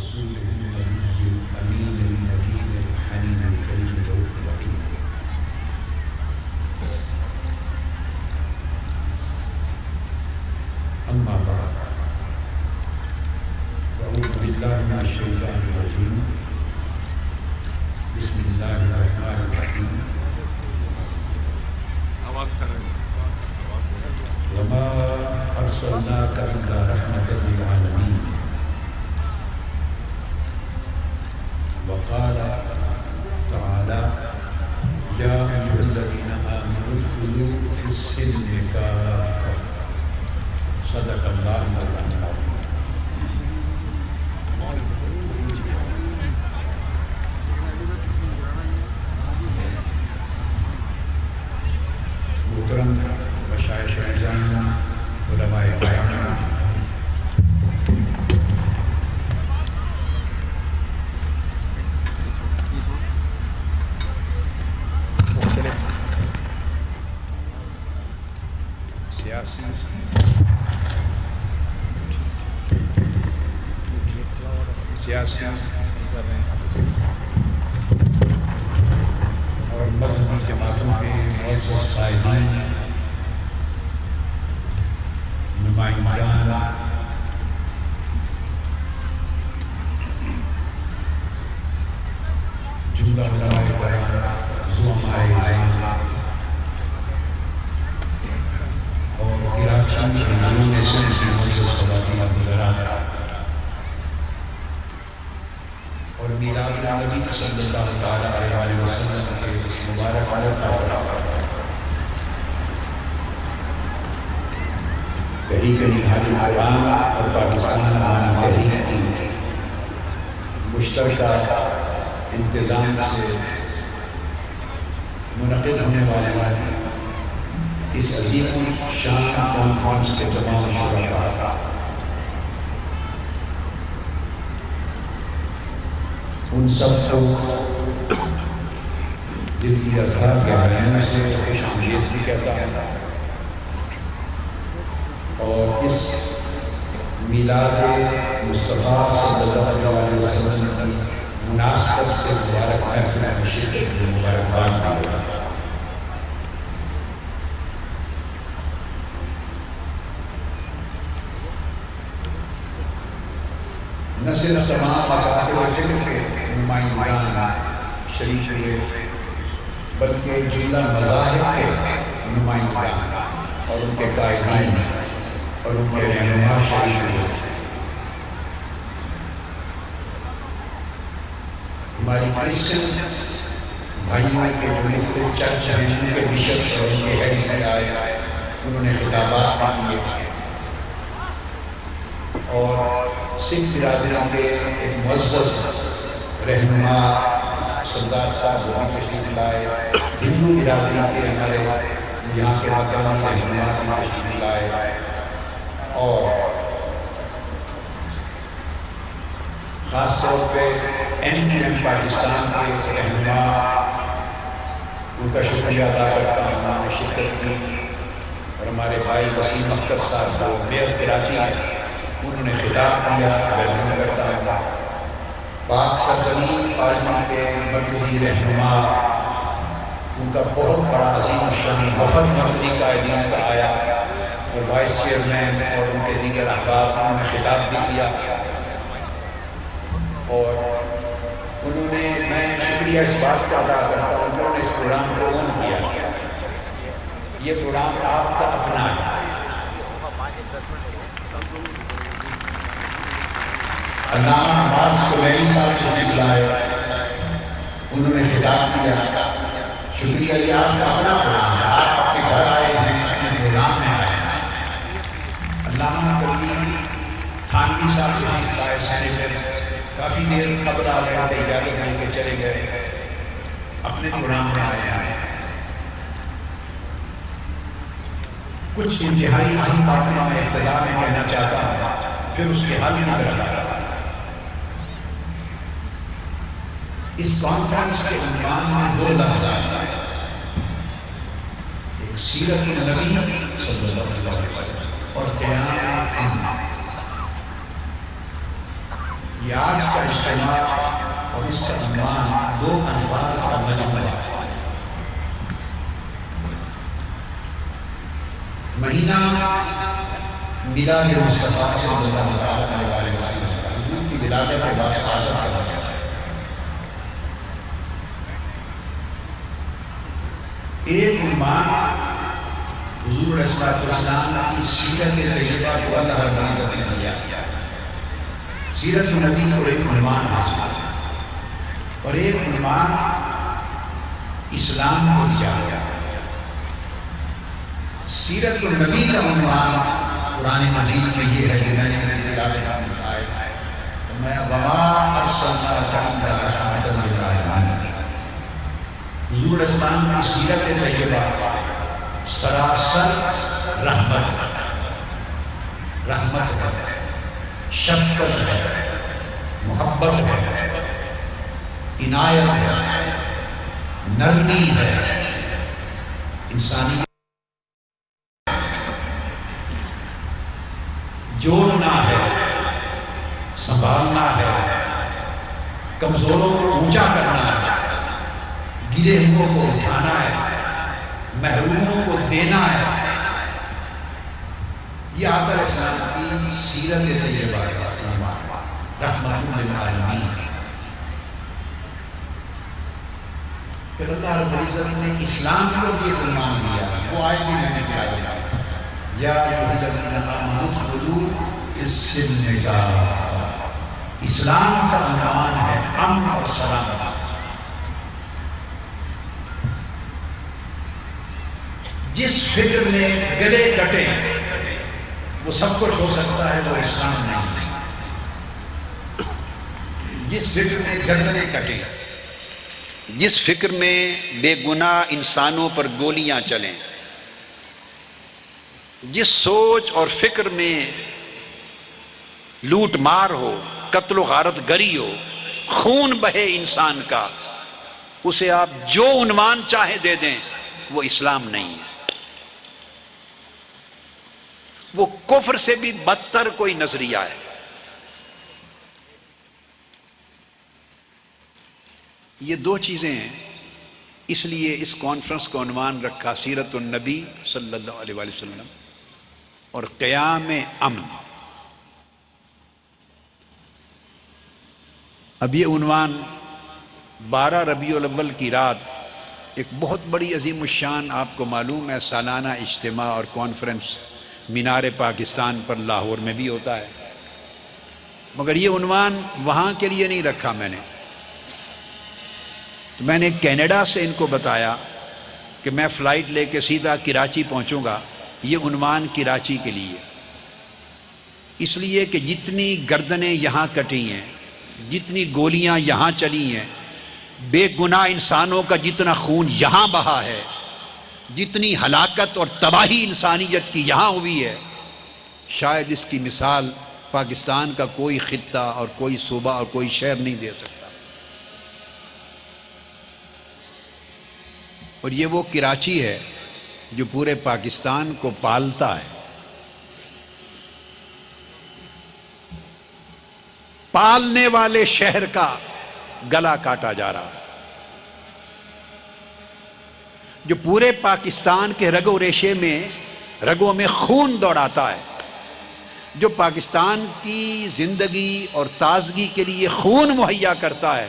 رسوله النبي الأمين المجيد الحنين الكريم الرؤوف الرحيم. أما بعد، أعوذ بالله من الشيطان الرجيم. بسم الله الرحمن الرحيم. وما أرسلناك إلا رحمة للعالمين. وقال تعالى: يا أيها الذين آمنوا ادخلوا في السلم كافة. صدق الله مولانا العظيم. محترم مشائخ اعظام، علماء کرام، مختلف سیاسی اور مذہبی جماعتوں کے معزز قائدین، نمائندگان، جملہ علماء کرام، زعماء اعظام اور کراچی کے اندرون سندھ کی معزز خواتین و حضرات، اور میلاد النبی صلی اللہ تعالیٰ علیہ وسلم کے اس مبارک موقع پر تحریک منہاج القرآن اور پاکستان عوامی تحریک کی مشترکہ انتظام سے منعقد ہونے والی اس عظیم الشان کانفرنس کے تمام شرکاء، ان سب کو دل کی اتھا گہرائیوں سے خوش آمدید بھی کہتا ہے، اور اس میلاد مصطفیٰ صلی اللہ علیہ وسلم کی مناسبت سے مبارک محفل میں شرکت کی مبارکباد بھی دیتا ہے۔ نہ صرف تمام مکاتب فکر کے نمائندگان شریک ہوئے، بلکہ جملہ مذاہب کے نمائندگان اور ان کے قائدین اور ان کے رہنما شریک ہوئے۔ ہماری کرسچن بھائیوں کے جو مختلف چرچ ہیں، ان کے بشپس اور ان کے ہیڈز بھی آئے، انہوں نے خطابات بھی کیے، اور سکھ برادری کے ایک معزز رہنما سردار صاحب وہ بھی تشریف لائے، ہندو برادری کے ہمارے یہاں کے مقامی رہنما بھی تشریف لائے، اور خاص طور پہ MQM پاکستان کے رہنما، ان کا شکریہ ادا کرتا ہوں، انہوں نے شرکت کی، اور ہمارے بھائی وسیم اختر صاحب جو میئر کراچی ہیں، انہوں نے خطاب کیا، ویلکم کرتا ہوں۔ پاک سرزمین پارٹی کے مرکزی رہنما، ان کا بہت بڑا عظیم الشان وفد مرکزی قائدین کا آیا، اور وائس چیئرمین اور ان کے دیگر احباب، انہوں نے خطاب بھی کیا، اور انہوں نے، میں شکریہ اس بات کا ادا کرتا ہوں کہ انہوں نے اس پروگرام کو اون کیا۔ یہ پروگرام آپ کا اپنا ہے۔ علامہ عباس کلیری صاحب تشریف لائے، انہوں نے خطاب کیا۔ شکریہ، یہ آپ کا اپنا پروگرام ہے، آپ اپنے گھر آئے ہیں، اپنے پروگرام میں آئے ہیں۔ علامہ تقی تھانوی صاحب تشریف لائے، سینیٹر، کافی دیر قبل آ گئے تھے، اجازت لے کے چلے گئے، اپنے پروگرام میں آئے ہیں۔ کچھ انتہائی اہم باتیں میں ابتدا میں کہنا چاہتا ہوں، پھر اس کے حل کی طرف آتا ہوں۔ اس کانفرنس کے عنوان میں 2 لفظ آئے، ایک سیرت النبی صلی اللہ علیہ وسلم اور قیام امن۔ یہ آج کا اجتماع اور اس کا عنوان دو الفاظ کا مجموعہ ہے۔ مہینہ میلاد مصطفیٰ صلی اللہ علیہ وسلم، حضور کی ولادت کے بعد سعادت کا مہینہ۔ ایک عنوان حضور علیہ السلام کی سیرت طیبہ کو اللہ رب العزت نے دیا، سیرت النبی کو ایک عنوان حاصل ہے، اور ایک عنوان اسلام کو دیا گیا۔ سیرت النبی کا عنوان قرآن مجید میں یہ ہے کہ میں نے تلاوت کی آیت ہے، میں وَمَا أَرْسَلْنَاكَ إِلَّا رَحْمَةً لِلْعَالَمِينَ۔ حضور علیہ السلام کی سیرت طیبہ سراسر رحمت ہے، رحمت ہے، شفقت ہے، محبت ہے، عنایت ہے، نرمی ہے، انسانی جوڑنا ہے، سنبھالنا ہے، کمزوروں کو اونچا کرنا ہے، گرے ہوئوں کو اٹھانا ہے، محروموں کو دینا ہے۔ یہ آقا علیہ السلام کی سیرت طیبہ کا عنوان، رحمت للعالمین۔ پھر اللہ رب العزت نے اسلام کو جو عنوان دیا وہ آئے بھی میں نے تلاوت کی، یا ایھا الذین آمنوا ادخلوا فی السلم کافہ۔ اسلام کا عنوان ہے امن اور سلامتی۔ جس فکر میں گلے کٹے وہ سب کچھ ہو سکتا ہے، وہ اسلام نہیں ہے۔ جس فکر میں گردنیں کٹیں، جس فکر میں بے گناہ انسانوں پر گولیاں چلیں، جس سوچ اور فکر میں لوٹ مار ہو، قتل و غارت گری ہو، خون بہے انسان کا، اسے آپ جو عنوان چاہے دے دیں، وہ اسلام نہیں ہے۔ وہ کفر سے بھی بدتر کوئی نظریہ ہے۔ یہ دو چیزیں ہیں، اس لیے اس کانفرنس کا عنوان رکھا سیرت النبی صلی اللہ علیہ وآلہ وسلم اور قیام امن۔ اب یہ عنوان 12 ربیع الاول کی رات ایک بہت بڑی عظیم الشان، آپ کو معلوم ہے، سالانہ اجتماع اور کانفرنس مینار پاکستان پر لاہور میں بھی ہوتا ہے، مگر یہ عنوان وہاں کے لیے نہیں رکھا میں نے۔ تو میں نے کینیڈا سے ان کو بتایا کہ میں فلائٹ لے کے سیدھا کراچی پہنچوں گا، یہ عنوان کراچی کے لیے، اس لیے کہ جتنی گردنیں یہاں کٹی ہیں، جتنی گولیاں یہاں چلی ہیں، بے گناہ انسانوں کا جتنا خون یہاں بہا ہے، جتنی ہلاکت اور تباہی انسانیت کی یہاں ہوئی ہے، شاید اس کی مثال پاکستان کا کوئی خطہ اور کوئی صوبہ اور کوئی شہر نہیں دے سکتا۔ اور یہ وہ کراچی ہے جو پورے پاکستان کو پالتا ہے۔ پالنے والے شہر کا گلا کاٹا جا رہا ہے، جو پورے پاکستان کے رگ و ریشے میں، رگوں میں خون دوڑاتا ہے، جو پاکستان کی زندگی اور تازگی کے لیے خون مہیا کرتا ہے،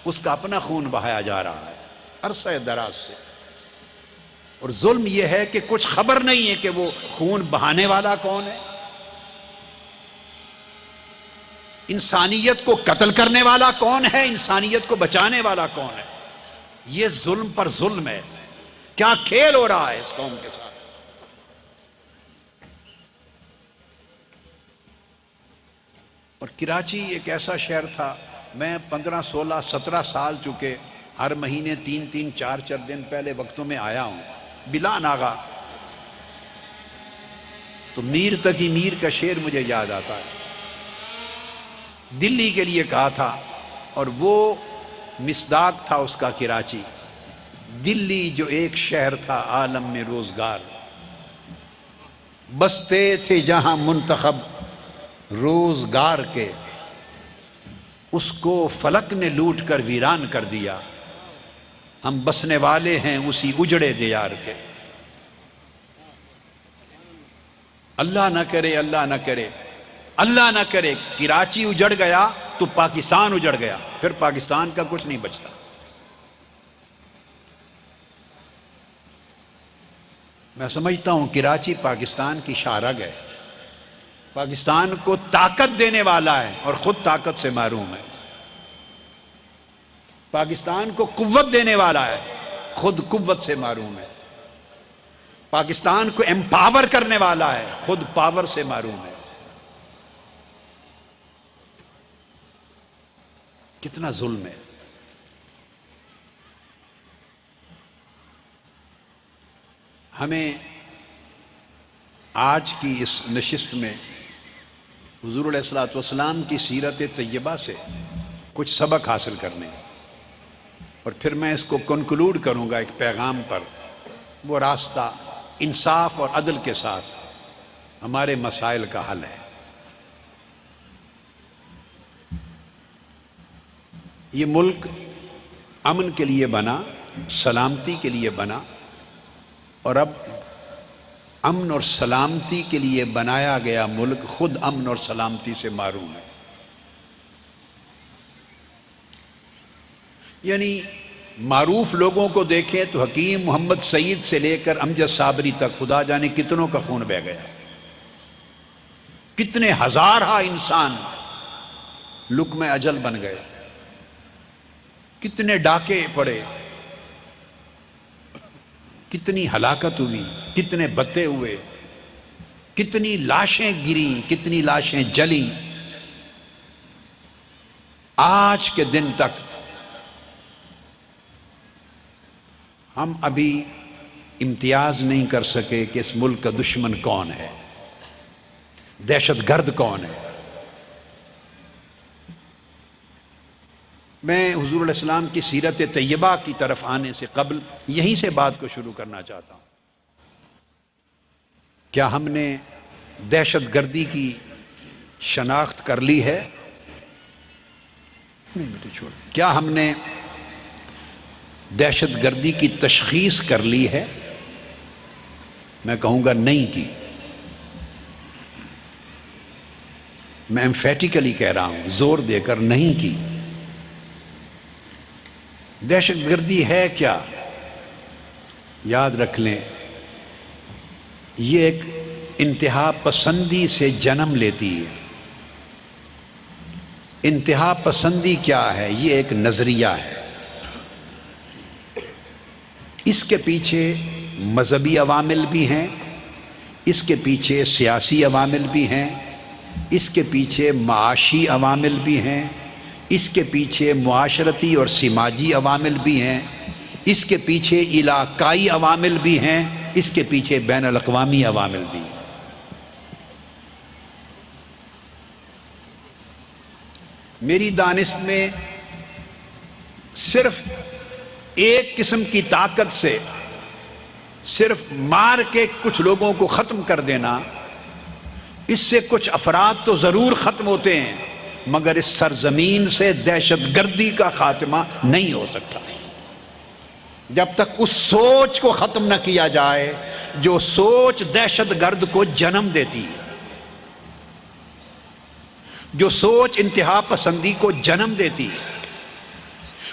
اس کا اپنا خون بہایا جا رہا ہے عرصہ دراز سے۔ اور ظلم یہ ہے کہ کچھ خبر نہیں ہے کہ وہ خون بہانے والا کون ہے، انسانیت کو قتل کرنے والا کون ہے، انسانیت کو بچانے والا کون ہے۔ یہ ظلم پر ظلم ہے۔ کیا کھیل ہو رہا ہے اس قوم کے ساتھ۔ اور کراچی ایک ایسا شہر تھا، میں 15 16 17 سال چکے ہر مہینے 3 4 دن پہلے وقتوں میں آیا ہوں بلا ناغہ۔ تو میر تقی میر کا شعر مجھے یاد آتا ہے، دلی کے لیے کہا تھا، اور وہ مصداق تھا اس کا کراچی۔ دلی جو ایک شہر تھا عالم میں روزگار، بستے تھے جہاں منتخب روزگار کے، اس کو فلک نے لوٹ کر ویران کر دیا، ہم بسنے والے ہیں اسی اجڑے دیار کے۔ اللہ نہ کرے، اللہ نہ کرے، اللہ نہ کرے کراچی اجڑ گیا تو پاکستان اجڑ گیا، پھر پاکستان کا کچھ نہیں بچتا۔ میں سمجھتا ہوں کراچی پاکستان کی شاہراہ ہے، پاکستان کو طاقت دینے والا ہے اور خود طاقت سے محروم ہے، پاکستان کو قوت دینے والا ہے، خود قوت سے محروم ہے، پاکستان کو امپاور کرنے والا ہے، خود پاور سے محروم ہے۔ کتنا ظلم ہے۔ ہمیں آج کی اس نشست میں حضور علیہ الصلوۃ والسلام کی سیرت طیبہ سے کچھ سبق حاصل کرنے ہیں، اور پھر میں اس کو کنکلوڈ کروں گا ایک پیغام پر۔ وہ راستہ انصاف اور عدل کے ساتھ ہمارے مسائل کا حل ہے۔ یہ ملک امن کے لیے بنا، سلامتی کے لیے بنا، اور اب امن اور سلامتی کے لیے بنایا گیا ملک خود امن اور سلامتی سے محروم ہے۔ یعنی معروف لوگوں کو دیکھیں تو حکیم محمد سعید سے لے کر امجد صابری تک خدا جانے کتنوں کا خون بہہ گیا، کتنے ہزارہ انسان لقم اجل بن گئے، کتنے ڈاکے پڑے، کتنی ہلاکت ہوئی، کتنے بتے ہوئے، کتنی لاشیں گریں، کتنی لاشیں جلیں۔ آج کے دن تک ہم ابھی امتیاز نہیں کر سکے کہ اس ملک کا دشمن کون ہے، دہشت گرد کون ہے۔ میں حضور علیہ السلام کی سیرت طیبہ کی طرف آنے سے قبل یہیں سے بات کو شروع کرنا چاہتا ہوں۔ کیا ہم نے دہشت گردی کی شناخت کر لی ہے؟ کیا ہم نے دہشت گردی کی تشخیص کر لی ہے؟ میں کہوں گا نہیں کی۔ میں ایمفیٹیکلی کہہ رہا ہوں، زور دے کر نہیں کی۔ دہشت گردی ہے کیا؟ یاد رکھ لیں، یہ ایک انتہا پسندی سے جنم لیتی ہے۔ انتہا پسندی کیا ہے؟ یہ ایک نظریہ ہے۔ اس کے پیچھے مذہبی عوامل بھی ہیں، اس کے پیچھے سیاسی عوامل بھی ہیں، اس کے پیچھے معاشی عوامل بھی ہیں، اس کے پیچھے معاشرتی اور سماجی عوامل بھی ہیں، اس کے پیچھے علاقائی عوامل بھی ہیں، اس کے پیچھے بین الاقوامی عوامل بھی ہیں۔ میری دانست میں صرف ایک قسم کی طاقت سے صرف مار کے کچھ لوگوں کو ختم کر دینا، اس سے کچھ افراد تو ضرور ختم ہوتے ہیں، مگر اس سرزمین سے دہشت گردی کا خاتمہ نہیں ہو سکتا جب تک اس سوچ کو ختم نہ کیا جائے جو سوچ دہشت گرد کو جنم دیتی ہے، جو سوچ انتہا پسندی کو جنم دیتی ہے،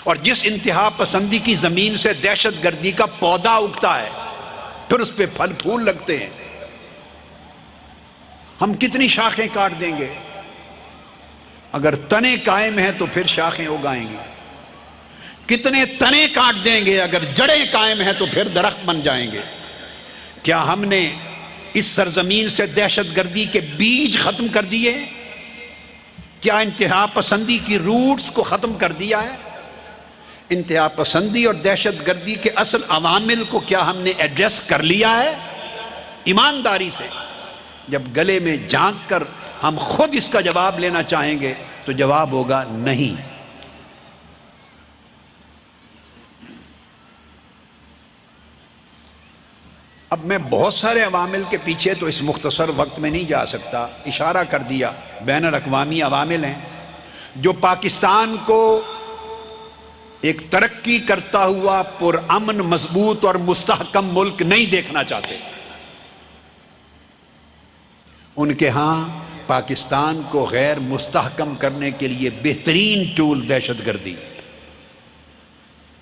اور جس انتہا پسندی کی زمین سے دہشت گردی کا پودا اگتا ہے، پھر اس پہ پھل پھول لگتے ہیں۔ ہم کتنی شاخیں کاٹ دیں گے، اگر تنے قائم ہیں تو پھر شاخیں اگائیں گے، کتنے تنے کاٹ دیں گے، اگر جڑیں قائم ہیں تو پھر درخت بن جائیں گے۔ کیا ہم نے اس سرزمین سے دہشت گردی کے بیج ختم کر دیے؟ کیا انتہا پسندی کی روٹس کو ختم کر دیا ہے؟ انتہا پسندی اور دہشت گردی کے اصل عوامل کو کیا ہم نے ایڈریس کر لیا ہے؟ ایمانداری سے جب گلے میں جھانک کر ہم خود اس کا جواب لینا چاہیں گے تو جواب ہوگا نہیں۔ اب میں بہت سارے عوامل کے پیچھے تو اس مختصر وقت میں نہیں جا سکتا، اشارہ کر دیا، بین الاقوامی عوامل ہیں، جو پاکستان کو ایک ترقی کرتا ہوا پرامن مضبوط اور مستحکم ملک نہیں دیکھنا چاہتے. ان کے ہاں پاکستان کو غیر مستحکم کرنے کے لیے بہترین ٹول دہشت گردی.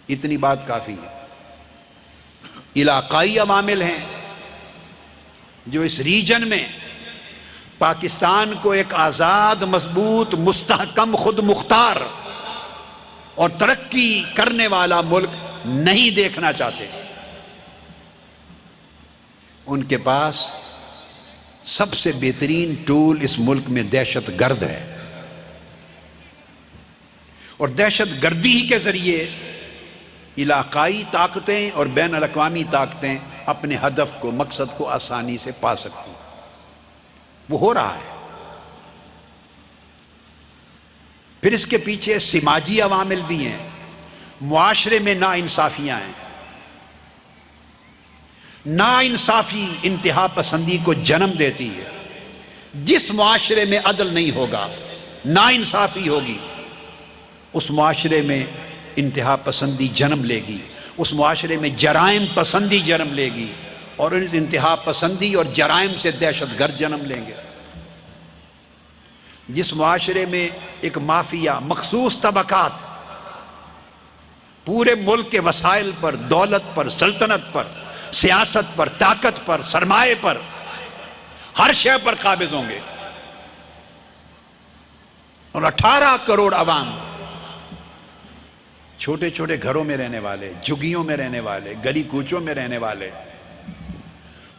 اتنی بات کافی ہے. علاقائی عوامل ہیں جو اس ریجن میں پاکستان کو ایک آزاد مضبوط مستحکم خود مختار اور ترقی کرنے والا ملک نہیں دیکھنا چاہتے. ان کے پاس سب سے بہترین ٹول اس ملک میں دہشت گرد ہے، اور دہشت گردی ہی کے ذریعے علاقائی طاقتیں اور بین الاقوامی طاقتیں اپنے ہدف کو مقصد کو آسانی سے پا سکتی. وہ ہو رہا ہے. پھر اس کے پیچھے سماجی عوامل بھی ہیں. معاشرے میں ناانصافیاں ہیں. ناانصافی انتہا پسندی کو جنم دیتی ہے. جس معاشرے میں عدل نہیں ہوگا، ناانصافی ہوگی، اس معاشرے میں انتہا پسندی جنم لے گی. اس معاشرے میں جرائم پسندی جنم لے گی، اور اس انتہا پسندی اور جرائم سے دہشت گرد جنم لیں گے. جس معاشرے میں ایک مافیا مخصوص طبقات پورے ملک کے وسائل پر، دولت پر، سلطنت پر، سیاست پر، طاقت پر، سرمایہ پر، ہر شے پر قابض ہوں گے، اور 18 کروڑ عوام چھوٹے چھوٹے گھروں میں رہنے والے، جھگیوں میں رہنے والے، گلی کوچوں میں رہنے والے،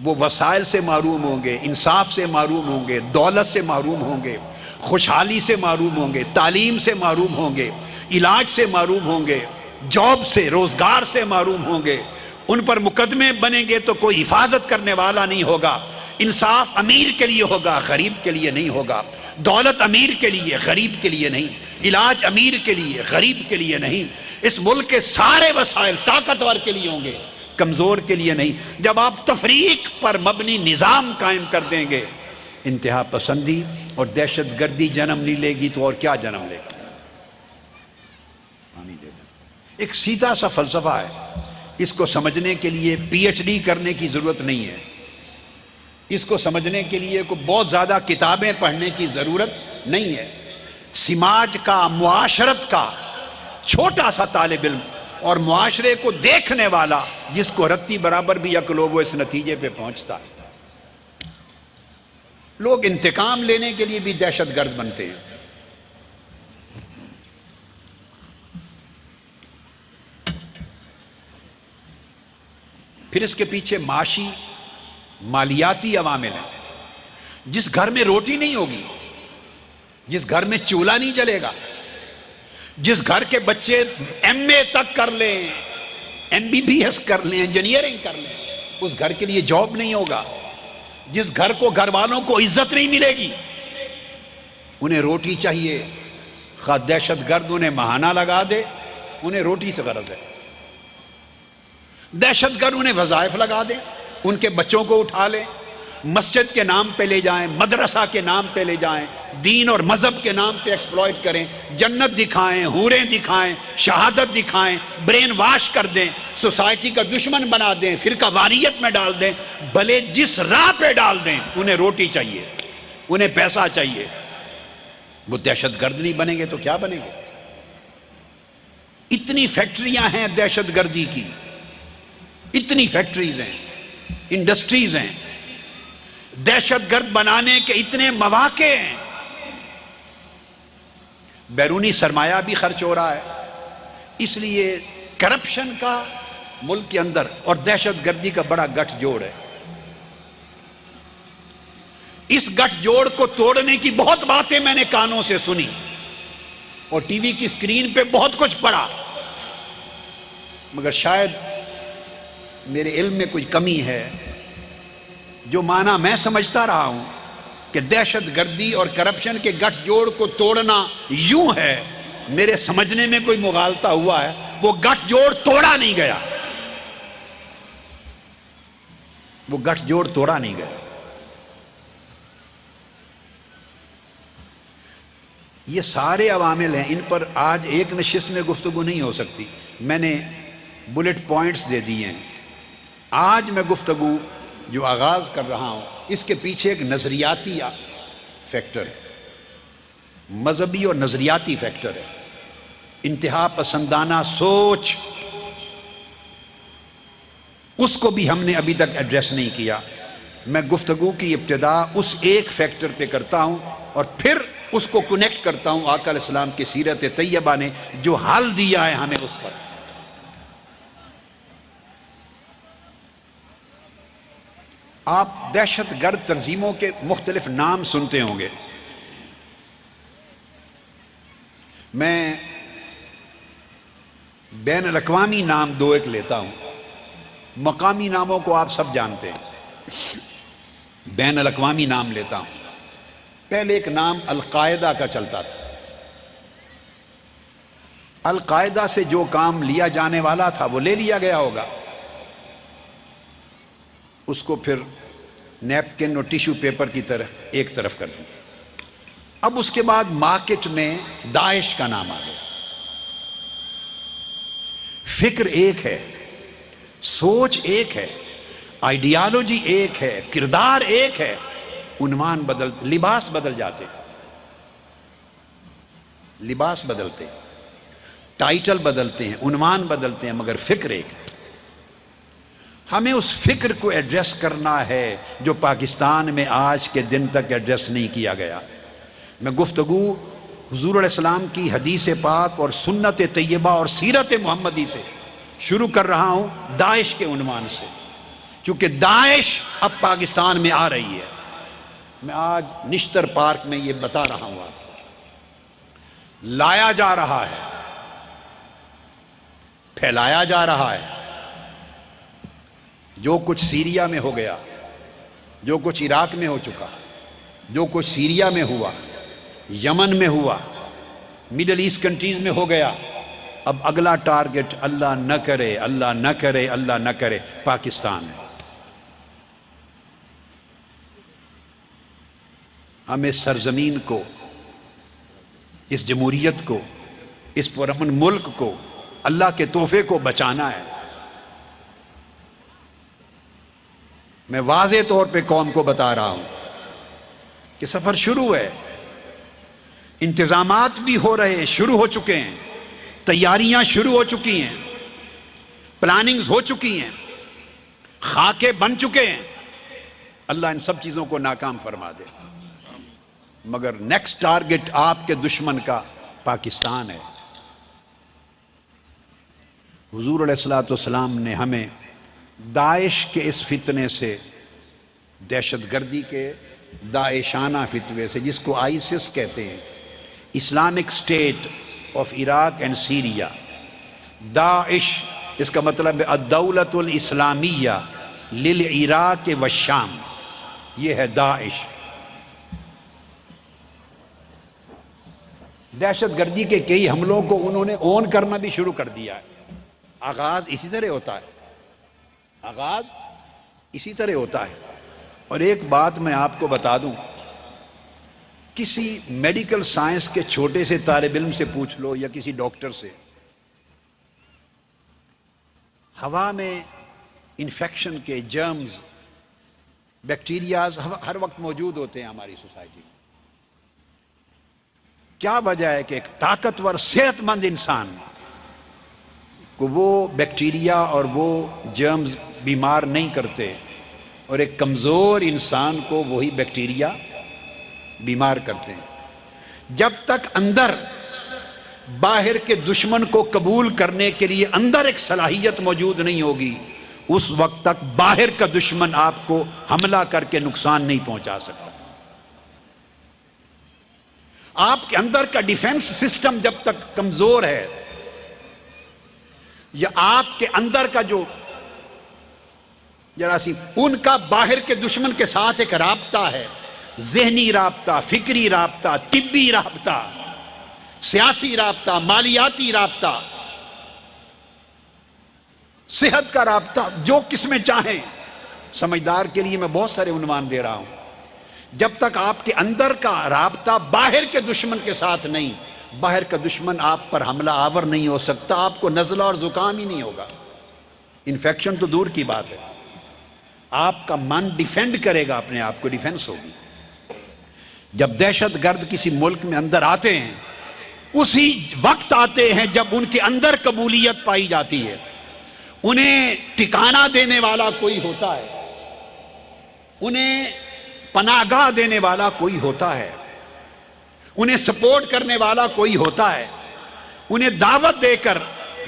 وہ وسائل سے محروم ہوں گے، انصاف سے محروم ہوں گے، دولت سے محروم ہوں گے، خوشحالی سے محروم ہوں گے، تعلیم سے محروم ہوں گے، علاج سے محروم ہوں گے، جاب سے، روزگار سے محروم ہوں گے. ان پر مقدمے بنیں گے تو کوئی حفاظت کرنے والا نہیں ہوگا. انصاف امیر کے لیے ہوگا، غریب کے لیے نہیں ہوگا. دولت امیر کے لیے، غریب کے لیے نہیں. علاج امیر کے لیے، غریب کے لیے نہیں. اس ملک کے سارے وسائل طاقتور کے لیے ہوں گے، کمزور کے لیے نہیں. جب آپ تفریق پر مبنی نظام قائم کر دیں گے، انتہا پسندی اور دہشت گردی جنم نہیں لے گی تو اور کیا جنم لے گا؟ پانی دے دیں. ایک سیدھا سا فلسفہ ہے. اس کو سمجھنے کے لیے پی ایچ ڈی کرنے کی ضرورت نہیں ہے. اس کو سمجھنے کے لیے کوئی بہت زیادہ کتابیں پڑھنے کی ضرورت نہیں ہے. سماج کا، معاشرت کا چھوٹا سا طالب علم اور معاشرے کو دیکھنے والا جس کو رتی برابر بھی عقل ہو، وہ اس نتیجے پہ پہنچتا ہے. لوگ انتقام لینے کے لیے بھی دہشت گرد بنتے ہیں. پھر اس کے پیچھے معاشی مالیاتی عوامل ہیں. جس گھر میں روٹی نہیں ہوگی، جس گھر میں چولہا نہیں جلے گا، جس گھر کے بچے ایم اے تک کر لیں، ایم بی بی ایس کر لیں، انجینئرنگ کر لیں، اس گھر کے لیے جاب نہیں ہوگا. جس گھر کو گھر والوں کو عزت نہیں ملے گی، انہیں روٹی چاہیے. خواہ دہشت گرد انہیں ماہانہ لگا دے، انہیں روٹی سے غرض ہے. دہشت گرد انہیں وظائف لگا دیں، ان کے بچوں کو اٹھا لیں، مسجد کے نام پہ لے جائیں، مدرسہ کے نام پہ لے جائیں، دین اور مذہب کے نام پہ ایکسپلائٹ کریں، جنت دکھائیں، حوریں دکھائیں، شہادت دکھائیں، برین واش کر دیں، سوسائٹی کا دشمن بنا دیں، فرقہ واریت میں ڈال دیں. بھلے جس راہ پہ ڈال دیں، انہیں روٹی چاہیے، انہیں پیسہ چاہیے. وہ دہشت گرد نہیں بنیں گے تو کیا بنیں گے؟ اتنی فیکٹریاں ہیں دہشت گردی کی، اتنی فیکٹریز ہیں، انڈسٹریز ہیں، دہشت گرد بنانے کے اتنے مواقع ہیں. بیرونی سرمایہ بھی خرچ ہو رہا ہے. اس لیے کرپشن کا ملک کے اندر اور دہشت گردی کا بڑا گٹھ جوڑ ہے. اس گٹھ جوڑ کو توڑنے کی بہت باتیں میں نے کانوں سے سنی اور ٹی وی کی اسکرین پہ بہت کچھ پڑھا، مگر شاید میرے علم میں کچھ کمی ہے. جو معنی میں سمجھتا رہا ہوں کہ دہشت گردی اور کرپشن کے گٹھ جوڑ کو توڑنا یوں ہے، میرے سمجھنے میں کوئی مغالطہ ہوا ہے. وہ گٹھ جوڑ توڑا نہیں گیا، وہ گٹھ جوڑ توڑا نہیں گیا. یہ سارے عوامل ہیں، ان پر آج ایک نشست میں گفتگو نہیں ہو سکتی۔ میں نے بلٹ پوائنٹس دے دیے ہیں۔ آج میں گفتگو جو آغاز کر رہا ہوں اس کے پیچھے ایک نظریاتی فیکٹر ہے، مذہبی اور نظریاتی فیکٹر ہے، انتہا پسندانہ سوچ، اس کو بھی ہم نے ابھی تک ایڈریس نہیں کیا۔ میں گفتگو کی ابتدا اس ایک فیکٹر پہ کرتا ہوں اور پھر اس کو کنیکٹ کرتا ہوں آقا علیہ السلام کی سیرت طیبہ نے جو حل دیا ہے ہمیں اس پر۔ آپ دہشت گرد تنظیموں کے مختلف نام سنتے ہوں گے۔ میں بین الاقوامی نام دو ایک لیتا ہوں، مقامی ناموں کو آپ سب جانتے ہیں، بین الاقوامی نام لیتا ہوں۔ پہلے ایک نام القاعدہ کا چلتا تھا۔ القاعدہ سے جو کام لیا جانے والا تھا وہ لے لیا گیا ہوگا، اس کو پھر نیپکن اور ٹیشو پیپر کی طرح ایک طرف کر دیا۔ اب اس کے بعد مارکیٹ میں داعش کا نام آ گیا۔ فکر ایک ہے، سوچ ایک ہے، آئیڈیالوجی ایک ہے، کردار ایک ہے، عنوان لباس بدل جاتے، لباس بدلتے، ٹائٹل بدلتے ہیں، عنوان بدلتے ہیں، مگر فکر ایک ہے۔ ہمیں اس فکر کو ایڈریس کرنا ہے جو پاکستان میں آج کے دن تک ایڈریس نہیں کیا گیا۔ میں گفتگو حضور علیہ السلام کی حدیث پاک اور سنت طیبہ اور سیرت محمدی سے شروع کر رہا ہوں، داعش کے عنوان سے، چونکہ داعش اب پاکستان میں آ رہی ہے۔ میں آج نشتر پارک میں یہ بتا رہا ہوں، آپ کو لایا جا رہا ہے، پھیلایا جا رہا ہے۔ جو کچھ سیریا میں ہو گیا، جو کچھ عراق میں ہو چکا، جو کچھ سیریا میں ہوا، یمن میں ہوا، میڈل ایسٹ کنٹریز میں ہو گیا، اب اگلا ٹارگٹ اللہ نہ کرے، اللہ نہ کرے، اللہ نہ کرے، پاکستان ہے۔ ہمیں اس سرزمین کو، اس جمہوریت کو، اس پرامن ملک کو، اللہ کے تحفے کو بچانا ہے۔ میں واضح طور پہ قوم کو بتا رہا ہوں کہ سفر شروع ہے، انتظامات بھی ہو رہے، شروع ہو چکے ہیں، تیاریاں شروع ہو چکی ہیں، پلاننگز ہو چکی ہیں، خاکے بن چکے ہیں۔ اللہ ان سب چیزوں کو ناکام فرما دے، مگر نیکسٹ ٹارگٹ آپ کے دشمن کا پاکستان ہے۔ حضور علیہ الصلوۃ والسلام نے ہمیں داعش کے اس فتنے سے، دہشت گردی کے داعشانہ فتوے سے، جس کو آئیسس کہتے ہیں، Islamic State of Iraq and Syria, داعش اس کا مطلب ہے الدولۃ الاسلامیہ للعراق والشام، یہ ہے داعش۔ دہشت گردی کے کئی حملوں کو انہوں نے اون کرنا بھی شروع کر دیا ہے۔ آغاز اسی طرح ہوتا ہے، آغاز اسی طرح ہوتا ہے۔ اور ایک بات میں آپ کو بتا دوں، کسی میڈیکل سائنس کے چھوٹے سے طالب علم سے پوچھ لو یا کسی ڈاکٹر سے، ہوا میں انفیکشن کے جرمز، بیکٹیریاز ہر وقت موجود ہوتے ہیں ہماری سوسائٹی میں۔ کیا وجہ ہے کہ ایک طاقتور صحت مند انسان کو وہ بیکٹیریا اور وہ جرمز بیمار نہیں کرتے، اور ایک کمزور انسان کو وہی بیکٹیریا بیمار کرتے ہیں۔ جب تک اندر باہر کے دشمن کو قبول کرنے کے لیے اندر ایک صلاحیت موجود نہیں ہوگی، اس وقت تک باہر کا دشمن آپ کو حملہ کر کے نقصان نہیں پہنچا سکتا۔ آپ کے اندر کا ڈیفنس سسٹم جب تک کمزور ہے، یا آپ کے اندر کا جو جراثیم، ان کا باہر کے دشمن کے ساتھ ایک رابطہ ہے، ذہنی رابطہ، فکری رابطہ، طبی رابطہ، سیاسی رابطہ، مالیاتی رابطہ، صحت کا رابطہ، جو قسمیں چاہیں۔ سمجھدار کے لیے میں بہت سارے عنوان دے رہا ہوں۔ جب تک آپ کے اندر کا رابطہ باہر کے دشمن کے ساتھ نہیں، باہر کا دشمن آپ پر حملہ آور نہیں ہو سکتا، آپ کو نزلہ اور زکام ہی نہیں ہوگا، انفیکشن تو دور کی بات ہے۔ آپ کا من ڈیفینڈ کرے گا، اپنے آپ کو ڈیفینس ہوگی۔ جب دہشت گرد کسی ملک میں اندر آتے ہیں، اسی وقت آتے ہیں جب ان کے اندر قبولیت پائی جاتی ہے، انہیں ٹھکانہ دینے والا کوئی ہوتا ہے، انہیں پناہ گاہ دینے والا کوئی ہوتا ہے، انہیں سپورٹ کرنے والا کوئی ہوتا ہے، انہیں دعوت دے کر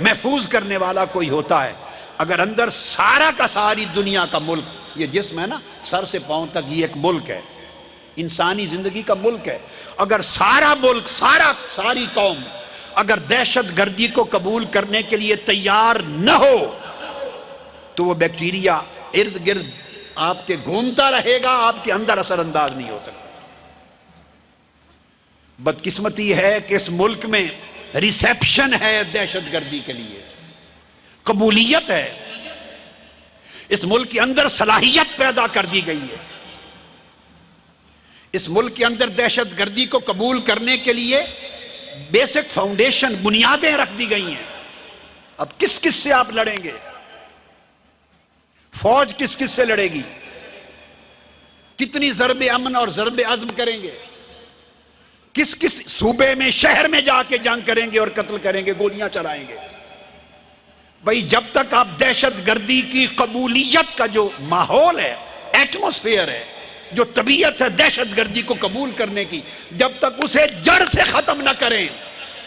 محفوظ کرنے والا کوئی ہوتا ہے۔ اگر اندر سارا کا ساری دنیا کا ملک، یہ جسم ہے نا سر سے پاؤں تک، یہ ایک ملک ہے، انسانی زندگی کا ملک ہے، اگر سارا ملک، ساری قوم اگر دہشت گردی کو قبول کرنے کے لیے تیار نہ ہو تو وہ بیکٹیریا ارد گرد آپ کے گھومتا رہے گا، آپ کے اندر اثر انداز نہیں ہو سکتا۔ بدقسمتی ہے کہ اس ملک میں ریسیپشن ہے دہشت گردی کے لیے، قبولیت ہے، اس ملک کے اندر صلاحیت پیدا کر دی گئی ہے، اس ملک کے اندر دہشت گردی کو قبول کرنے کے لیے بیسک فاؤنڈیشن، بنیادیں رکھ دی گئی ہیں۔ اب کس کس سے آپ لڑیں گے؟ فوج کس کس سے لڑے گی؟ کتنی ضرب امن اور ضرب عزم کریں گے؟ کس کس صوبے میں، شہر میں جا کے جنگ کریں گے اور قتل کریں گے، گولیاں چلائیں گے؟ بھئی جب تک آپ دہشت گردی کی قبولیت کا جو ماحول ہے، ایٹماسفیئر ہے، جو طبیعت ہے دہشت گردی کو قبول کرنے کی، جب تک اسے جڑ سے ختم نہ کریں،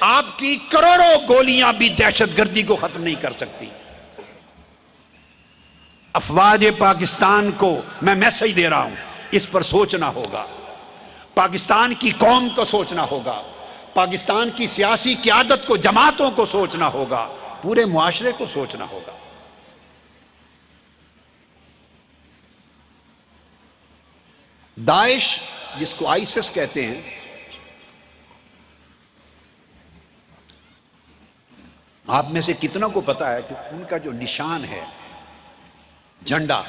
آپ کی کروڑوں گولیاں بھی دہشت گردی کو ختم نہیں کر سکتی۔ افواج پاکستان کو میں میسج دے رہا ہوں، اس پر سوچنا ہوگا، پاکستان کی قوم کو سوچنا ہوگا، پاکستان کی سیاسی قیادت کو، جماعتوں کو سوچنا ہوگا، پورے معاشرے کو سوچنا ہوگا۔ داعش جس کو آئیسس کہتے ہیں، آپ میں سے کتنوں کو پتا ہے کہ ان کا جو نشان ہے، جھنڈا،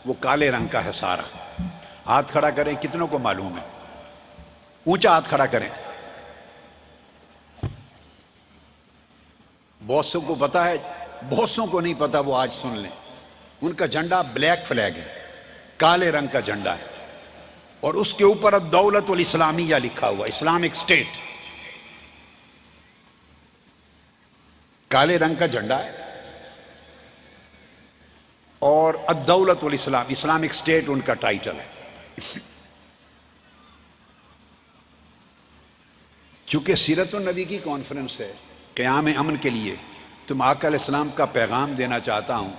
وہ کالے رنگ کا ہے سارا؟ ہاتھ کھڑا کریں، کتنوں کو معلوم ہے؟ اونچا ہاتھ کھڑا کریں۔ بہت سو کو پتا ہے، بہت سو کو نہیں پتا، وہ آج سن لیں۔ ان کا جھنڈا بلیک فلیگ ہے، کالے رنگ کا جھنڈا ہے، اور اس کے اوپر الدولۃ الاسلامیہ لکھا ہوا، اسلامک اسٹیٹ، کالے رنگ کا جھنڈا ہے، اور الدولۃ الاسلام، اسلامک اسٹیٹ ان کا ٹائٹل ہے۔ چونکہ سیرت النبی کی کانفرنس ہے قیام امن کے لیے، تو میں آقا علیہ السلام کا پیغام دینا چاہتا ہوں،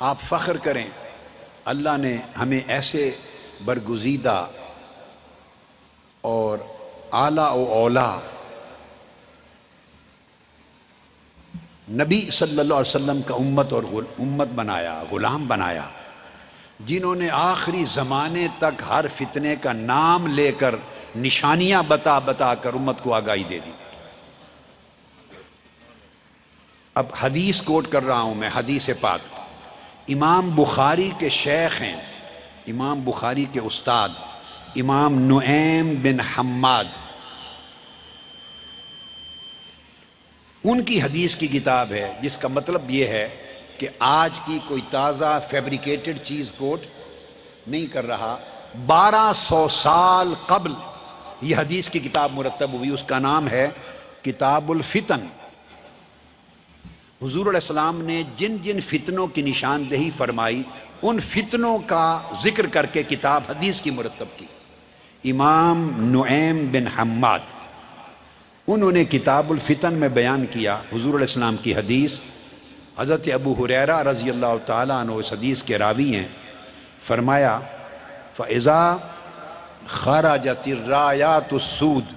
آپ فخر کریں، اللہ نے ہمیں ایسے برگزیدہ اور اعلیٰ و اولیٰ نبی صلی اللہ علیہ وسلم کا امت بنایا، غلام بنایا، جنہوں نے آخری زمانے تک ہر فتنے کا نام لے کر، نشانیاں بتا بتا کر امت کو آگاہی دے دی۔ اب حدیث کوٹ کر رہا ہوں میں، حدیث پاک، امام بخاری کے شیخ ہیں، امام بخاری کے استاد امام نعیم بن حماد، ان کی حدیث کی کتاب ہے، جس کا مطلب یہ ہے کہ آج کی کوئی تازہ فیبریکیٹڈ چیز کوٹ نہیں کر رہا، 1200 سال قبل یہ حدیث کی کتاب مرتب ہوئی، اس کا نام ہے کتاب الفتن۔ حضور علیہ السلام نے جن جن فتنوں کی نشاندہی فرمائی، ان فتنوں کا ذکر کر کے کتاب حدیث کی مرتب کی۔ امام نعیم بن حماد، انہوں نے کتاب الفتن میں بیان کیا حضور علیہ السلام کی حدیث۔ حضرت ابو ہریرہ رضی اللہ تعالیٰ عنہ اس حدیث کے راوی ہیں، فرمایا فَإِذَا خَرَجَتِ الرَّایَاتُ السُّودُ،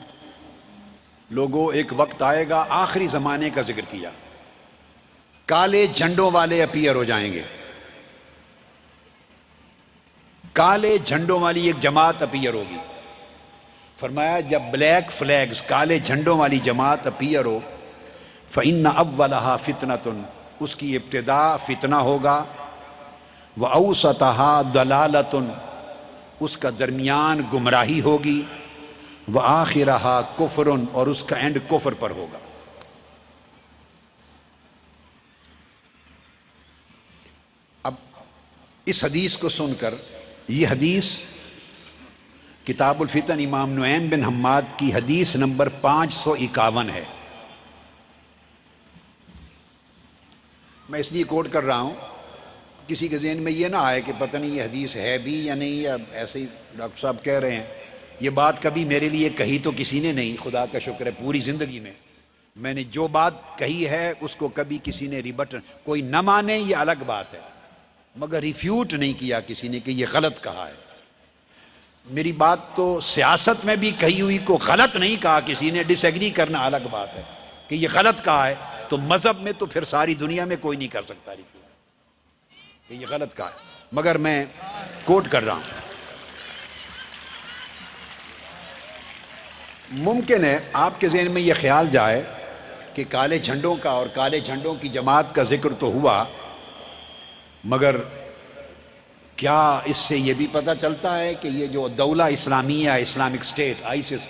لوگوں ایک وقت آئے گا، آخری زمانے کا ذکر کیا، کالے جھنڈوں والے اپیئر ہو جائیں گے، کالے جھنڈوں والی ایک جماعت اپیئر ہوگی۔ فرمایا جب بلیک فلیگز، کالے جھنڈوں والی جماعت اپیئر ہو، فَإِنَّ أَوَّلَهَا فِتْنَةٌ، اس کی ابتدا فتنہ ہوگا، وَأَوْسَطَهَا ضَلَالَةٌ، اس کا درمیان گمراہی ہوگی، وآخرہا کفر، اور اس کا اینڈ کفر پر ہوگا۔ اب اس حدیث کو سن کر، یہ حدیث کتاب الفتن امام نعیم بن حماد کی حدیث نمبر 551 ہے۔ میں اس لیے کوٹ کر رہا ہوں کسی کے ذہن میں یہ نہ آئے کہ پتہ نہیں یہ حدیث ہے بھی یا نہیں، یا ایسے ہی ڈاکٹر صاحب کہہ رہے ہیں۔ یہ بات کبھی میرے لیے کہی تو کسی نے نہیں، خدا کا شکر ہے پوری زندگی میں نے جو بات کہی ہے اس کو کبھی کسی نے ریبٹ، کوئی نہ مانے یہ الگ بات ہے، مگر ریفیوٹ نہیں کیا کسی نے کہ یہ غلط کہا ہے۔ میری بات تو سیاست میں بھی کہی ہوئی کو غلط نہیں کہا کسی نے، ڈس ایگری کرنا الگ بات ہے، کہ یہ غلط کہا ہے تو مذہب میں تو پھر ساری دنیا میں کوئی نہیں کر سکتا ریفیوٹ کہ یہ غلط کہا ہے، مگر میں کوٹ کر رہا ہوں۔ ممکن ہے آپ کے ذہن میں یہ خیال جائے کہ کالے جھنڈوں کا اور کالے جھنڈوں کی جماعت کا ذکر تو ہوا، مگر کیا اس سے یہ بھی پتہ چلتا ہے کہ یہ جو دولہ اسلامیہ، اسلامک اسٹیٹ، آئیسس،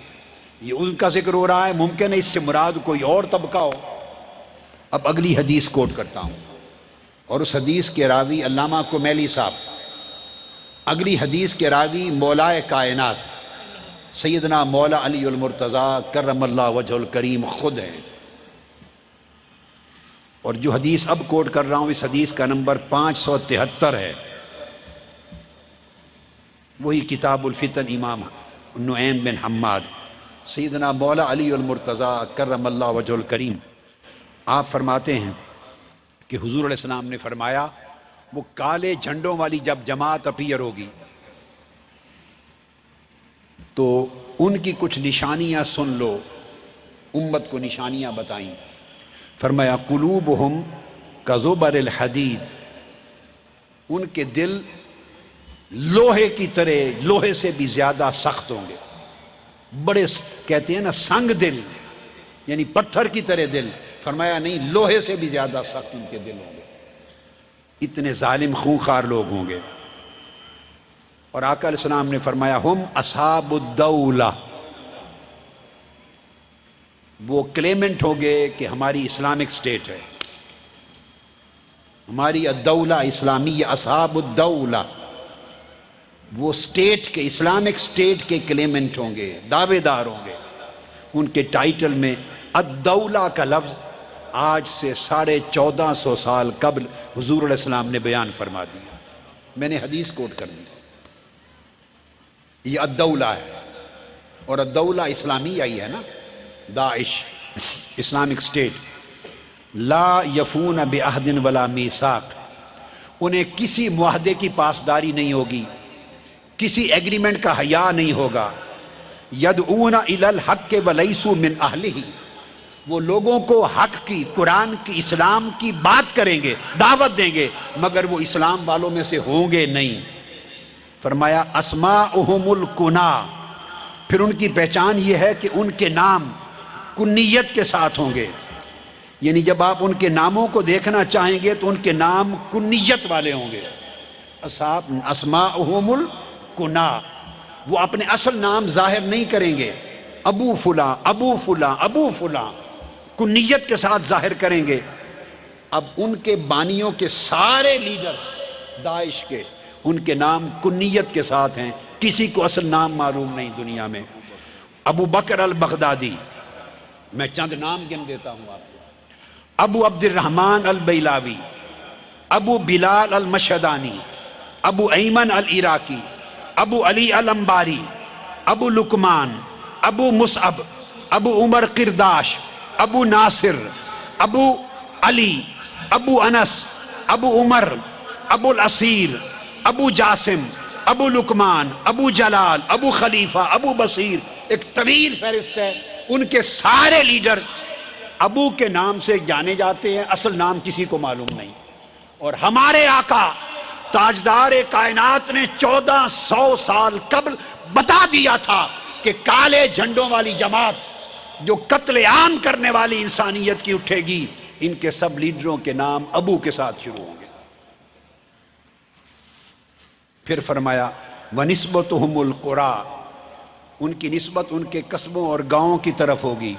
یہ ان کا ذکر ہو رہا ہے؟ ممکن ہے اس سے مراد کوئی اور طبقہ ہو۔ اب اگلی حدیث کوٹ کرتا ہوں، اور اس حدیث کے راوی علامہ کمیلی صاحب، اگلی حدیث کے راوی مولائے کائنات سیدنا مولا علی المرتضیٰ کرم اللہ وجہ الکریم خود ہیں۔ اور جو حدیث اب کوٹ کر رہا ہوں اس حدیث کا نمبر 573 ہے، وہی کتاب الفتن امام نعیم بن حماد سیدنا مولا علی المرتضیٰ کرم اللہ وجہ الکریم، آپ فرماتے ہیں کہ حضور علیہ السلام نے فرمایا وہ کالے جھنڈوں والی جب جماعت اپیئر ہوگی تو ان کی کچھ نشانیاں سن لو، امت کو نشانیاں بتائیں۔ فرمایا قلوبہم کزبر الحدید، ان کے دل لوہے کی طرح، لوہے سے بھی زیادہ سخت ہوں گے، بڑے کہتے ہیں نا سنگ دل، یعنی پتھر کی طرح دل، فرمایا نہیں لوہے سے بھی زیادہ سخت ان کے دل ہوں گے، اتنے ظالم خونخوار لوگ ہوں گے۔ اور آقا علیہ السلام نے فرمایا ہم اصحاب الدولہ، وہ کلیمنٹ ہوں گے کہ ہماری اسلامک اسٹیٹ ہے، ہماری الدولہ اسلامیہ، اصحاب الدولہ، وہ اسٹیٹ کے، اسلامک اسٹیٹ کے کلیمنٹ ہوں گے، دعوے دار ہوں گے۔ ان کے ٹائٹل میں الدولہ کا لفظ آج سے 1450 سال قبل حضور علیہ السلام نے بیان فرما دیا، میں نے حدیث کوٹ کر دی، یہ الدولہ ہے، اور الدولہ اسلامیہ ہی ہے نا، داعش، اسلامک اسٹیٹ۔ لا یفون بعہد ولا میثاق، انہیں کسی معاہدے کی پاسداری نہیں ہوگی، کسی ایگریمنٹ کا حیا نہیں ہوگا۔ یدعون الی الحق ولیسوا من اہلہ، وہ لوگوں کو حق کی، قرآن کی، اسلام کی بات کریں گے، دعوت دیں گے، مگر وہ اسلام والوں میں سے ہوں گے نہیں۔ فرمایا اسماؤہم الکنا، پھر ان کی پہچان یہ ہے کہ ان کے نام کنیت کے ساتھ ہوں گے، یعنی جب آپ ان کے ناموں کو دیکھنا چاہیں گے تو ان کے نام کنیت والے ہوں گے۔ اسماؤہم الکنا، وہ اپنے اصل نام ظاہر نہیں کریں گے، ابو فلاں ابو فلاں ابو فلاں، کنیت کے ساتھ ظاہر کریں گے۔ اب ان کے بانیوں کے سارے لیڈر داعش کے، ان کے نام کنیت کے ساتھ ہیں، کسی کو اصل نام معلوم نہیں دنیا میں۔ ابو بکر البغدادی، میں چند نام گن دیتا ہوں آپ کو، ابو عبد الرحمن البیلاوی، ابو بلال المشہدانی، ابو ایمن العراقی، ابو علی الانباری، ابو لقمان، ابو مصعب، ابو عمر قرداش، ابو ناصر، ابو علی، ابو انس، ابو عمر، ابو الاسیر، ابو جاسم، ابو لقمان، ابو جلال، ابو خلیفہ، ابو بصیر، ایک طویل فہرست ہے۔ ان کے سارے لیڈر ابو کے نام سے جانے جاتے ہیں، اصل نام کسی کو معلوم نہیں۔ اور ہمارے آقا تاجدار کائنات نے 1400 سال قبل بتا دیا تھا کہ کالے جھنڈوں والی جماعت جو قتل عام کرنے والی انسانیت کی اٹھے گی، ان کے سب لیڈروں کے نام ابو کے ساتھ شروع ہوں گے۔ پھر فرمایا وَنِسْبَتُهُمُ الْقُرَىٰ، ان کی نسبت ان کے قصبوں اور گاؤں کی طرف ہوگی.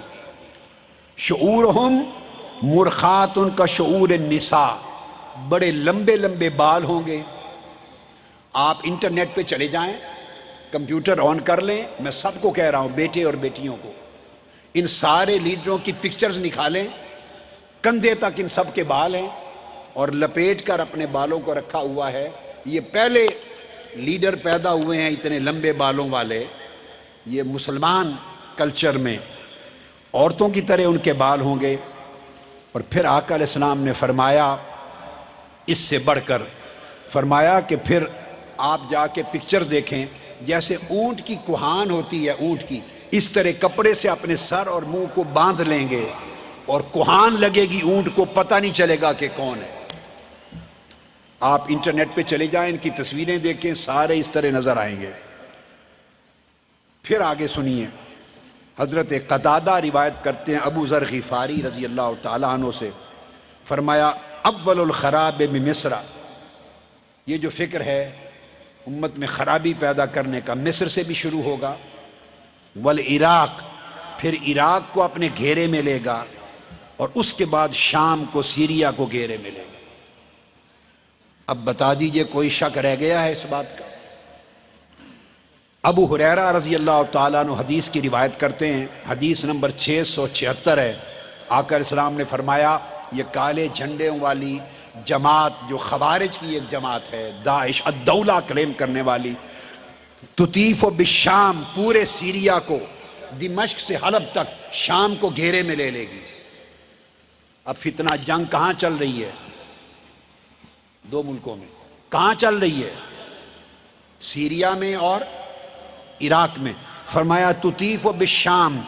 شعورہم مرخات، ان کا شعور النساء، بڑے لمبے لمبے بال ہوں گے. آپ انٹرنیٹ پہ چلے جائیں، کمپیوٹر آن کر لیں، میں سب کو کہہ رہا ہوں، بیٹے اور بیٹیوں کو، ان سارے لیڈروں کی پکچرز نکالیں، کندھے تک ان سب کے بال ہیں اور لپیٹ کر اپنے بالوں کو رکھا ہوا ہے. یہ پہلے لیڈر پیدا ہوئے ہیں اتنے لمبے بالوں والے. یہ مسلمان کلچر میں عورتوں کی طرح ان کے بال ہوں گے. اور پھر آقا علیہ السلام نے فرمایا اس سے بڑھ کر، فرمایا کہ پھر آپ جا کے پکچر دیکھیں، جیسے اونٹ کی کوہان ہوتی ہے، اونٹ کی، اس طرح کپڑے سے اپنے سر اور منہ کو باندھ لیں گے اور کوہان لگے گی، اونٹ کو پتہ نہیں چلے گا کہ کون ہے. آپ انٹرنیٹ پہ چلے جائیں، ان کی تصویریں دیکھیں، سارے اس طرح نظر آئیں گے. پھر آگے سنیے، حضرت قتادہ روایت کرتے ہیں ابو ذر غفاری رضی اللہ تعالیٰ عنہ سے، فرمایا اول الخراب بمصر، یہ جو فکر ہے امت میں خرابی پیدا کرنے کا مصر سے بھی شروع ہوگا. والعراق، پھر عراق کو اپنے گھیرے میں لے گا، اور اس کے بعد شام کو، سیریا کو گھیرے میں لے گا. اب بتا دیجئے کوئی شک رہ گیا ہے اس بات کا؟ ابو ہریرہ رضی اللہ تعالیٰ عنہ حدیث کی روایت کرتے ہیں، حدیث نمبر 676 ہے. آقا علیہ السلام نے فرمایا یہ کالے جھنڈوں والی جماعت جو خوارج کی ایک جماعت ہے، داعش الدولہ کلیم کرنے والی، تطیف بالشام، پورے سیریا کو، دمشق سے حلب تک، شام کو گھیرے میں لے لے گی. اب فتنہ جنگ کہاں چل رہی ہے؟ دو ملکوں میں. کہاں چل رہی ہے؟ سیریا میں اور عراق میں. فرمایا تطیف بالشام،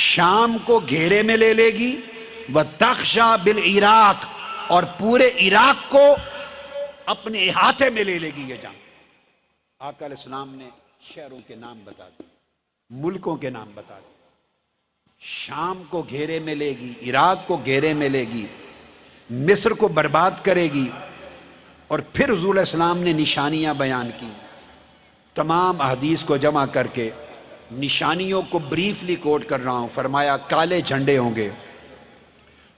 شام کو گھیرے میں لے لے گی، وتخشا بالعراق، اور پورے عراق کو اپنے احاطے میں لے لے گی یہ جنگ. آقا علیہ السلام نے شہروں کے نام بتا دیے، ملکوں کے نام بتا دیے. شام کو گھیرے میں لے گی، عراق کو گھیرے میں لے گی، مصر کو برباد کرے گی. اور پھر حضور علیہ السلام نے نشانیاں بیان کی، تمام احادیث کو جمع کر کے نشانیوں کو بریفلی کوٹ کر رہا ہوں. فرمایا کالے جھنڈے ہوں گے،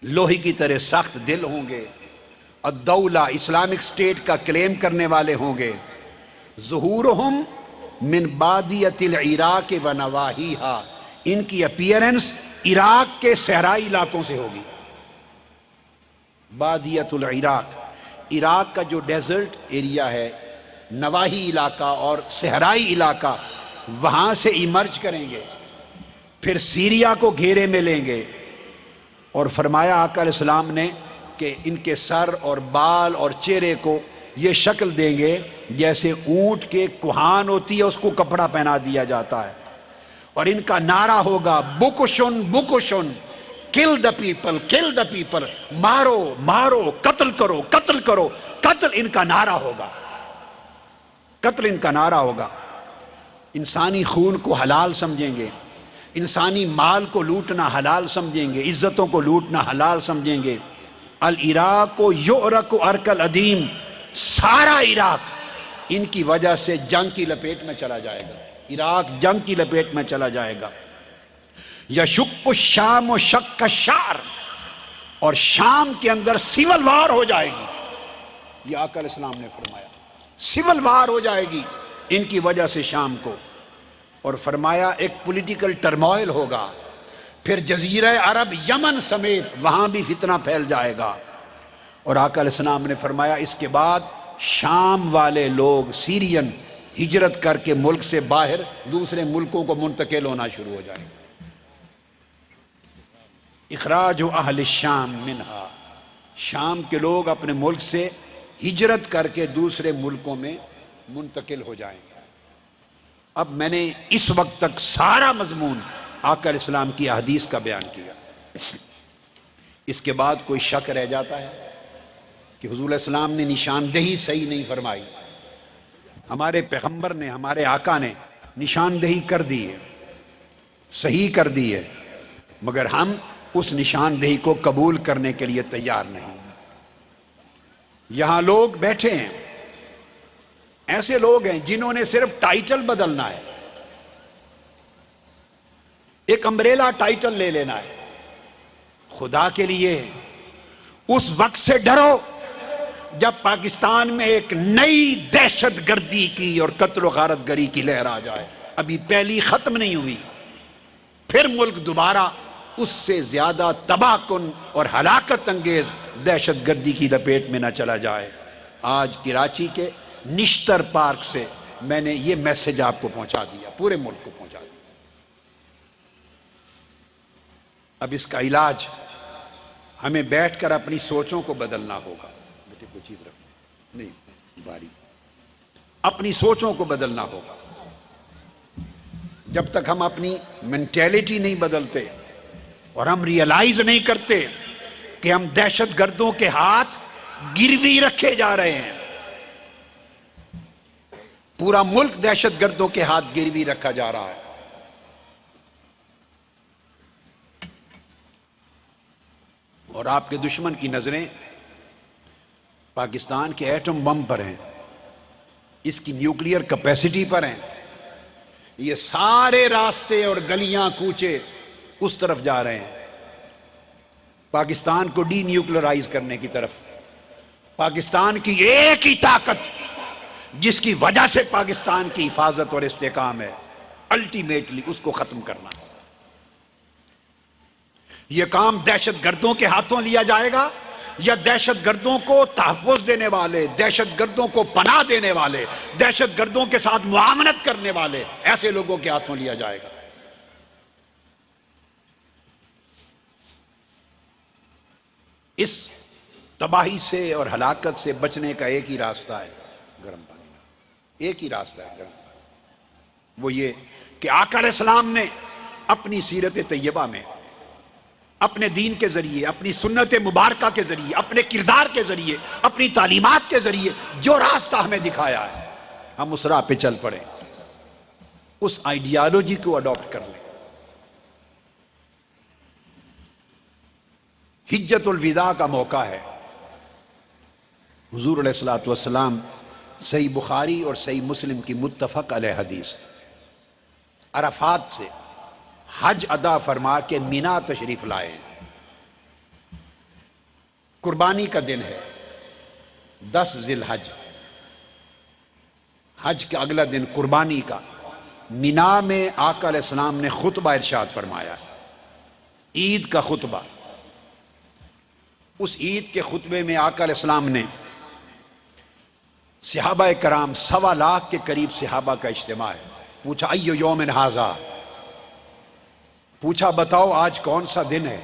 لوہے کی طرح سخت دل ہوں گے، الدولہ اسلامک اسٹیٹ کا کلیم کرنے والے ہوں گے. ظہورہم من بادیۃ العراق و نواحیہا، ان کی اپیرنس عراق کے صحرائی علاقوں سے ہوگی. بادیۃ العراق، عراق کا جو ڈیزرٹ ایریا ہے، نواحی علاقہ اور صحرائی علاقہ، وہاں سے ایمرج کریں گے، پھر سیریا کو گھیرے میں لیں گے. اور فرمایا آقا علیہ السلام نے کہ ان کے سر اور بال اور چہرے کو یہ شکل دیں گے جیسے اونٹ کے کوہان ہوتی ہے، اس کو کپڑا پہنا دیا جاتا ہے. اور ان کا نعرہ ہوگا بکشن بکشن، کل دا پیپل کل دا پیپل، مارو مارو، قتل کرو قتل کرو. قتل ان کا نعرہ ہوگا، قتل ان کا نعرہ ہوگا. انسانی خون کو حلال سمجھیں گے، انسانی مال کو لوٹنا حلال سمجھیں گے، عزتوں کو لوٹنا حلال سمجھیں گے. العراق یعرق عرق العدیم، سارا عراق ان کی وجہ سے جنگ کی لپیٹ میں چلا جائے گا. عراق جنگ کی لپیٹ میں چلا جائے گا. یشق الشام و شق الشعر، اور شام کے اندر سول وار ہو جائے گی. یہ آقا علیہ السلام نے فرمایا سول وار ہو جائے گی ان کی وجہ سے شام کو. اور فرمایا ایک پولیٹیکل ٹرموائل ہوگا، پھر جزیرہ عرب یمن سمیت وہاں بھی فتنہ پھیل جائے گا. اور آقا علیہ السلام نے فرمایا اس کے بعد شام والے لوگ سیرین ہجرت کر کے ملک سے باہر دوسرے ملکوں کو منتقل ہونا شروع ہو جائیں گے. اخراج اہل الشام منہا، شام کے لوگ اپنے ملک سے ہجرت کر کے دوسرے ملکوں میں منتقل ہو جائیں گے. اب میں نے اس وقت تک سارا مضمون آقا علیہ السلام کی احادیث کا بیان کیا. اس کے بعد کوئی شک رہ جاتا ہے کہ حضور علیہ السلام نے نشاندہی صحیح نہیں فرمائی. ہمارے پیغمبر نے، ہمارے آقا نے نشاندہی کر دی ہے، صحیح کر دی ہے، مگر ہم اس نشاندہی کو قبول کرنے کے لیے تیار نہیں. یہاں لوگ بیٹھے ہیں، ایسے لوگ ہیں جنہوں نے صرف ٹائٹل بدلنا ہے، ایک امبریلا ٹائٹل لے لینا ہے۔ خدا کے لیے اس وقت سے ڈرو جب پاکستان میں ایک نئی دہشت گردی کی اور قتل و غارت گری کی لہر آ جائے۔ ابھی پہلی ختم نہیں ہوئی، پھر ملک دوبارہ اس سے زیادہ تباہ کن اور ہلاکت انگیز دہشت گردی کی لپیٹ میں نہ چلا جائے۔ آج کراچی کے نشتر پارک سے میں نے یہ میسج آپ کو پہنچا دیا، پورے ملک کو پہنچا دیا۔ اب اس کا علاج ہمیں بیٹھ کر اپنی سوچوں کو بدلنا ہوگا۔ بیٹے کوئی چیز رکھ نہیں باری، اپنی سوچوں کو بدلنا ہوگا۔ جب تک ہم اپنی مینٹیلٹی نہیں بدلتے اور ہم ریئلائز نہیں کرتے کہ ہم دہشت گردوں کے ہاتھ گروی رکھے جا رہے ہیں، پورا ملک دہشت گردوں کے ہاتھ گروی رکھا جا رہا ہے۔ اور آپ کے دشمن کی نظریں پاکستان کے ایٹم بم پر ہیں، اس کی نیوکلیئر کیپیسٹی پر ہیں۔ یہ سارے راستے اور گلیاں کوچے اس طرف جا رہے ہیں، پاکستان کو ڈی نیوکلرائز کرنے کی طرف۔ پاکستان کی ایک ہی طاقت جس کی وجہ سے پاکستان کی حفاظت اور استحکام ہے، الٹیمیٹلی اس کو ختم کرنا۔ یہ کام دہشت گردوں کے ہاتھوں لیا جائے گا یا دہشت گردوں کو تحفظ دینے والے، دہشت گردوں کو پناہ دینے والے، دہشت گردوں کے ساتھ معاونت کرنے والے ایسے لوگوں کے ہاتھوں لیا جائے گا؟ اس تباہی سے اور ہلاکت سے بچنے کا ایک ہی راستہ ہے، گرم پانی کا۔ ایک ہی راستہ ہے گرم پانی، وہ یہ کہ آقا علیہ السلام نے اپنی سیرت طیبہ میں، اپنے دین کے ذریعے، اپنی سنت مبارکہ کے ذریعے، اپنے کردار کے ذریعے، اپنی تعلیمات کے ذریعے جو راستہ ہمیں دکھایا ہے، ہم اس راہ پہ چل پڑیں، اس آئیڈیالوجی کو اڈاپٹ کر لیں۔ حجت الوداع کا موقع ہے۔ حضور علیہ السلام صحیح بخاری اور صحیح مسلم کی متفق علیہ حدیث، عرفات سے حج ادا فرما کے مینا تشریف لائے۔ قربانی کا دن ہے، 10 ذی الحج، حج کا اگلا دن قربانی کا۔ مینا میں آقا علیہ السلام نے خطبہ ارشاد فرمایا، عید کا خطبہ۔ اس عید کے خطبے میں آقا علیہ السلام نے صحابہ کرام 1.25 لاکھ کے قریب صحابہ کا اجتماع ہے، پوچھا ایو یوم ھذا، پوچھا بتاؤ آج کون سا دن ہے؟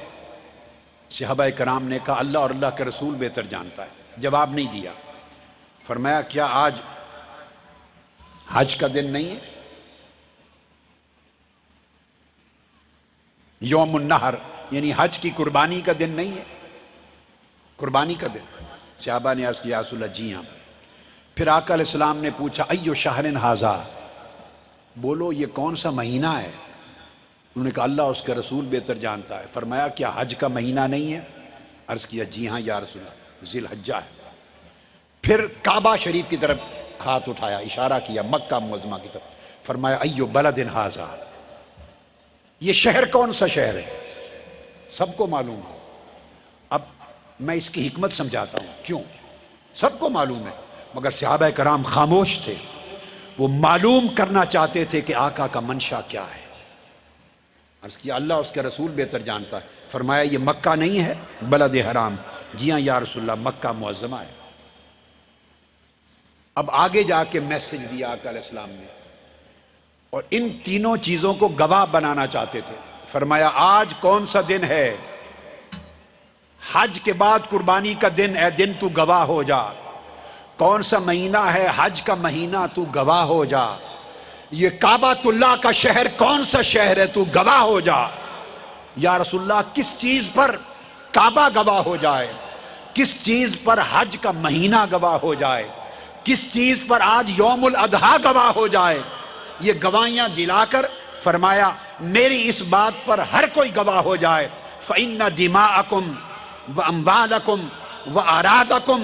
صحابہ کرام نے کہا اللہ اور اللہ کے رسول بہتر جانتا ہے۔ جواب نہیں دیا۔ فرمایا کیا آج حج کا دن نہیں ہے؟ یوم النحر یعنی حج کی قربانی کا دن نہیں ہے؟ قربانی کا دن۔ صحابہ نے عرض کیا یا رسول اللہ جی ہاں۔ پھر آقا علیہ السلام نے پوچھا ایو شہر ھذا، بولو یہ کون سا مہینہ ہے؟ انہوں نے کہا اللہ اس کے رسول بہتر جانتا ہے۔ فرمایا کیا حج کا مہینہ نہیں ہے؟ عرض کیا جی ہاں یا رسول اللہ، ذی الحجہ ہے۔ پھر کعبہ شریف کی طرف ہاتھ اٹھایا، اشارہ کیا مکہ معظمہ کی طرف، فرمایا ایو بلد ھذا، یہ شہر کون سا شہر ہے؟ سب کو معلوم ہے۔ اب میں اس کی حکمت سمجھاتا ہوں کیوں، سب کو معلوم ہے، مگر صحابہ کرام خاموش تھے، وہ معلوم کرنا چاہتے تھے کہ آقا کا منشا کیا ہے۔ عرض کیا اللہ اس کے رسول بہتر جانتا ہے۔ فرمایا یہ مکہ نہیں ہے بلد حرام؟ جی ہاں یا رسول اللہ مکہ معظمہ ہے۔ اب آگے جا کے میسج دیا آقا علیہ السلام نے، اور ان تینوں چیزوں کو گواہ بنانا چاہتے تھے۔ فرمایا آج کون سا دن ہے؟ حج کے بعد قربانی کا دن ہے، دن تو گواہ ہو جا۔ کون سا مہینہ ہے؟ حج کا مہینہ، تو گواہ ہو جا۔ یہ کعبۃ اللہ کا شہر کون سا شہر ہے؟ تو گواہ ہو جا۔ یا رسول اللہ کس چیز پر کعبہ گواہ ہو جائے؟ کس چیز پر حج کا مہینہ گواہ ہو جائے؟ کس چیز پر آج یوم الاضحیٰ گواہ ہو جائے؟ یہ گواہیاں دلا کر فرمایا میری اس بات پر ہر کوئی گواہ ہو جائے۔ فَإِنَّ دِمَاءَكُمْ وَأَمْوَالَكُمْ وَأَعْرَاضَكُمْ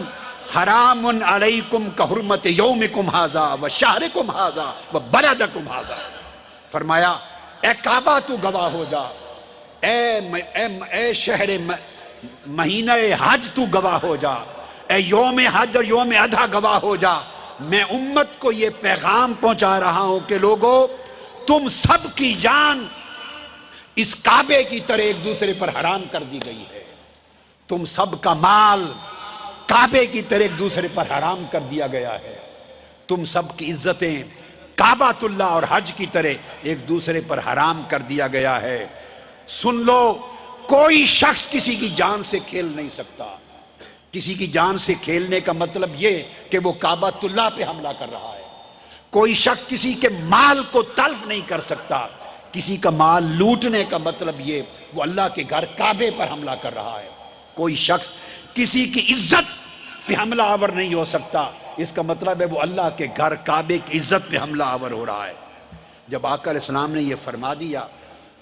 حرام علیکم کحرمت یومکم ھذا و شہرکم ھذا و بلدکم ھذا، فرمایا اے کعبہ تو گواہ ہو جا، اے شہر مہینہ حج تو گواہ ہو جا، اے یوم حج اور یوم اضحیٰ گواہ ہو جا، میں امت کو یہ پیغام پہنچا رہا ہوں کہ لوگو تم سب کی جان اس کعبے کی طرح ایک دوسرے پر حرام کر دی گئی ہے، تم سب کا مال کعبے کی طرح ایک دوسرے پر حرام کر دیا گیا ہے، تم سب کی عزتیں کعبۃ اللہ اور حج کی طرح ایک دوسرے پر حرام کر دیا گیا ہے۔ سن لو، کوئی شخص کسی کی جان سے کھیل نہیں سکتا۔ کسی کی جان سے کھیلنے کا مطلب یہ کہ وہ کعبۃ اللہ پہ حملہ کر رہا ہے۔ کوئی شخص کسی کے مال کو تلف نہیں کر سکتا۔ کسی کا مال لوٹنے کا مطلب یہ وہ اللہ کے گھر کعبے پر حملہ کر رہا ہے۔ کوئی شخص کسی کی عزت پہ حملہ آور نہیں ہو سکتا، اس کا مطلب ہے وہ اللہ کے گھر کعبے کی عزت پہ حملہ آور ہو رہا ہے۔ جب آقا علیہ السلام نے یہ فرما دیا،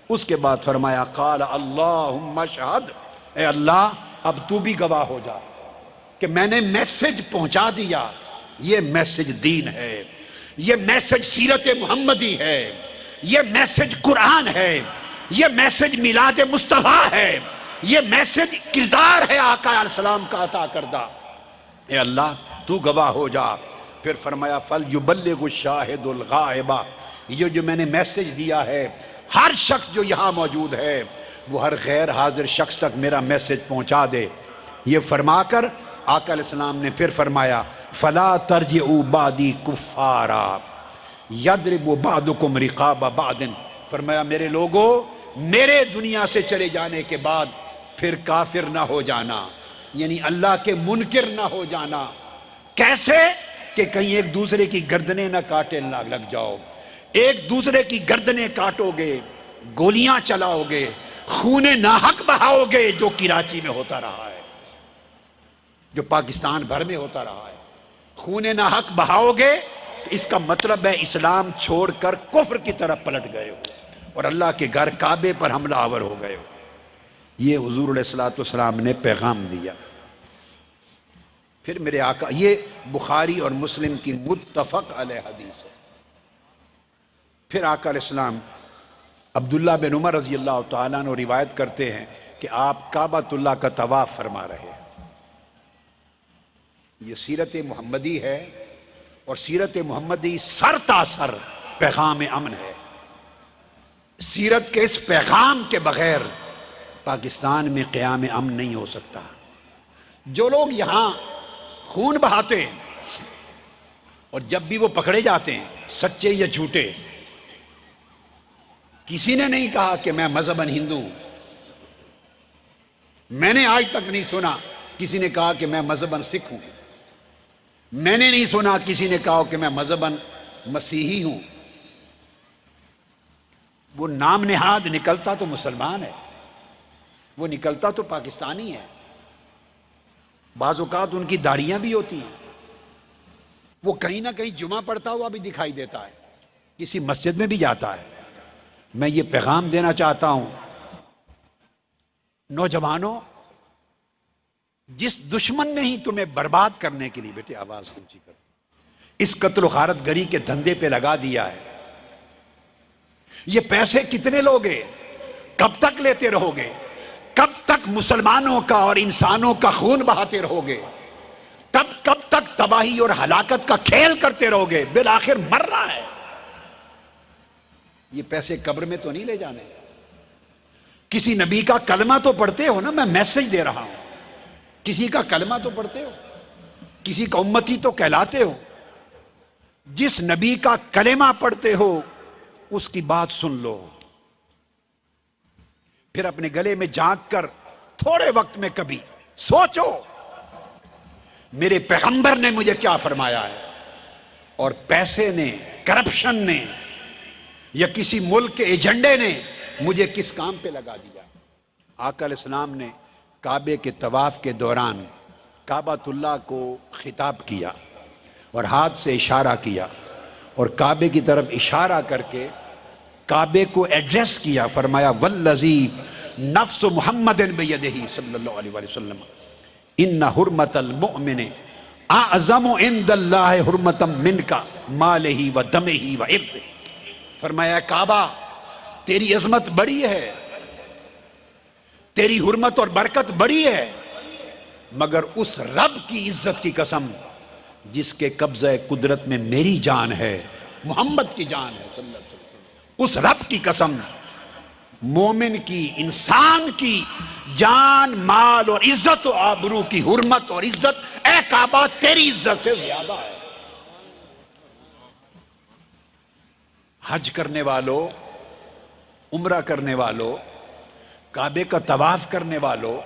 اس کے بعد فرمایا قال اللہم اشہد، اے اللہ اب تو بھی گواہ ہو جا کہ میں نے میسج پہنچا دیا۔ یہ میسج دین ہے، یہ میسج سیرت محمدی ہے، یہ میسج قرآن ہے، یہ میسج میلاد مصطفیٰ ہے، یہ میسج کردار ہے آقا علیہ السلام کا عطا کردہ۔ اے اللہ تو گواہ ہو جا۔ پھر فرمایا فَلْيُبَلِّغُ الشَّاهِدُ الْغَائِبَ، یہ جو میں نے میسج دیا ہے، ہر شخص جو یہاں موجود ہے وہ ہر غیر حاضر شخص تک میرا میسج پہنچا دے۔ یہ فرما کر آقا علیہ السلام نے پھر فرمایا فَلَا تَرْجِعُوا بَعْدِي كُفَّارًا يَضْرِبُ بَعْضُكُمْ رِقَابَ بَعْضٍ، فرمایا میرے لوگوں، میرے دنیا سے چلے جانے کے بعد پھر کافر نہ ہو جانا، یعنی اللہ کے منکر نہ ہو جانا۔ کیسے؟ کہ کہیں ایک دوسرے کی گردنیں نہ کاٹے نہ لگ جاؤ، ایک دوسرے کی گردنیں کاٹو گے، گولیاں چلاؤ گے، خون ناحق بہاؤ گے، جو کراچی میں ہوتا رہا ہے، جو پاکستان بھر میں ہوتا رہا ہے، خون ناحق بہاؤ گے، اس کا مطلب ہے اسلام چھوڑ کر کفر کی طرف پلٹ گئے ہو اور اللہ کے گھر کعبے پر حملہ آور ہو گئے ہو۔ یہ حضور علیہ السلام نے پیغام دیا۔ پھر میرے آقا، یہ بخاری اور مسلم کی متفق علیہ حدیث ہے۔ پھر آقا علیہ السلام عبداللہ بن عمر رضی اللہ تعالیٰ عنہ روایت کرتے ہیں کہ آپ کعبۃ اللہ کا طواف فرما رہے ہیں۔ یہ سیرت محمدی ہے اور سیرت محمدی سر تا سر پیغام امن ہے۔ سیرت کے اس پیغام کے بغیر پاکستان میں قیام امن نہیں ہو سکتا۔ جو لوگ یہاں خون بہاتے ہیں اور جب بھی وہ پکڑے جاتے ہیں، سچے یا جھوٹے، کسی نے نہیں کہا کہ میں مذہباً ہندو ہوں۔ میں نے آج تک نہیں سنا کسی نے کہا کہ میں مذہباً سکھ ہوں۔ میں نے نہیں سنا کسی نے کہا کہ میں مذہباً مسیحی ہوں۔ وہ نام نہاد نکلتا تو مسلمان ہے، وہ نکلتا تو پاکستانی ہے۔ بعض اوقات ان کی داڑیاں بھی ہوتی ہیں، وہ کہیں نہ کہیں جمعہ پڑھتا ہوا بھی دکھائی دیتا ہے، کسی مسجد میں بھی جاتا ہے۔ میں یہ پیغام دینا چاہتا ہوں نوجوانوں، جس دشمن نے ہی تمہیں برباد کرنے کے لیے، بیٹے آواز اونچی کرو، اس قتل و غارت گری کے دھندے پہ لگا دیا ہے، یہ پیسے کتنے لوگے؟ کب تک لیتے رہو گے؟ کب تک مسلمانوں کا اور انسانوں کا خون بہاتے رہو گے؟ کب تک تباہی اور ہلاکت کا کھیل کرتے رہو گے؟ بالآخر مرنا ہے۔ یہ پیسے قبر میں تو نہیں لے جانے۔ کسی نبی کا کلمہ تو پڑھتے ہو نا، میں میسج دے رہا ہوں، کسی کا کلمہ تو پڑھتے ہو، کسی کا امتی تو کہلاتے ہو۔ جس نبی کا کلمہ پڑھتے ہو اس کی بات سن لو، پھر اپنے گلے میں جھانک کر تھوڑے وقت میں کبھی سوچو میرے پیغمبر نے مجھے کیا فرمایا ہے، اور پیسے نے، کرپشن نے یا کسی ملک کے ایجنڈے نے مجھے کس کام پہ لگا دیا۔ آقا علیہ السلام نے کعبے کے طواف کے دوران کعبۃ اللہ کو خطاب کیا اور ہاتھ سے اشارہ کیا اور کعبے کی طرف اشارہ کر کے کعبے کو ایڈریس کیا، فرمایا والذی نفس محمد بیدہ صلی اللہ علیہ وسلم ان حرمت المؤمن اعظم عند اللہ حرمتا منک مالہ و دمہ و عرضہ. فرمایا کعبہ تیری عظمت بڑی ہے، تیری حرمت اور برکت بڑی ہے، مگر اس رب کی عزت کی قسم جس کے قبضہ قدرت میں میری جان ہے، محمد کی جان ہے صلی اللہ علیہ وسلم، اس رب کی قسم، مومن کی، انسان کی جان، مال اور عزت و آبرو کی حرمت اور عزت اے کعبہ تیری عزت سے زیادہ ہے. حج کرنے والوں، عمرہ کرنے والوں، کعبے کا طواف کرنے والوں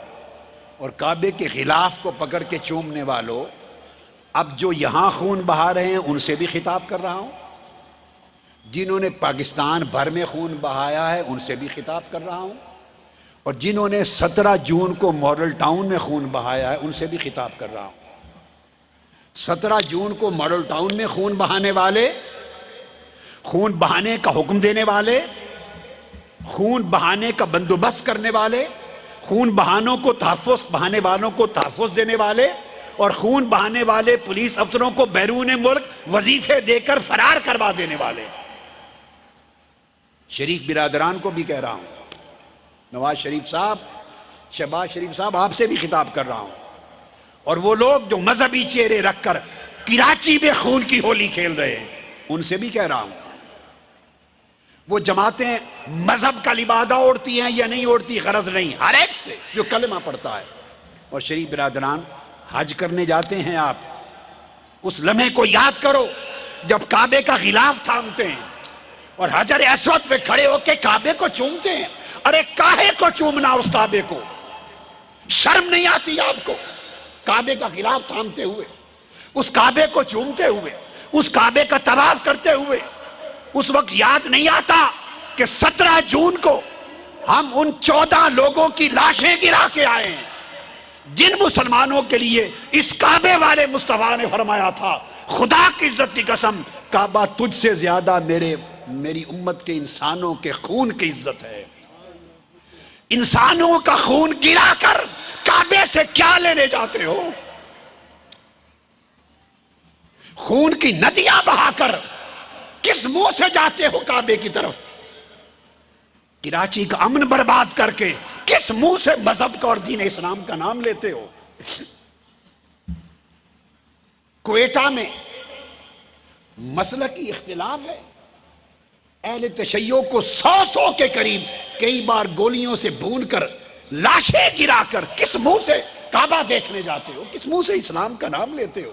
اور کعبے کے غلاف کو پکڑ کے چومنے والوں، اب جو یہاں خون بہا رہے ہیں ان سے بھی خطاب کر رہا ہوں، جنہوں نے پاکستان بھر میں خون بہایا ہے ان سے بھی خطاب کر رہا ہوں، اور جنہوں نے 17 جون کو ماڈل ٹاؤن میں خون بہایا ہے ان سے بھی خطاب کر رہا ہوں. 17 جون کو ماڈل ٹاؤن میں خون بہانے والے، خون بہانے کا حکم دینے والے، خون بہانے کا بندوبست کرنے والے، خون بہانوں کو بہانے والوں کو تحفظ دینے والے، اور خون بہانے والے پولیس افسروں کو بیرون ملک وظیفے دے کر فرار کروا دینے والے. شریف برادران کو بھی کہہ رہا ہوں، نواز شریف صاحب، شہباز شریف صاحب، آپ سے بھی خطاب کر رہا ہوں، اور وہ لوگ جو مذہبی چہرے رکھ کر کراچی میں خون کی ہولی کھیل رہے ہیں ان سے بھی کہہ رہا ہوں. وہ جماعتیں مذہب کا لبادہ اوڑھتی ہیں یا نہیں اوڑھتی غرض نہیں، ہر ایک سے جو کلمہ پڑھتا ہے. اور شریف برادران، حج کرنے جاتے ہیں آپ، اس لمحے کو یاد کرو جب کعبے کا غلاف تھامتے ہیں اور حجر اسود پہ کھڑے ہو کے کعبے کو چومتے ہیں. ارے کاہے کو چومنا اس کعبے کو؟ شرم نہیں آتی آپ کو؟ کعبے کا غلاف تھامتے ہوئے، اس کعبے کو چومتے ہوئے، اس کعبے کا طواف کرتے ہوئے، اس وقت یاد نہیں آتا کہ 17 جون کو ہم ان 14 لوگوں کی لاشیں گرا کے آئے ہیں جن مسلمانوں کے لیے اس کعبے والے مصطفیٰ نے فرمایا تھا خدا کی عزت کی قسم کعبہ تجھ سے زیادہ میری امت کے انسانوں کے خون کی عزت ہے. انسانوں کا خون گرا کر کعبے سے کیا لینے جاتے ہو؟ خون کی ندیاں بہا کر کس منہ سے جاتے ہو کعبے کی طرف؟ کراچی کا امن برباد کر کے کس منہ سے مذہب کا اور دین اسلام کا نام لیتے ہو؟ کوئٹہ میں مسلکی اختلاف ہے، اہل تشیع کو 100 کے قریب کئی بار گولیوں سے بھون کر لاشیں گرا کر کس منہ سے کعبہ دیکھنے جاتے ہو؟ کس منہ سے اسلام کا نام لیتے ہو؟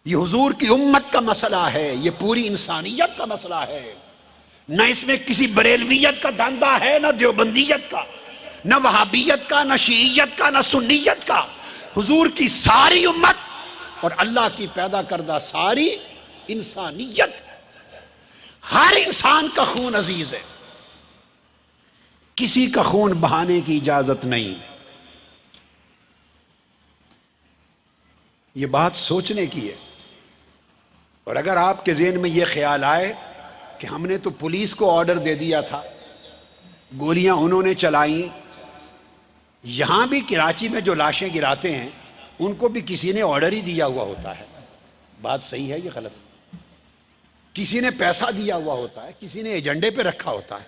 یہ حضور کی امت کا مسئلہ ہے، یہ پوری انسانیت کا مسئلہ ہے. نہ اس میں کسی بریلویت کا دھندا ہے، نہ دیوبندیت کا، نہ وہابیت کا، نہ شیعیت کا، نہ سنیت کا. حضور کی ساری امت اور اللہ کی پیدا کردہ ساری انسانیت، ہر انسان کا خون عزیز ہے، کسی کا خون بہانے کی اجازت نہیں. یہ بات سوچنے کی ہے. اور اگر آپ کے ذہن میں یہ خیال آئے کہ ہم نے تو پولیس کو آرڈر دے دیا تھا، گولیاں انہوں نے چلائیں، یہاں بھی کراچی میں جو لاشیں گراتے ہیں ان کو بھی کسی نے آرڈر ہی دیا ہوا ہوتا ہے. بات صحیح ہے یہ غلط؟ کسی نے پیسہ دیا ہوا ہوتا ہے، کسی نے ایجنڈے پہ رکھا ہوتا ہے.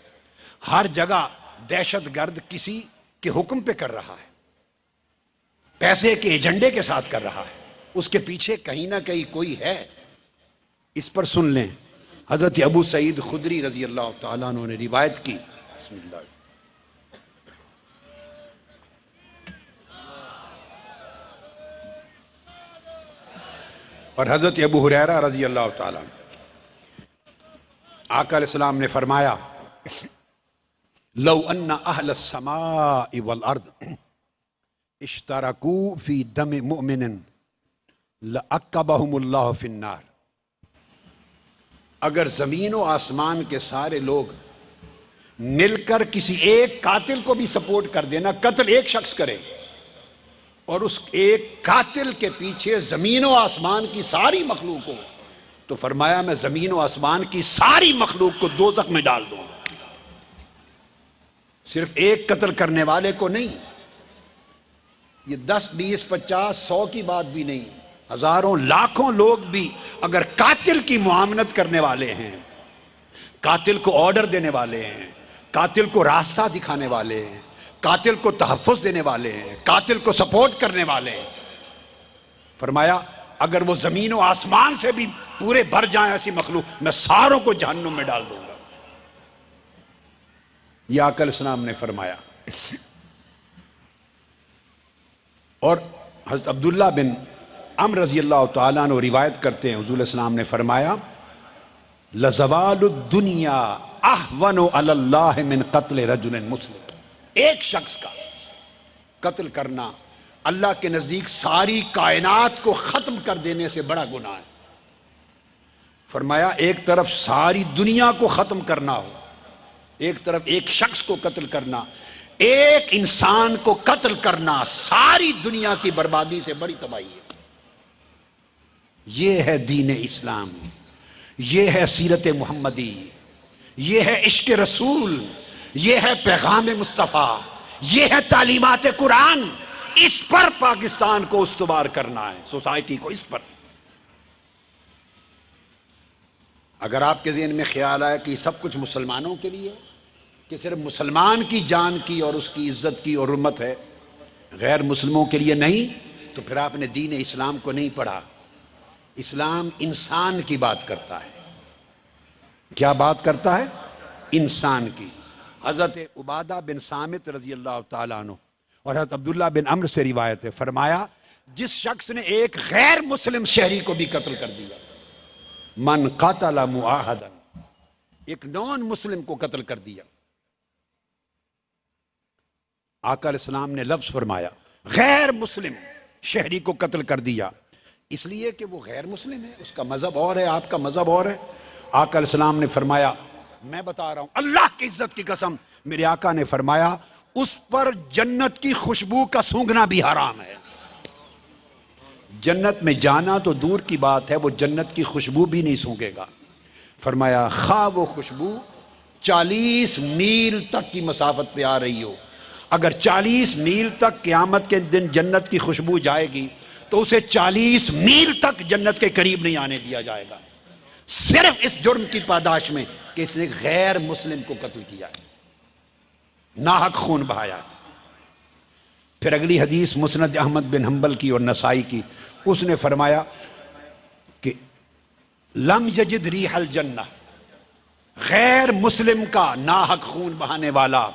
ہر جگہ دہشت گرد کسی کے حکم پہ کر رہا ہے، پیسے کے ایجنڈے کے ساتھ کر رہا ہے، اس کے پیچھے کہیں نہ کہیں کوئی ہے. اس پر سن لیں، حضرت ابو سعید خدری رضی اللہ تعالیٰ عنہ نے روایت کی. بسم اللہ. اور حضرت ابو ہریرہ رضی اللہ تعالیٰ عنہ، آقا علیہ السلام نے فرمایا لو ان اہل السماء والارض اشترکوا فی دم مؤمن لعقبہم اللہ فی النار. اگر زمین و آسمان کے سارے لوگ مل کر کسی ایک قاتل کو بھی سپورٹ کر دینا، قتل ایک شخص کرے اور اس ایک قاتل کے پیچھے زمین و آسمان کی ساری مخلوق ہو، تو فرمایا میں زمین و آسمان کی ساری مخلوق کو دوزخ میں ڈال دوں گا، صرف ایک قتل کرنے والے کو نہیں. یہ 10 20 50 100 کی بات بھی نہیں، ہزاروں لاکھوں لوگ بھی اگر قاتل کی معاونت کرنے والے ہیں، قاتل کو آرڈر دینے والے ہیں، قاتل کو راستہ دکھانے والے ہیں، قاتل کو تحفظ دینے والے ہیں، قاتل کو سپورٹ کرنے والے ہیں، فرمایا اگر وہ زمین و آسمان سے بھی پورے بھر جائیں ایسی مخلوق، میں ساروں کو جہنم میں ڈال دوں گا. یہ آقا علیہ السلام نے فرمایا. اور حضرت عبداللہ بن عمر رضی اللہ تعالیٰ عنہ روایت کرتے ہیں، حضور علیہ السلام نے فرمایا لَزَوَالُ الدُّنْيَا أَحْوَنُ عَلَى اللَّهِ مِنْ قَتْلِ رَجُلٍ مُسْلِمٍ. ایک شخص کا قتل کرنا اللہ کے نزدیک ساری کائنات کو ختم کر دینے سے بڑا گناہ ہے. فرمایا ایک طرف ساری دنیا کو ختم کرنا ہو، ایک طرف ایک شخص کو قتل کرنا، ایک انسان کو قتل کرنا ساری دنیا کی بربادی سے بڑی تباہی ہے. یہ ہے دین اسلام، یہ ہے سیرت محمدی، یہ ہے عشق رسول، یہ ہے پیغام مصطفیٰ، یہ ہے تعلیمات قرآن. اس پر پاکستان کو استوار کرنا ہے، سوسائٹی کو اس پر. اگر آپ کے ذہن میں خیال آئے کہ سب کچھ مسلمانوں کے لیے، کہ صرف مسلمان کی جان کی اور اس کی عزت کی اور حرمت ہے، غیر مسلموں کے لیے نہیں، تو پھر آپ نے دین اسلام کو نہیں پڑھا. اسلام انسان کی بات کرتا ہے. کیا بات کرتا ہے؟ انسان کی. حضرت عبادہ بن صامت رضی اللہ تعالیٰ عنہ اور حضرت عبداللہ بن عمر سے روایت ہے، فرمایا جس شخص نے ایک غیر مسلم شہری کو بھی قتل کر دیا، من قتل معاہدا، ایک نان مسلم کو قتل کر دیا. آقا علیہ السلام نے لفظ فرمایا غیر مسلم شہری کو قتل کر دیا، اس لیے کہ وہ غیر مسلم ہے، اس کا مذہب اور ہے، آپ کا مذہب اور ہے. آقا علیہ السلام نے فرمایا میں بتا رہا ہوں اللہ کی عزت کی قسم، میرے آقا نے فرمایا اس پر جنت کی خوشبو کا سونگھنا بھی حرام ہے. جنت میں جانا تو دور کی بات ہے، وہ جنت کی خوشبو بھی نہیں سونگھے گا. فرمایا خواہ وہ خوشبو 40 میل تک کی مسافت پہ آ رہی ہو، اگر 40 میل تک قیامت کے دن جنت کی خوشبو جائے گی تو اسے 40 میل تک جنت کے قریب نہیں آنے دیا جائے گا، صرف اس جرم کی پاداش میں کہ اس نے غیر مسلم کو قتل کیا ہے، ناحق خون بہایا. پھر اگلی حدیث مسند احمد بن حنبل کی اور نسائی کی، اس نے فرمایا کہ لم یجد ریح الجنہ، غیر مسلم کا ناحق خون بہانے والا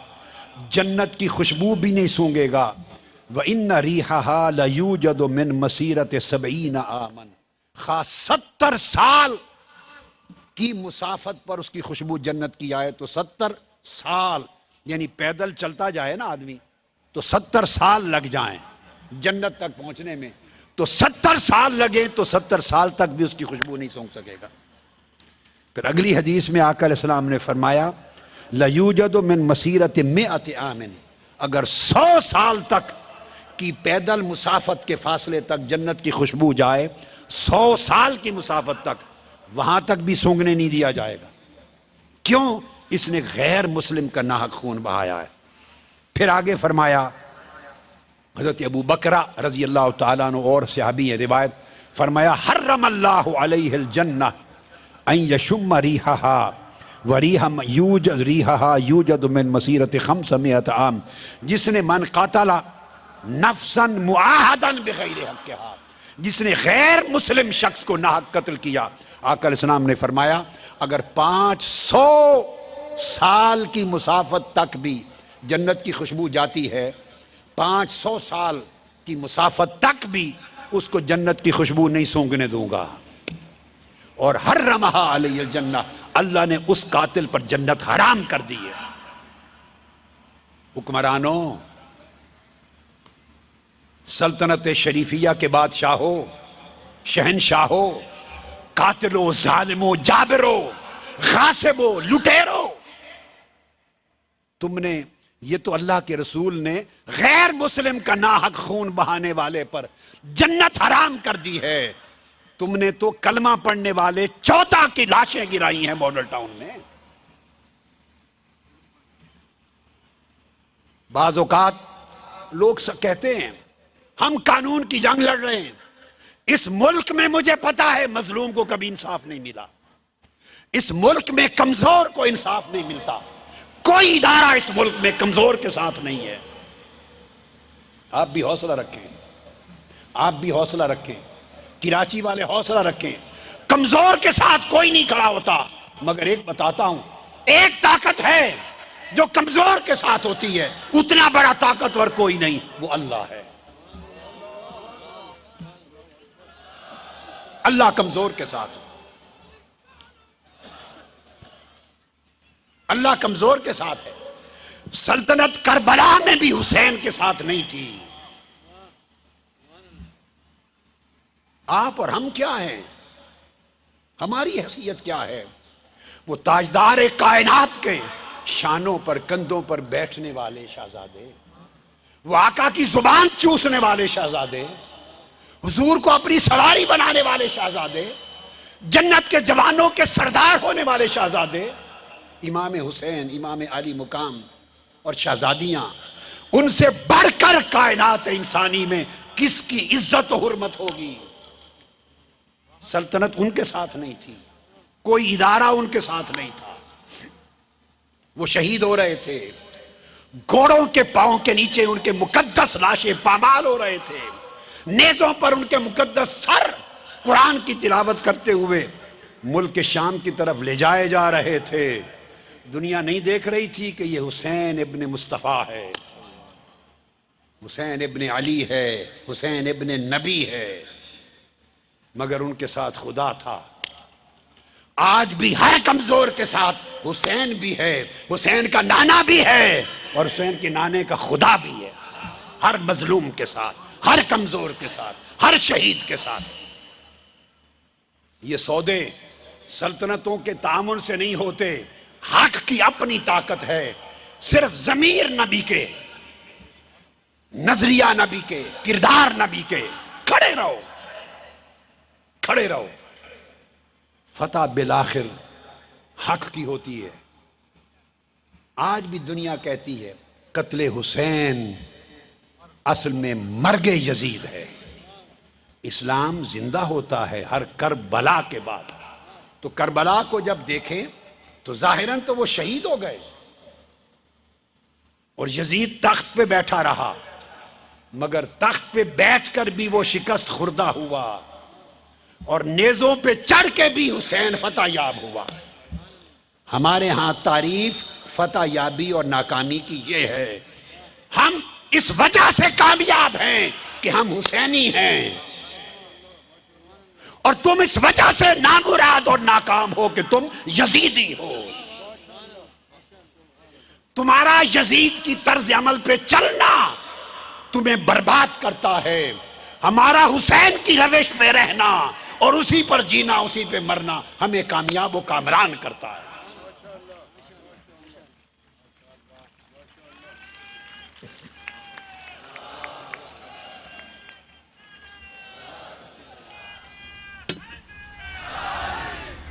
جنت کی خوشبو بھی نہیں سونگے گا. وَإِنَّ رِيحَهَا لَيُوجَدُ مِن مَسِيرَةِ 70 عَامًا، خاص 70 سال کی مسافت پر اس کی خوشبو جنت کی آئے تو 70 سال، یعنی پیدل چلتا جائے نا آدمی تو 70 سال لگ جائیں جنت تک پہنچنے میں، تو 70 سال لگے تو 70 سال تک بھی اس کی خوشبو نہیں سونگ سکے گا. پھر اگلی حدیث میں آقا علیہ السلام نے فرمایا لَيُوجَدُ مِن مَسِيرَةِ 100 عَامٍ، اگر 100 سال تک کی پیدل مسافت کے فاصلے تک جنت کی خوشبو جائے، 100 سال کی مسافت تک، وہاں تک بھی سونگنے نہیں دیا جائے گا. کیوں؟ اس نے غیر مسلم کا ناحق خون بہایا ہے. پھر آگے فرمایا حضرت ابو بکرہ رضی اللہ تعالیٰ عنہ اور صحابی ہے روایت، فرمایا حرم اللہ علیہ الجنہ ان یشم ریحہا ریحہا یوجد من مسیرت 500 عام، جس نے من قاتل نفسا معاہدا بغیر حقہا، جس نے غیر مسلم شخص کو ناحق قتل کیا، آقا علیہ السلام نے فرمایا اگر 500 سال کی مسافت تک بھی جنت کی خوشبو جاتی ہے، 500 سال کی مسافت تک بھی اس کو جنت کی خوشبو نہیں سونگنے دوں گا. اور حرمہا علیہ الجنہ، اللہ نے اس قاتل پر جنت حرام کر دی ہے. حکمرانوں، سلطنت شریفیہ کے بادشاہو، شہنشاہو، قاتلو، ظالمو، جابرو، غاصبو، لٹیرو، تم نے یہ تو اللہ کے رسول نے غیر مسلم کا ناحق خون بہانے والے پر جنت حرام کر دی ہے، تم نے تو کلمہ پڑھنے والے 14 کی لاشیں گرائی ہیں ماڈل ٹاؤن میں. بعض اوقات لوگ کہتے ہیں ہم قانون کی جنگ لڑ رہے ہیں. اس ملک میں مجھے پتا ہے مظلوم کو کبھی انصاف نہیں ملا. اس ملک میں کمزور کو انصاف نہیں ملتا. کوئی ادارہ اس ملک میں کمزور کے ساتھ نہیں ہے. آپ بھی حوصلہ رکھیں, آپ بھی حوصلہ رکھیں, کراچی والے حوصلہ رکھیں. کمزور کے ساتھ کوئی نہیں کھڑا ہوتا, مگر ایک بتاتا ہوں, ایک طاقت ہے جو کمزور کے ساتھ ہوتی ہے. اتنا بڑا طاقتور کوئی نہیں, وہ اللہ ہے. اللہ کمزور کے ساتھ, اللہ کمزور کے ساتھ ہے. سلطنت کربلا میں بھی حسین کے ساتھ نہیں تھی. آپ اور ہم کیا ہیں؟ ہماری حیثیت کیا ہے؟ وہ تاجدار کائنات کے شانوں پر کندھوں پر بیٹھنے والے شہزادے, وہ آقا کی زبان چوسنے والے شہزادے, حضور کو اپنی سواری بنانے والے شہزادے, جنت کے جوانوں کے سردار ہونے والے شہزادے, امام حسین, امام علی مقام اور شہزادیاں, ان سے بڑھ کر کائنات انسانی میں کس کی عزت و حرمت ہوگی؟ سلطنت ان کے ساتھ نہیں تھی, کوئی ادارہ ان کے ساتھ نہیں تھا. وہ شہید ہو رہے تھے, گھوڑوں کے پاؤں کے نیچے ان کے مقدس لاشیں پامال ہو رہے تھے, نیزوں پر ان کے مقدس سر قرآن کی تلاوت کرتے ہوئے ملک شام کی طرف لے جائے جا رہے تھے. دنیا نہیں دیکھ رہی تھی کہ یہ حسین ابن مصطفیٰ ہے, حسین ابن علی ہے, حسین ابن نبی ہے, مگر ان کے ساتھ خدا تھا. آج بھی ہر کمزور کے ساتھ حسین بھی ہے, حسین کا نانا بھی ہے, اور حسین کے نانے کا خدا بھی ہے. ہر مظلوم کے ساتھ, ہر کمزور کے ساتھ, ہر شہید کے ساتھ. یہ سودے سلطنتوں کے تعاون سے نہیں ہوتے, حق کی اپنی طاقت ہے. صرف ضمیر نبی کے, نظریہ نبی کے, کردار نبی کے. کھڑے رہو, کھڑے رہو. فتح بالآخر حق کی ہوتی ہے. آج بھی دنیا کہتی ہے قتل حسین اصل میں مرگ یزید ہے. اسلام زندہ ہوتا ہے ہر کربلا کے بعد. تو کربلا کو جب دیکھیں تو ظاہراً تو وہ شہید ہو گئے, اور یزید تخت پہ بیٹھا رہا, مگر تخت پہ بیٹھ کر بھی وہ شکست خوردہ ہوا, اور نیزوں پہ چڑھ کے بھی حسین فتح یاب ہوا. ہمارے ہاں تعریف فتح یابی اور ناکامی کی یہ ہے, ہم اس وجہ سے کامیاب ہیں کہ ہم حسینی ہیں, اور تم اس وجہ سے نامراد اور ناکام ہو کہ تم یزیدی ہو. تمہارا یزید کی طرز عمل پہ چلنا تمہیں برباد کرتا ہے. ہمارا حسین کی روش میں رہنا اور اسی پر جینا, اسی پہ مرنا ہمیں کامیاب و کامران کرتا ہے.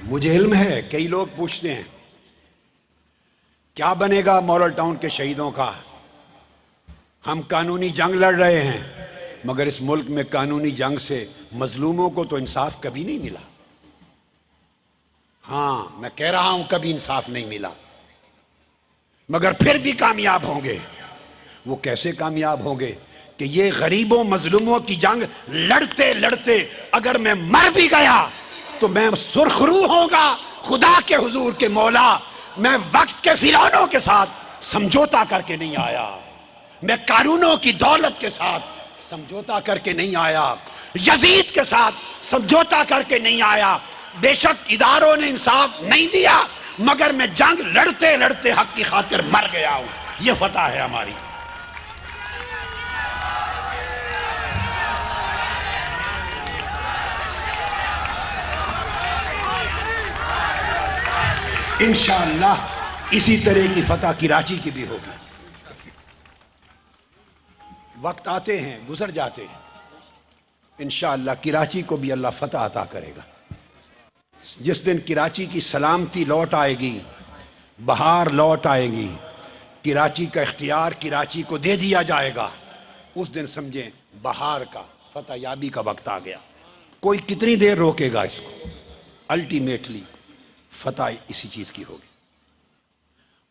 مجھے علم ہے کئی لوگ پوچھتے ہیں کیا بنے گا ماڈل ٹاؤن کے شہیدوں کا. ہم قانونی جنگ لڑ رہے ہیں, مگر اس ملک میں قانونی جنگ سے مظلوموں کو تو انصاف کبھی نہیں ملا. ہاں میں کہہ رہا ہوں کبھی انصاف نہیں ملا, مگر پھر بھی کامیاب ہوں گے. وہ کیسے کامیاب ہوں گے کہ یہ غریبوں مظلوموں کی جنگ لڑتے لڑتے اگر میں مر بھی گیا تو میں سرخرو ہوں گا خدا کے حضور کے مولا. میں وقت کے فرعونوں کے ساتھ سمجھوتا کر کے نہیں آیا, میں قارونوں کی دولت کے ساتھ سمجھوتا کر کے نہیں آیا, یزید کے ساتھ سمجھوتا کر کے نہیں آیا. بے شک اداروں نے انصاف نہیں دیا, مگر میں جنگ لڑتے لڑتے حق کی خاطر مر گیا ہوں. یہ فتح ہے ہماری. انشاءاللہ اسی طرح کی فتح کراچی کی بھی ہوگی. وقت آتے ہیں گزر جاتے ہیں, انشاءاللہ کراچی کو بھی اللہ فتح عطا کرے گا. جس دن کراچی کی سلامتی لوٹ آئے گی, بہار لوٹ آئے گی, کراچی کا اختیار کراچی کو دے دیا جائے گا, اس دن سمجھیں بہار کا فتح یابی کا وقت آ گیا. کوئی کتنی دیر روکے گا اس کو؟ الٹیمیٹلی فتح اسی چیز کی ہوگی.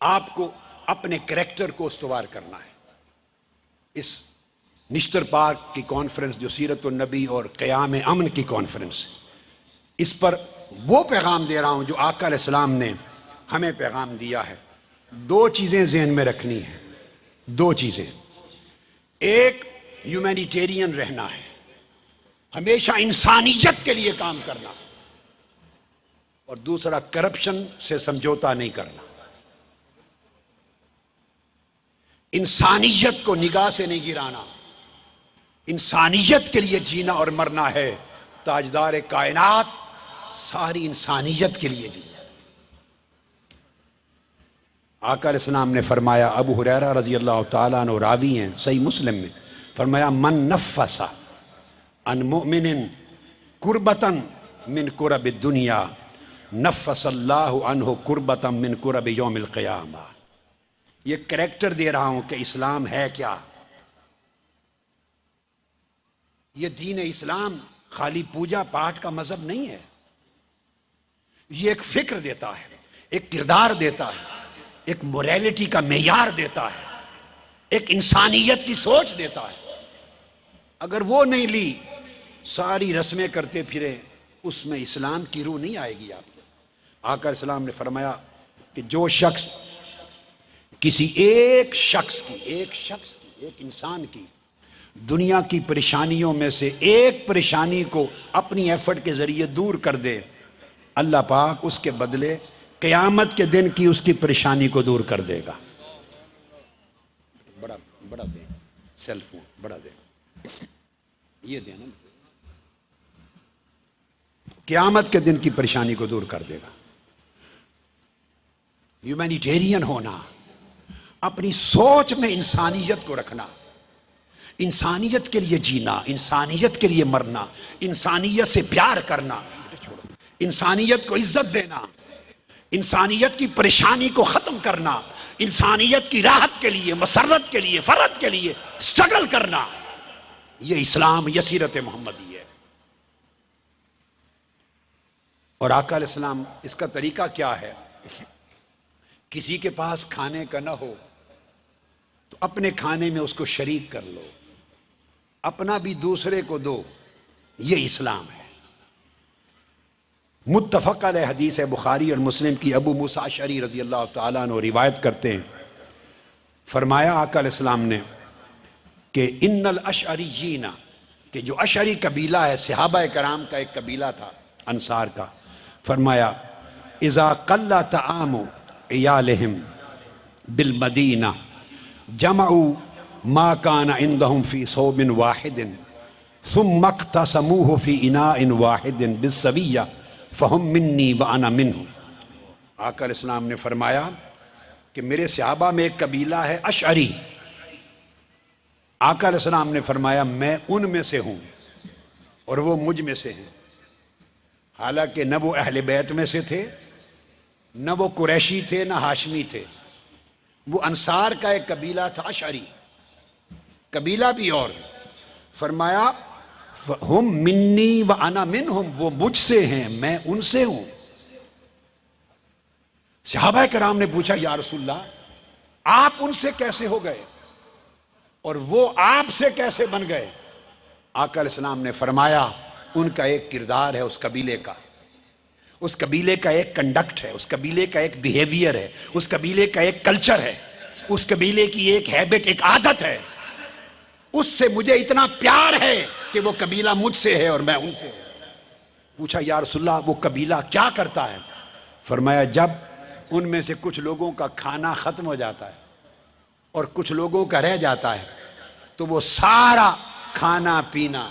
آپ کو اپنے کریکٹر کو استوار کرنا ہے. اس نشتر پارک کی کانفرنس جو سیرت النبی اور قیام امن کی کانفرنس، اس پر وہ پیغام دے رہا ہوں جو آقا علیہ السلام نے ہمیں پیغام دیا ہے. 2 چیزیں ذہن میں رکھنی ہیں، 2 چیزیں. ایک ہیومینیٹیرین رہنا ہے، ہمیشہ انسانیت کے لیے کام کرنا، اور دوسرا کرپشن سے سمجھوتا نہیں کرنا. انسانیت کو نگاہ سے نہیں گرانا. انسانیت کے لیے جینا اور مرنا ہے. تاجدار کائنات ساری انسانیت کے لیے جینا. آقا علیہ السلام نے فرمایا، ابو ہریرہ رضی اللہ تعالیٰ عنہ راوی ہیں صحیح مسلم میں، فرمایا من نفس عن مؤمن کربتا من کرب الدنیا نفس اللہ عنہ کربتا من کرب یوم القیامہ. یہ کریکٹر دے رہا ہوں کہ اسلام ہے کیا. یہ دین اسلام خالی پوجا پاٹ کا مذہب نہیں ہے. یہ ایک فکر دیتا ہے، ایک کردار دیتا ہے، ایک موریلٹی کا معیار دیتا ہے، ایک انسانیت کی سوچ دیتا ہے. اگر وہ نہیں لی، ساری رسمیں کرتے پھرے، اس میں اسلام کی روح نہیں آئے گی آپ کو. آقا علیہ السلام نے فرمایا کہ جو شخص کسی ایک شخص کی ایک انسان کی دنیا کی پریشانیوں میں سے ایک پریشانی کو اپنی ایفرٹ کے ذریعے دور کر دے، اللہ پاک اس کے بدلے قیامت کے دن کی اس کی پریشانی کو دور کر دے گا. بڑا دے سیل فون، بڑا دے، یہ دے نا، قیامت کے دن کی پریشانی کو دور کر دے گا. ہیومینیٹیرین ہونا، اپنی سوچ میں انسانیت کو رکھنا، انسانیت کے لیے جینا، انسانیت کے لیے مرنا، انسانیت سے پیار کرنا، انسانیت کو عزت دینا، انسانیت کی پریشانی کو ختم کرنا، انسانیت کی راحت کے لیے، مسرت کے لیے، فرت کے لیے سٹرگل کرنا، یہ اسلام، یہ سیرت محمدی ہے. اور آقا علیہ السلام اس کا طریقہ کیا ہے؟ کسی کے پاس کھانے کا نہ ہو تو اپنے کھانے میں اس کو شریک کر لو، اپنا بھی دوسرے کو دو. یہ اسلام ہے. متفق علیہ حدیث ہے، بخاری اور مسلم کی. ابو موسیٰ اشعری رضی اللہ تعالیٰ عنہ روایت کرتے ہیں، فرمایا آقا علیہ السلام نے کہ ان الاشعریین، کہ جو اشعری قبیلہ ہے، صحابہ کرام کا ایک قبیلہ تھا انصار کا، فرمایا اذا قل طعام عیالہم بالمدینہ جمعوا ما كان عندهم في صوب واحد ثم اقتسموه في اناء واحد بالسویہ فهم منی وانا منهم. آقا علیہ السلام نے فرمایا کہ میرے صحابہ میں ایک قبیلہ ہے اشعری. آقا علیہ السلام نے فرمایا میں ان میں سے ہوں اور وہ مجھ میں سے ہیں. حالانکہ نہ وہ اہل بیت میں سے تھے، نہ وہ قریشی تھے، نہ ہاشمی تھے. وہ انصار کا ایک قبیلہ تھا اشعری، قبیلہ بھی. اور فرمایا ہم منی و انا منہم، وہ مجھ سے ہیں، میں ان سے ہوں. صحابہ کرام نے پوچھا یا رسول اللہ آپ ان سے کیسے ہو گئے اور وہ آپ سے کیسے بن گئے؟ آقا علیہ السلام نے فرمایا ان کا ایک کردار ہے، اس قبیلے کا، اس قبیلے کا ایک کنڈکٹ ہے، اس قبیلے کا ایک بیہیویئر ہے، اس قبیلے کا ایک کلچر ہے، اس قبیلے کی ایک ہیبٹ، ایک عادت ہے. اس سے مجھے اتنا پیار ہے کہ وہ قبیلہ مجھ سے ہے اور میں ان سے ہوں. پوچھا یا رسول اللہ وہ قبیلہ کیا کرتا ہے؟ فرمایا جب ان میں سے کچھ لوگوں کا کھانا ختم ہو جاتا ہے اور کچھ لوگوں کا رہ جاتا ہے تو وہ سارا کھانا پینا،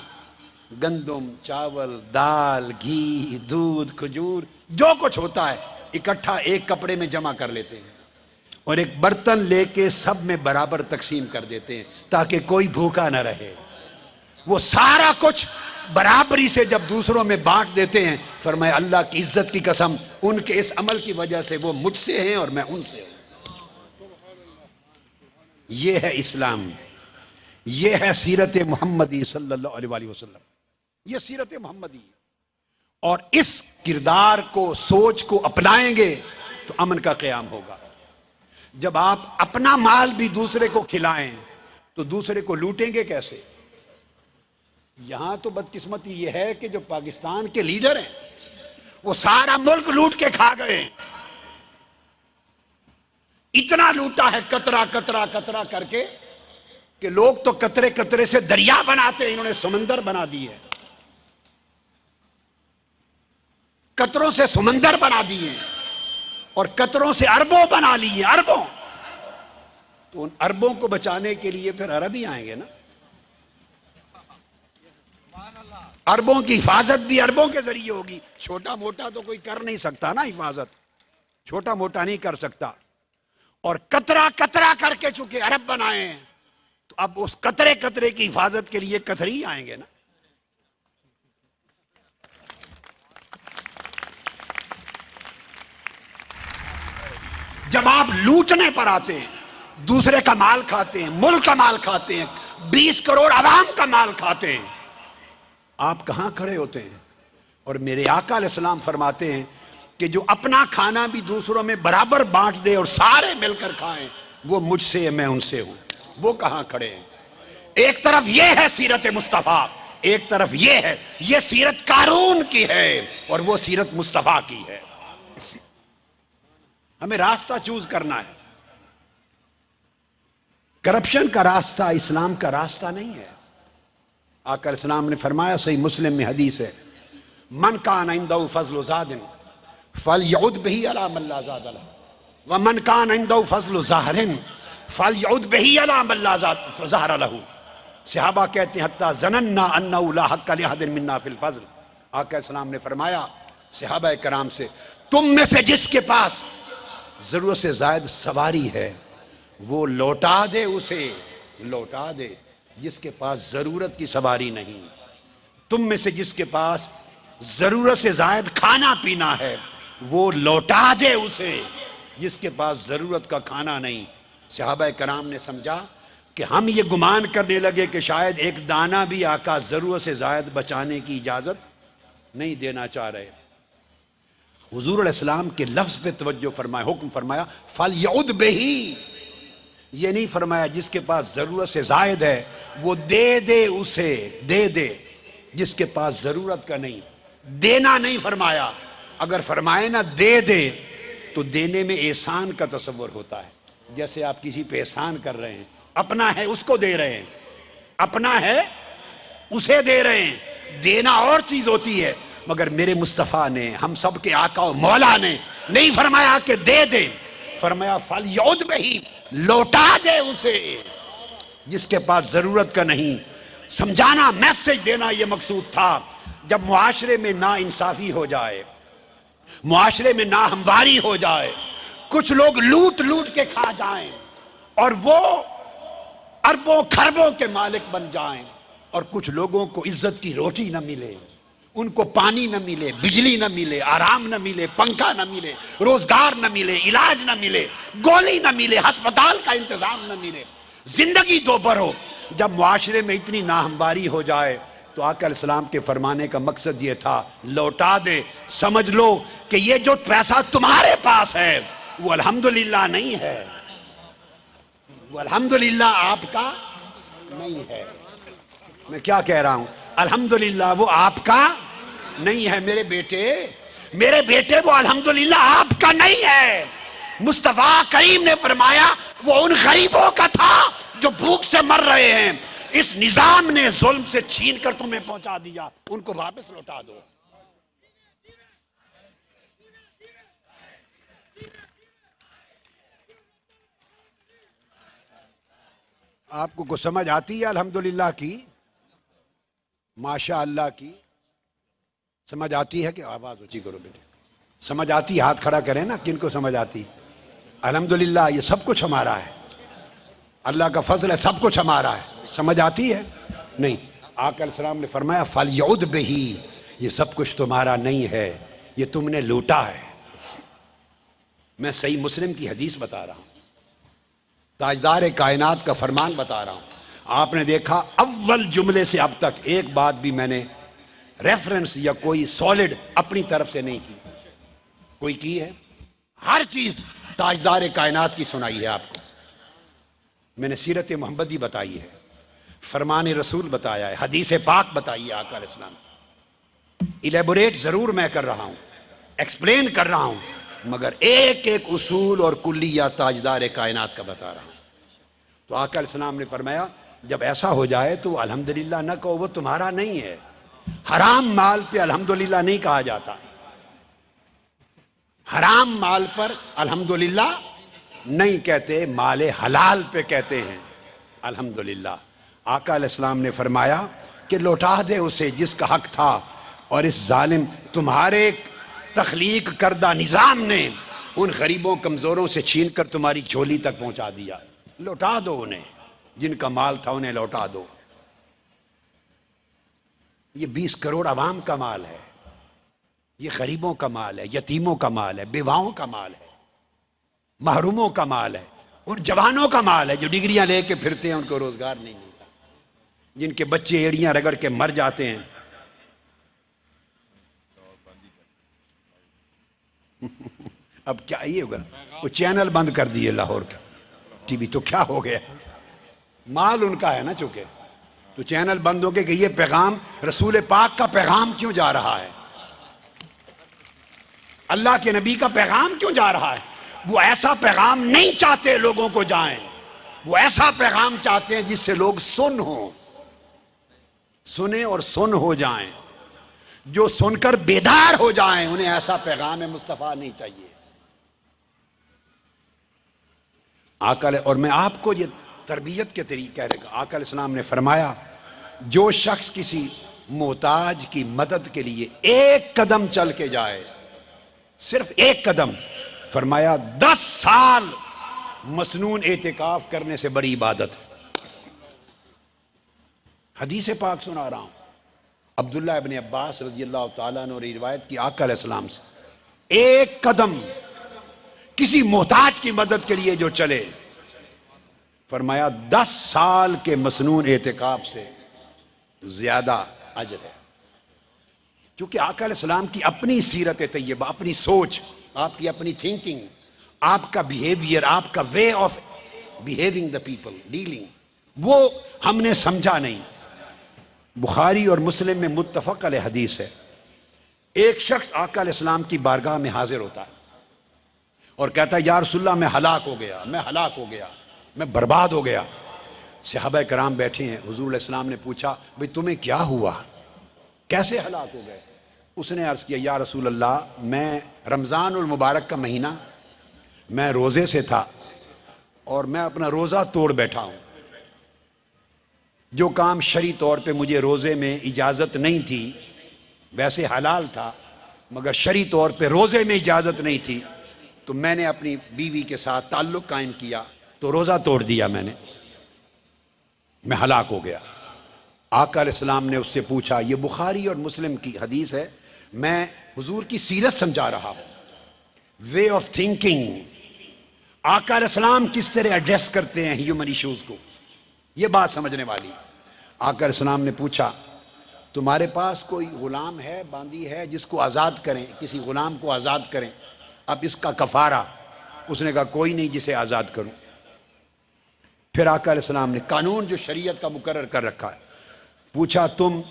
گندم، چاول، دال، گھی، دودھ، کھجور، جو کچھ ہوتا ہے اکٹھا ایک کپڑے میں جمع کر لیتے ہیں اور ایک برتن لے کے سب میں برابر تقسیم کر دیتے ہیں تاکہ کوئی بھوکا نہ رہے. وہ سارا کچھ برابری سے جب دوسروں میں بانٹ دیتے ہیں، فرمایا اللہ کی عزت کی قسم ان کے اس عمل کی وجہ سے وہ مجھ سے ہیں اور میں ان سے ہوں. یہ ہے اسلام. یہ ہے سیرت محمدی صلی اللہ علیہ وآلہ وسلم، یہ سیرت محمدی، اور اس کردار کو، سوچ کو اپنائیں گے تو امن کا قیام ہوگا۔ جب آپ اپنا مال بھی دوسرے کو کھلائیں تو دوسرے کو لوٹیں گے کیسے؟ یہاں تو بدقسمتی یہ ہے کہ جو پاکستان کے لیڈر ہیں وہ سارا ملک لوٹ کے کھا گئے ہیں۔ اتنا لوٹا ہے قطرہ قطرہ قطرہ کر کے کہ لوگ تو قطرے قطرے سے دریا بناتے ہیں، انہوں نے سمندر بنا دیے، قطروں سے سمندر بنا دیے اور قطروں سے اربوں بنا لیے، اربوں۔ تو ان اربوں کو بچانے کے لیے پھر عرب ہی آئیں گے نا۔ اربوں کی حفاظت بھی اربوں کے ذریعے ہوگی، چھوٹا موٹا تو کوئی کر نہیں سکتا نا حفاظت، چھوٹا موٹا نہیں کر سکتا۔ اور قطرہ قطرہ کر کے چونکہ ارب بنائے ہیں تو اب اس قطرے قطرے کی حفاظت کے لیے قطری ہی آئیں گے نا۔ جب آپ لوٹنے پر آتے ہیں، دوسرے کا مال کھاتے ہیں، ملک کا مال کھاتے ہیں، 20 کروڑ عوام کا مال کھاتے ہیں، آپ کہاں کھڑے ہوتے ہیں؟ اور میرے آقا علیہ السلام فرماتے ہیں کہ جو اپنا کھانا بھی دوسروں میں برابر بانٹ دے اور سارے مل کر کھائیں، وہ مجھ سے ہے، میں ان سے ہوں۔ وہ کہاں کھڑے ہیں؟ ایک طرف یہ ہے سیرت مصطفیٰ، ایک طرف یہ ہے، یہ سیرت قارون کی ہے اور وہ سیرت مصطفیٰ کی ہے۔ ہمیں راستہ چوز کرنا ہے۔ کرپشن کا راستہ اسلام کا راستہ نہیں ہے۔ آقا علیہ السلام نے فرمایا، صحیح مسلم میں حدیث ہے، من کان عندہ فضل زاد فلیعد بہ علی من لا زاد لہ ومن کان عندہ فضل ظہر فلیعد بہ علی من لا ظہر لہ۔ صحابہ کہتے ہیں حتی ظننا انہ لا حق لأحد منا فی الفضل۔ آقا علیہ السلام نے فرمایا صحابہ کرام سے، تم میں سے جس کے پاس ضرورت سے زائد سواری ہے وہ لوٹا دے، اسے لوٹا دے، جس کے پاس ضرورت کی سواری نہیں۔ تم میں سے جس کے پاس ضرورت سے زائد کھانا پینا ہے وہ لوٹا دے اسے، جس کے پاس ضرورت کا کھانا نہیں۔ صحابہ کرام نے سمجھا کہ ہم یہ گمان کرنے لگے کہ شاید ایک دانہ بھی آقا ضرورت سے زائد بچانے کی اجازت نہیں دینا چاہ رہے۔ حضور علیہ السلام کے لفظ پہ توجہ فرمایا، حکم فرمایا فَلْيَعُدْ بِهِ، یہ نہیں فرمایا جس کے پاس ضرورت سے زائد ہے وہ دے دے، اسے دے دے، جس کے پاس ضرورت کا نہیں۔ دینا نہیں فرمایا، اگر فرمائے نا دے دے تو دینے میں احسان کا تصور ہوتا ہے، جیسے آپ کسی پہ احسان کر رہے ہیں، اپنا ہے اس کو دے رہے ہیں، اپنا ہے اسے دے رہے ہیں، دینا اور چیز ہوتی ہے۔ مگر میرے مصطفیٰ نے، ہم سب کے آقا و مولا نے نہیں فرمایا کہ دے دے، فرمایا فَلْيَعُدْ بِهِ، لوٹا دے اسے، جس کے پاس ضرورت کا نہیں۔ سمجھانا، میسج دینا یہ مقصود تھا۔ جب معاشرے میں نا انصافی ہو جائے، معاشرے میں نا ہمواری ہو جائے، کچھ لوگ لوٹ لوٹ کے کھا جائیں اور وہ اربوں کھربوں کے مالک بن جائیں، اور کچھ لوگوں کو عزت کی روٹی نہ ملے، ان کو پانی نہ ملے، بجلی نہ ملے، آرام نہ ملے، پنکھا نہ ملے، روزگار نہ ملے، علاج نہ ملے، گولی نہ ملے، ہسپتال کا انتظام نہ ملے، زندگی دوبر ہو۔ جب معاشرے میں اتنی ناہمواری ہو جائے تو آقا علیہ السلام کے فرمانے کا مقصد یہ تھا، لوٹا دے۔ سمجھ لو کہ یہ جو پیسہ تمہارے پاس ہے وہ الحمدللہ نہیں ہے، وہ الحمدللہ آپ کا نہیں ہے۔ میں کیا کہہ رہا ہوں؟ الحمدللہ وہ آپ کا نہیں ہے میرے بیٹے، وہ الحمدللہ آپ کا نہیں ہے۔ مصطفیٰ کریم نے فرمایا وہ ان غریبوں کا تھا جو بھوک سے مر رہے ہیں، اس نظام نے ظلم سے چھین کر تمہیں پہنچا دیا، ان کو واپس لوٹا دو۔ آپ کو سمجھ آتی ہے الحمدللہ کی، ماشاء اللہ کی؟ سمجھ آتی ہے کہ آواز اونچی کرو بیٹے، سمجھ آتی؟ ہاتھ کھڑا کریں نا، کن کو سمجھ آتی؟ الحمدللہ یہ سب کچھ ہمارا ہے، اللہ کا فضل ہے، سب کچھ ہمارا ہے۔ سمجھ آتی ہے؟ نہیں۔ آقا علیہ السلام نے فرمایا فَلْيَعُدْ بِهِ، یہ سب کچھ تمہارا نہیں ہے، یہ تم نے لوٹا ہے۔ میں صحیح مسلم کی حدیث بتا رہا ہوں، تاجدار کائنات کا فرمان بتا رہا ہوں، آپ نے دیکھا اول جملے سے اب تک ایک بات بھی میں نے ریفرنس یا کوئی سالڈ اپنی طرف سے نہیں کی. کوئی کی ہے؟ ہر چیز تاجدار کائنات کی سنائی ہے آپ کو. میں نے سیرت محمدی بتائی ہے، فرمان رسول بتایا ہے، حدیث پاک بتائی ہے آقا علیہ السلام. الیبوریٹ ضرور میں کر رہا ہوں، ایکسپلین کر رہا ہوں، مگر ایک ایک اصول اور کلیات تاجدار کائنات کا بتا رہا ہوں. تو آقا علیہ السلام نے فرمایا جب ایسا ہو جائے تو الحمدللہ نہ کہو، وہ تمہارا نہیں ہے. حرام مال پہ الحمدللہ نہیں کہا جاتا، حرام مال پر الحمدللہ نہیں کہتے، مال حلال پہ کہتے ہیں الحمدللہ. آقا علیہ السلام نے فرمایا کہ لوٹا دے اسے جس کا حق تھا، اور اس ظالم تمہارے تخلیق کردہ نظام نے ان غریبوں کمزوروں سے چھین کر تمہاری جھولی تک پہنچا دیا. لوٹا دو انہیں، جن کا مال تھا انہیں لوٹا دو. یہ 20 کروڑ عوام کا مال ہے، یہ غریبوں کا مال ہے، یتیموں کا مال ہے، بیواؤں کا مال ہے، محروموں کا مال ہے، ان جوانوں کا مال ہے جو ڈگریاں لے کے پھرتے ہیں، ان کو روزگار نہیں ملتا، جن کے بچے ایڑیاں رگڑ کے مر جاتے ہیں. اب کیا یہ ہوگا؟ وہ چینل بند کر دیے لاہور کے ٹی وی، تو کیا ہو گیا؟ مال ان کا ہے نا چونکہ، تو چینل بند ہو گئے کہ یہ پیغام رسول پاک کا پیغام کیوں جا رہا ہے، اللہ کے نبی کا پیغام کیوں جا رہا ہے. وہ ایسا پیغام نہیں چاہتے لوگوں کو جائیں، وہ ایسا پیغام چاہتے ہیں جس سے لوگ سنیں اور سن ہو جائیں، جو سن کر بیدار ہو جائیں. انہیں ایسا پیغام مصطفیٰ نہیں چاہیے. اور میں آپ کو یہ تربیت کے طریقے کہہ رہا، آقا علیہ السلام نے فرمایا جو شخص کسی محتاج کی مدد کے لیے ایک قدم چل کے جائے، صرف ایک قدم، فرمایا 10 سال مسنون اعتکاف کرنے سے بڑی عبادت ہے. حدیث پاک سنا رہا ہوں، عبداللہ ابن عباس رضی اللہ تعالیٰ عنہ نے روایت کی آقا علیہ السلام سے، ایک قدم کسی محتاج کی مدد کے لیے جو چلے، فرمایا 10 سال کے مسنون اعتکاف سے زیادہ اجر ہے. کیونکہ آقا علیہ السلام کی اپنی سیرت طیبہ، اپنی سوچ، آپ کی اپنی تھنکنگ، آپ کا بیہیویئر، آپ کا way of behaving the people, dealing, وہ ہم نے سمجھا نہیں. بخاری اور مسلم میں متفق علیہ حدیث ہے، ایک شخص آقا علیہ السلام کی بارگاہ میں حاضر ہوتا ہے اور کہتا ہے یا رسول اللہ میں ہلاک ہو گیا، میں برباد ہو گیا. صحابہ کرام بیٹھے ہیں، حضور علیہ السلام نے پوچھا بھئی تمہیں کیا ہوا، کیسے ہلاک ہو گئے؟ اس نے عرض کیا یا رسول اللہ میں رمضان المبارک کا مہینہ میں روزے سے تھا اور میں اپنا روزہ توڑ بیٹھا ہوں. جو کام شرعی طور پہ مجھے روزے میں اجازت نہیں تھی، ویسے حلال تھا مگر شرعی طور پہ روزے میں اجازت نہیں تھی، تو میں نے اپنی بیوی کے ساتھ تعلق قائم کیا تو روزہ توڑ دیا، میں ہلاک ہو گیا. آقا علیہ السلام نے اس سے پوچھا، یہ بخاری اور مسلم کی حدیث ہے، میں حضور کی سیرت سمجھا رہا ہوں، وے آف تھنکنگ، آقا علیہ السلام کس طرح ایڈریس کرتے ہیں ہیومن ایشوز کو، یہ بات سمجھنے والی. آقا علیہ السلام نے پوچھا تمہارے پاس کوئی غلام ہے، باندی ہے، جس کو آزاد کریں، کسی غلام کو آزاد کریں، اب اس کا کفارہ؟ اس نے کہا کوئی نہیں جسے آزاد کروں. پھر آقا علیہ السلام نے قانون جو شریعت کا مقرر کر رکھا ہے پوچھا تم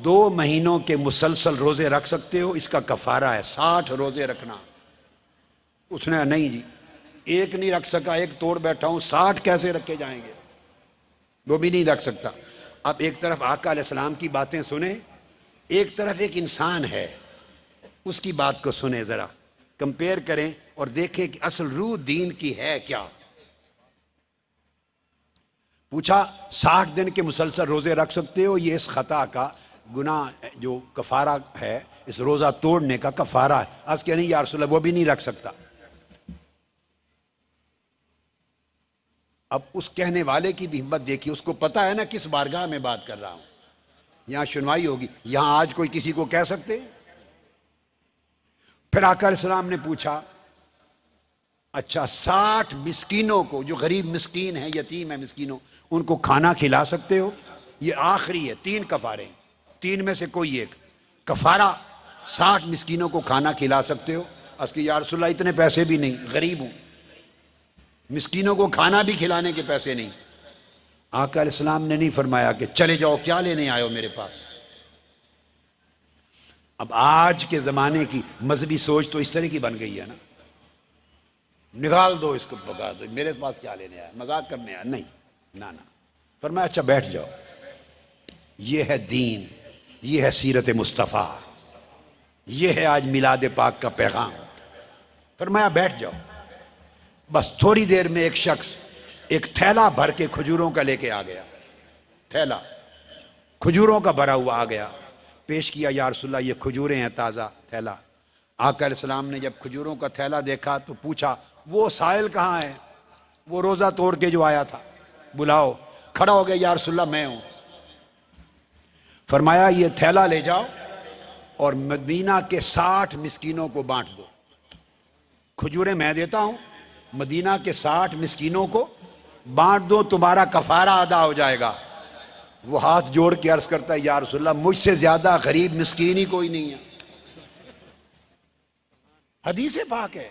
2 مہینوں کے مسلسل روزے رکھ سکتے ہو؟ اس کا کفارہ ہے 60 روزے رکھنا. اس نے نہیں جی، ایک نہیں رکھ سکا، ایک توڑ بیٹھا ہوں، 60 کیسے رکھے جائیں گے، وہ بھی نہیں رکھ سکتا. اب ایک طرف آقا علیہ السلام کی باتیں سنیں، ایک طرف ایک انسان ہے، اس کی بات کو سنیں، ذرا کمپیئر کریں اور دیکھیں کہ اصل روح دین کی ہے کیا. پوچھا 60 دن کے مسلسل روزے رکھ سکتے ہو؟ یہ اس خطا کا گناہ جو کفارہ ہے، اس روزہ توڑنے کا کفارہ ہے. آج کہ نہیں یا رسول اللہ وہ بھی نہیں رکھ سکتا. اب اس کہنے والے کی بھی ہمت دیکھیے، اس کو پتا ہے نا کس بارگاہ میں بات کر رہا ہوں، یہاں سنوائی ہوگی، یہاں آج کوئی کسی کو کہہ سکتے؟ پھر آقا علیہ السلام نے پوچھا اچھا 60 مسکینوں کو، جو غریب مسکین ہیں، یتیم ہیں، مسکینوں، ان کو کھانا کھلا سکتے ہو؟ یہ آخری ہے، 3 کفارے ہیں، 3 میں سے کوئی ایک کفارہ 60 مسکینوں کو کھانا کھلا سکتے ہو؟ اس کی یا رسول اللہ اتنے پیسے بھی نہیں، غریب ہوں، مسکینوں کو کھانا بھی کھلانے کے پیسے نہیں۔ آقا علیہ السلام نے نہیں فرمایا کہ چلے جاؤ کیا لینے آئے ہو میرے پاس۔ اب آج کے زمانے کی مذہبی سوچ تو اس طرح کی بن گئی ہے نا، نکال دو اس کو، بگا دو، میرے پاس کیا لینے آیا، مذاق کرنے آیا، نہیں، نہ فرمایا اچھا بیٹھ جاؤ، یہ ہے دین، یہ ہے سیرت مصطفیٰ، یہ ہے آج میلاد پاک کا پیغام۔ فرمایا بیٹھ جاؤ۔ بس تھوڑی دیر میں ایک شخص ایک تھیلا بھر کے کھجوروں کا لے کے آ گیا، تھیلا کھجوروں کا بھرا ہوا آ گیا، پیش کیا یا رسول اللہ یہ کھجوریں ہیں، تازہ تھیلا۔ آقا علیہ السلام نے جب کھجوروں کا تھیلا دیکھا تو پوچھا وہ سائل کہاں ہے، وہ روزہ توڑ کے جو آیا تھا، بلاؤ۔ کھڑا ہو گیا، یا رسول اللہ میں ہوں۔ فرمایا یہ تھیلا لے جاؤ اور مدینہ کے 60 مسکینوں کو بانٹ دو، کھجوریں میں دیتا ہوں، مدینہ کے 60 مسکینوں کو بانٹ دو، تمہارا کفارہ ادا ہو جائے گا۔ وہ ہاتھ جوڑ کے عرض کرتا ہے یا رسول اللہ مجھ سے زیادہ غریب مسکین ہی کوئی نہیں ہے۔ حدیث پاک ہے۔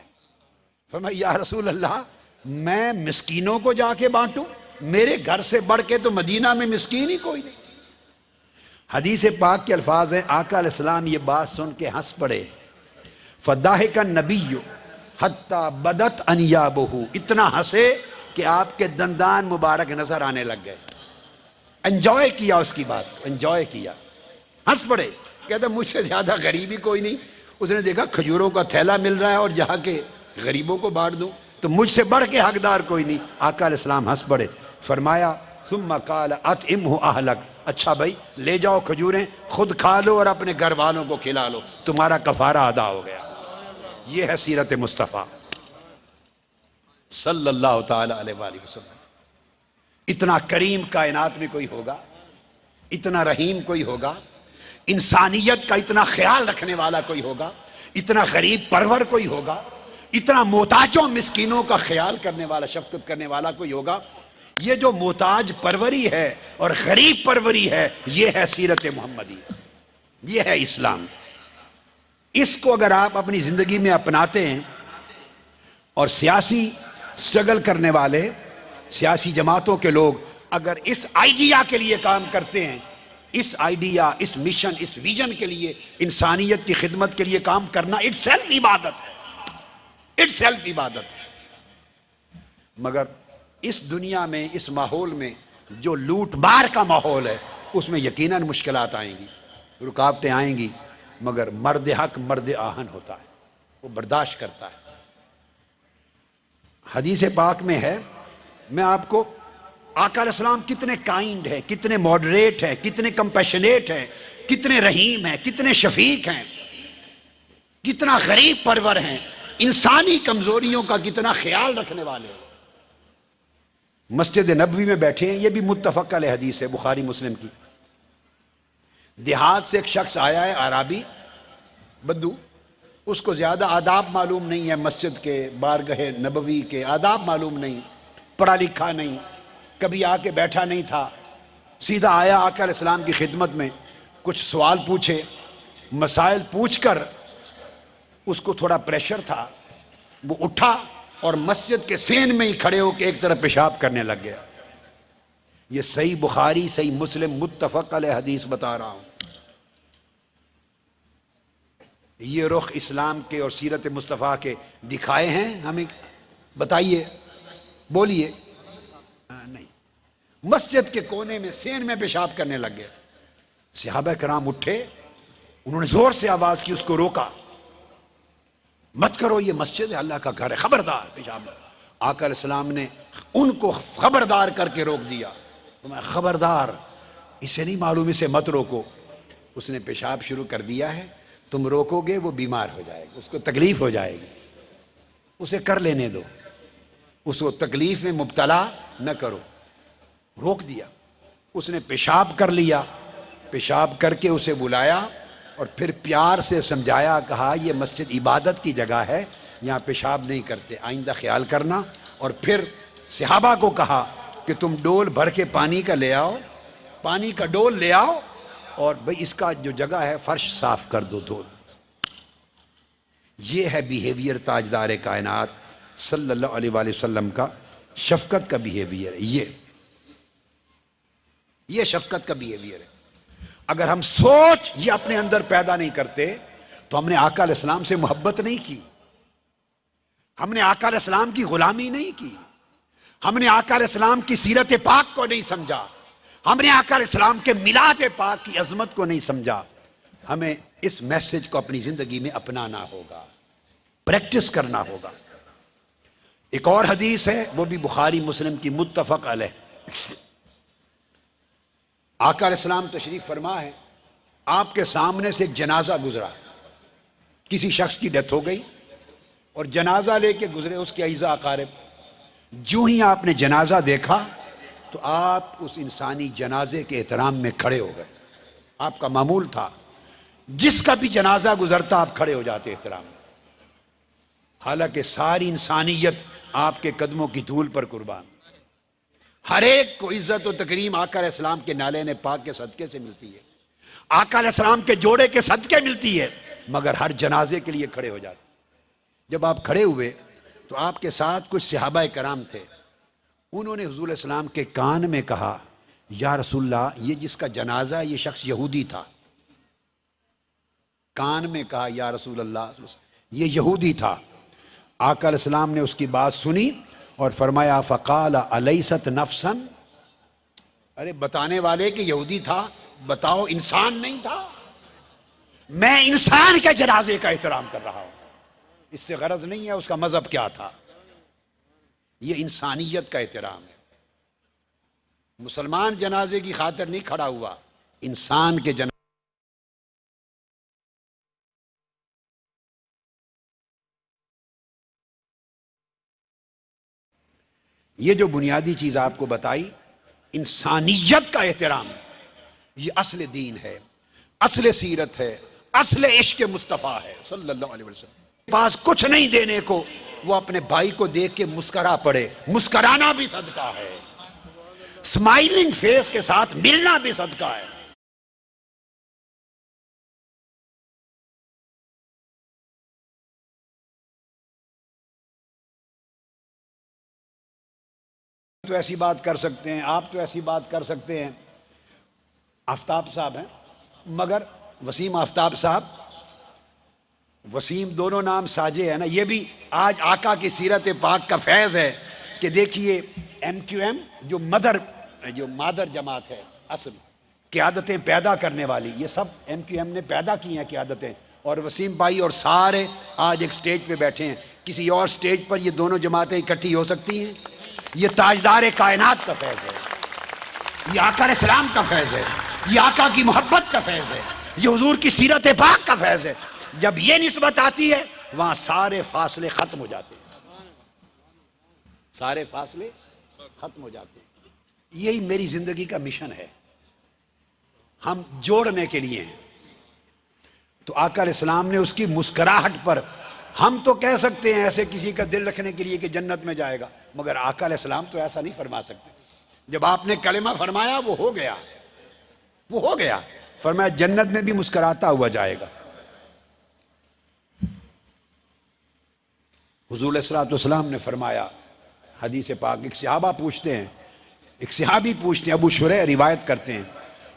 فرمایا یا رسول اللہ میں مسکینوں کو جا کے بانٹوں، میرے گھر سے بڑھ کے تو مدینہ میں مسکین ہی کوئی نہیں۔ حدیث پاک کے الفاظ ہیں، آقا علیہ السلام یہ بات سن کے ہنس پڑے، فضاحک النبی حتی بدت انیابہ، اتنا ہنسے کہ آپ کے دندان مبارک نظر آنے لگ گئے۔ انجوائے کیا اس کی بات کو، انجوائے کیا، ہنس پڑے، کہتا مجھ سے زیادہ غریب ہی کوئی نہیں۔ اس نے دیکھا کھجوروں کا تھیلا مل رہا ہے اور جہاں کے غریبوں کو بانٹ دوں تو مجھ سے بڑھ کے حقدار کوئی نہیں۔ آقا علیہ السلام ہنس پڑے، فرمایا ثم قال اطعمہ اہلک، اچھا بھائی لے جاؤ کھجوریں، خود کھا لو اور اپنے گھر والوں کو کھلا لو، تمہارا کفارہ ادا ہو گیا۔ یہ ہے سیرت مصطفیٰ صلی اللہ تعالی علیہ وآلہ وسلم۔ اتنا کریم کائنات میں کوئی ہوگا، اتنا رحیم کوئی ہوگا، انسانیت کا اتنا خیال رکھنے والا کوئی ہوگا، اتنا غریب پرور کوئی ہوگا، اتنا محتاجوں مسکینوں کا خیال کرنے والا، شفقت کرنے والا کوئی ہوگا۔ یہ جو محتاج پروری ہے اور غریب پروری ہے، یہ ہے سیرت محمدی، یہ ہے اسلام۔ اس کو اگر آپ اپنی زندگی میں اپناتے ہیں اور سیاسی سٹرگل کرنے والے، سیاسی جماعتوں کے لوگ اگر اس آئیڈیا کے لیے کام کرتے ہیں، اس آئیڈیا، اس مشن، اس ویژن کے لیے، انسانیت کی خدمت کے لیے کام کرنا اٹ سیلف عبادت ہے، اٹ سیلف عبادت ہے۔ مگر اس دنیا میں، اس ماحول میں جو لوٹ مار کا ماحول ہے، اس میں یقیناً مشکلات آئیں گی، رکاوٹیں آئیں گی، مگر مرد حق مرد آہن ہوتا ہے، وہ برداشت کرتا ہے۔ حدیث پاک میں ہے، میں آپ کو آقا علیہ السلام کتنے کائنڈ ہیں، کتنے ماڈریٹ ہیں، کتنے کمپیشنیٹ ہیں، کتنے رحیم ہیں، کتنے شفیق ہیں، کتنا غریب پرور ہیں، انسانی کمزوریوں کا کتنا خیال رکھنے والے ہیں۔ مسجد نبوی میں بیٹھے ہیں، یہ بھی متفق علیہ حدیث ہے، بخاری مسلم کی۔ دیہات سے ایک شخص آیا ہے، عرابی بدو، اس کو زیادہ آداب معلوم نہیں ہے، مسجد کے، بارگاہ نبوی کے آداب معلوم نہیں، پڑھا لکھا نہیں، کبھی آ کے بیٹھا نہیں تھا، سیدھا آیا آقا علیہ السلام کی خدمت میں، کچھ سوال پوچھے، مسائل پوچھ کر اس کو تھوڑا پریشر تھا، وہ اٹھا اور مسجد کے سین میں ہی کھڑے ہو کے ایک طرف پیشاب کرنے لگ گیا۔ یہ صحیح بخاری، صحیح مسلم، متفق علیہ حدیث بتا رہا ہوں۔ یہ رخ اسلام کے اور سیرت مصطفیٰ کے دکھائے ہیں ہمیں؟ بتائیے، بولیے۔ نہیں، مسجد کے کونے میں سین میں پیشاب کرنے لگ گئے۔ صحابہ کرام اٹھے، انہوں نے زور سے آواز کی، اس کو روکا، مت کرو، یہ مسجد ہے، اللہ کا گھر ہے، خبردار پیشاب۔ آقا علیہ السلام نے ان کو خبردار کر کے روک دیا، خبردار، اسے نہیں معلوم، اسے مت روکو۔ اس نے پیشاب شروع کر دیا ہے، تم روکو گے وہ بیمار ہو جائے گا، اس کو تکلیف ہو جائے گی، اسے کر لینے دو، اس کو تکلیف میں مبتلا نہ کرو۔ روک دیا، اس نے پیشاب کر لیا، پیشاب کر کے اسے بلایا اور پھر پیار سے سمجھایا، کہا یہ مسجد عبادت کی جگہ ہے، یہاں پیشاب نہیں کرتے، آئندہ خیال کرنا. اور پھر صحابہ کو کہا کہ تم ڈول بھر کے پانی کا لے آؤ، پانی کا ڈول لے آؤ، اور بھئی اس کا جو جگہ ہے فرش صاف کر دو دھو. یہ ہے بیہیویئر تاجدار کائنات صلی اللہ علیہ وآلہ وسلم کا، شفقت کا بیہیویئر ہے. یہ شفقت کا بیہیویئر ہے. اگر ہم سوچ یہ اپنے اندر پیدا نہیں کرتے تو ہم نے آقا علیہ السلام سے محبت نہیں کی، ہم نے آقا علیہ السلام کی غلامی نہیں کی، ہم نے آقا علیہ السلام کی سیرت پاک کو نہیں سمجھا، ہم نے آقا علیہ السلام کے میلاد پاک کی عظمت کو نہیں سمجھا. ہمیں اس میسج کو اپنی زندگی میں اپنانا ہوگا، پریکٹس کرنا ہوگا. ایک اور حدیث ہے، وہ بھی بخاری مسلم کی متفق علیہ. آقا علیہ السلام تشریف فرما ہے، آپ کے سامنے سے ایک جنازہ گزرا، کسی شخص کی ڈیتھ ہو گئی اور جنازہ لے کے گزرے اس کے اعزاء اقارب. جو ہی آپ نے جنازہ دیکھا تو آپ اس انسانی جنازے کے احترام میں کھڑے ہو گئے. آپ کا معمول تھا جس کا بھی جنازہ گزرتا آپ کھڑے ہو جاتے احترام میں، حالانکہ ساری انسانیت آپ کے قدموں کی دھول پر قربان. ہر ایک کو عزت و تکریم آقا علیہ السلام کے نالین پاک کے صدقے سے ملتی ہے، آقا علیہ السلام کے جوڑے کے صدقے ملتی ہے، مگر ہر جنازے کے لیے کھڑے ہو جاتے. جب آپ کھڑے ہوئے تو آپ کے ساتھ کچھ صحابہ کرام تھے. انہوں نے حضور علیہ السلام کے کان میں کہا، یا رسول اللہ، یہ جس کا جنازہ ہے یہ شخص یہودی تھا. کان میں کہا یا رسول اللہ، یہ یہودی تھا. آقا علیہ السلام نے اس کی بات سنی اور فرمایا فقال الیست نفسا، ارے بتانے والے کہ یہودی تھا، بتاؤ انسان نہیں تھا؟ میں انسان کے جنازے کا احترام کر رہا ہوں. اس سے غرض نہیں ہے اس کا مذہب کیا تھا، یہ انسانیت کا احترام ہے. مسلمان جنازے کی خاطر نہیں کھڑا ہوا، انسان کے جنازے. یہ جو بنیادی چیز آپ کو بتائی، انسانیت کا احترام، یہ اصل دین ہے، اصل سیرت ہے، اصل عشق مصطفیٰ ہے صلی اللہ علیہ وسلم. پاس کچھ نہیں دینے کو، وہ اپنے بھائی کو دیکھ کے مسکرا پڑے. مسکرانا بھی صدقہ ہے، اسمائلنگ فیس کے ساتھ ملنا بھی صدقہ ہے. تو ایسی بات کر سکتے ہیں، آپ تو ایسی بات کر سکتے ہیں. آفتاب صاحب ہیں، مگر وسیم آفتاب صاحب، وسیم دونوں نام ساجے ہیں نا. یہ بھی آج آقا کی سیرت پاک کا فیض ہے کہ دیکھیے ایم کیو ایم جو مادر جماعت ہے، اصل قیادتیں پیدا کرنے والی، یہ سب ایم کیو ایم نے پیدا کی ہیں قیادتیں. اور وسیم بھائی اور سارے آج ایک سٹیج پہ بیٹھے ہیں. کسی اور سٹیج پر یہ دونوں جماعتیں اکٹھی ہو سکتی ہیں؟ یہ تاجدار کائنات کا فیض ہے، یہ آقا علیہ السلام کا فیض ہے، یہ آقا کی محبت کا فیض ہے، یہ حضور کی سیرت پاک کا فیض ہے. جب یہ نسبت آتی ہے وہاں سارے فاصلے ختم ہو جاتے ہیں، سارے فاصلے ختم ہو جاتے ہیں. یہی میری زندگی کا مشن ہے، ہم جوڑنے کے لیے ہیں. تو آقا علیہ السلام نے اس کی مسکراہٹ پر، ہم تو کہہ سکتے ہیں ایسے کسی کا دل رکھنے کے لیے کہ جنت میں جائے گا، مگر آقا علیہ السلام تو ایسا نہیں فرما سکتے. جب آپ نے کلمہ فرمایا وہ ہو گیا، وہ ہو گیا. فرمایا جنت میں بھی مسکراتا ہوا جائے گا. حضور علیہ السلام نے فرمایا، حدیث پاک، ایک صحابہ پوچھتے ہیں، ایک صحابی پوچھتے ہیں، ابو شریح روایت کرتے ہیں،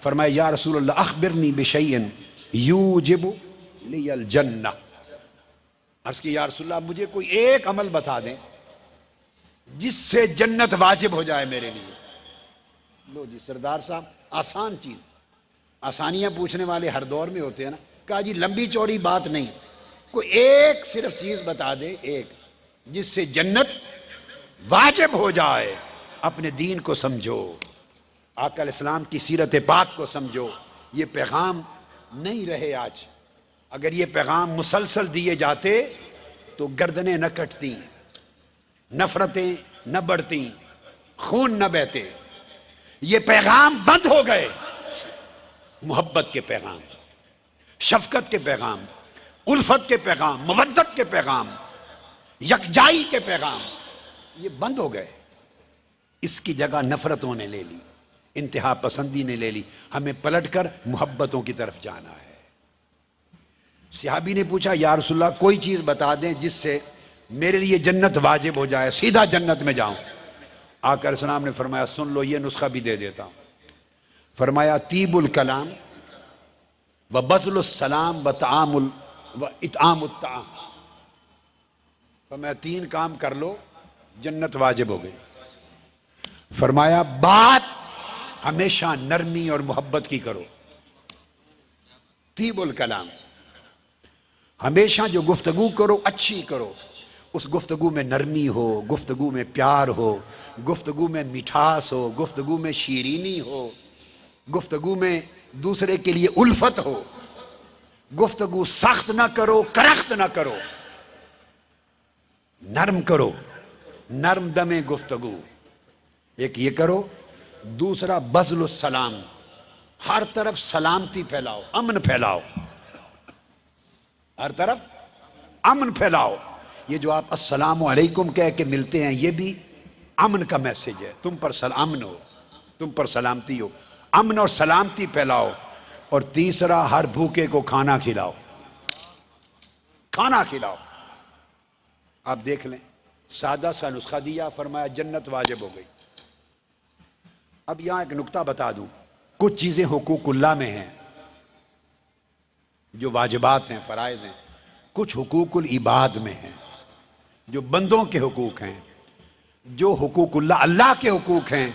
فرمایا یا رسول اللہ اخبرنی بشیء یوجب لی الجنہ. عرض کی یا رسول اللہ مجھے کوئی ایک عمل بتا دیں جس سے جنت واجب ہو جائے میرے لیے. لو جی سردار صاحب، آسان چیز، آسانیاں پوچھنے والے ہر دور میں ہوتے ہیں نا. کہا جی لمبی چوڑی بات نہیں، کوئی ایک صرف چیز بتا دے، ایک جس سے جنت واجب ہو جائے. اپنے دین کو سمجھو، آقا علیہ السلام کی سیرت پاک کو سمجھو. یہ پیغام نہیں رہے آج. اگر یہ پیغام مسلسل دیے جاتے تو گردنیں نہ کٹتی، نفرتیں نہ بڑھتی، خون نہ بہتے. یہ پیغام بند ہو گئے. محبت کے پیغام، شفقت کے پیغام، الفت کے پیغام، مودت کے پیغام، یکجائی کے پیغام، یہ بند ہو گئے. اس کی جگہ نفرتوں نے لے لی، انتہا پسندی نے لے لی. ہمیں پلٹ کر محبتوں کی طرف جانا ہے. صحابی نے پوچھا یا رسول اللہ کوئی چیز بتا دیں جس سے میرے لیے جنت واجب ہو جائے، سیدھا جنت میں جاؤں. آقا علیہ السلام نے فرمایا سن لو، یہ نسخہ بھی دے دیتا ہوں. فرمایا طیب الکلام و بذل السلام و اطعام الطعام. فرمایا 3 کام کر لو جنت واجب ہو گئی. فرمایا بات ہمیشہ نرمی اور محبت کی کرو. طیب الکلام، ہمیشہ جو گفتگو کرو اچھی کرو. اس گفتگو میں نرمی ہو، گفتگو میں پیار ہو، گفتگو میں مٹھاس ہو، گفتگو میں شیرینی ہو، گفتگو میں دوسرے کے لیے الفت ہو. گفتگو سخت نہ کرو، کرخت نہ کرو، نرم کرو، نرم دم گفتگو. ایک یہ کرو. دوسرا بذل السلام، ہر طرف سلامتی پھیلاؤ، امن پھیلاؤ، ہر طرف امن پھیلاؤ. یہ جو آپ السلام علیکم کہہ کے ملتے ہیں یہ بھی امن کا میسج ہے. تم پر امن ہو، تم پر سلامتی ہو، امن اور سلامتی پھیلاؤ. اور تیسرا ہر بھوکے کو کھانا کھلاؤ، کھانا کھلاؤ. آپ دیکھ لیں سادہ سا نسخہ دیا، فرمایا جنت واجب ہو گئی. اب یہاں ایک نکتہ بتا دوں. کچھ چیزیں حقوق اللہ میں ہیں جو واجبات ہیں، فرائض ہیں. کچھ حقوق العباد میں ہیں جو بندوں کے حقوق ہیں. جو حقوق اللہ کے حقوق ہیں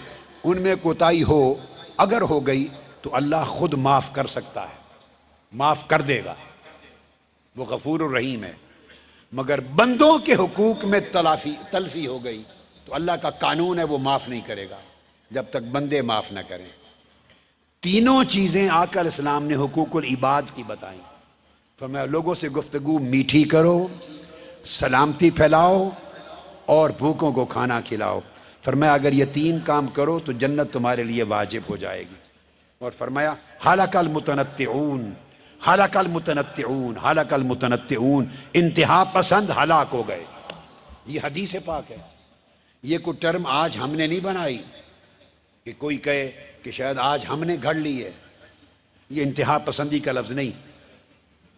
ان میں کوتاہی ہو اگر ہو گئی تو اللہ خود معاف کر سکتا ہے، معاف کر دے گا، وہ غفور الرحیم ہے. مگر بندوں کے حقوق میں تلفی ہو گئی تو اللہ کا قانون ہے وہ معاف نہیں کرے گا جب تک بندے معاف نہ کریں. تینوں چیزیں آقا علیہ السلام نے حقوق العباد کی بتائیں. فرمایا لوگوں سے گفتگو میٹھی کرو، سلامتی پھیلاؤ اور بھوکوں کو کھانا کھلاؤ. فرمایا اگر یہ 3 کام کرو تو جنت تمہارے لیے واجب ہو جائے گی. اور فرمایا ہلک المتنطعون، ہلک المتنطعون، ہلک المتنطعون، انتہا پسند ہلاک ہو گئے. یہ حدیث پاک ہے. یہ کوئی ٹرم آج ہم نے نہیں بنائی کہ کوئی کہے کہ شاید آج ہم نے گھڑ لی ہے. یہ انتہا پسندی کا لفظ نہیں.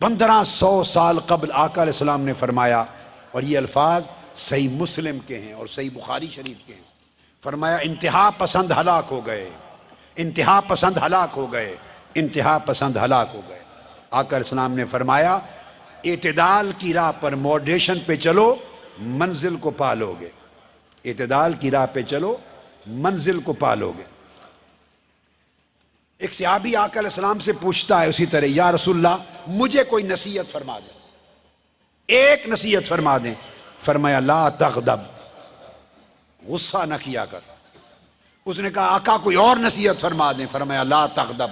1500 سال قبل آقا علیہ السلام نے فرمایا، اور یہ الفاظ صحیح مسلم کے ہیں اور صحیح بخاری شریف کے ہیں. فرمایا انتہا پسند ہلاک ہو گئے، انتہا پسند ہلاک ہو گئے، انتہا پسند ہلاک ہو گئے. آقا علیہ السلام نے فرمایا اعتدال کی راہ پر، موڈریشن پہ چلو منزل کو پالو گے. اعتدال کی راہ پہ چلو منزل کو پالو گے. ایک صحابی آقا علیہ السلام سے پوچھتا ہے اسی طرح یا رسول اللہ مجھے کوئی نصیحت فرما دیں، ایک نصیحت فرما دیں. فرمایا لا تغضب، غصہ نہ کیا کر. اس نے کہا آقا کوئی اور نصیحت فرما دیں. فرمایا لا تغضب،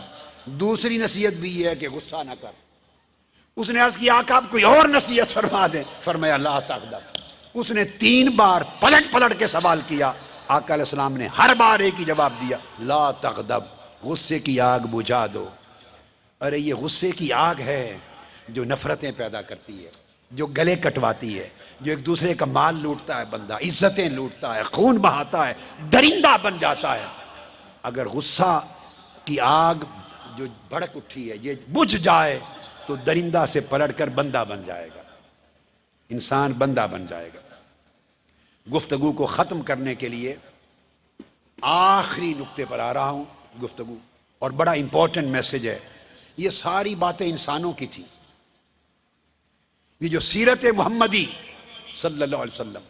دوسری نصیحت بھی یہ ہے کہ غصہ نہ کر. اس نے عرض کیا آقا کوئی اور نصیحت فرما دیں. فرمایا لا تغضب. اس نے 3 بار پلٹ پلٹ کے سوال کیا. آقا علیہ السلام نے ہر بار ایک ہی جواب دیا، لا تغضب، غصے کی آگ بجھا دو. ارے یہ غصے کی آگ ہے جو نفرتیں پیدا کرتی ہے، جو گلے کٹواتی ہے، جو ایک دوسرے کا مال لوٹتا ہے، بندہ عزتیں لوٹتا ہے، خون بہاتا ہے، درندہ بن جاتا ہے. اگر غصہ کی آگ جو بھڑک اٹھی ہے یہ بجھ جائے تو درندہ سے پلٹ کر بندہ بن جائے گا، انسان بندہ بن جائے گا. گفتگو کو ختم کرنے کے لیے آخری نقطے پر آ رہا ہوں گفتگو، اور بڑا امپورٹنٹ میسج ہے. یہ ساری باتیں انسانوں کی تھی. یہ جو سیرت محمدی صلی اللہ علیہ وسلم،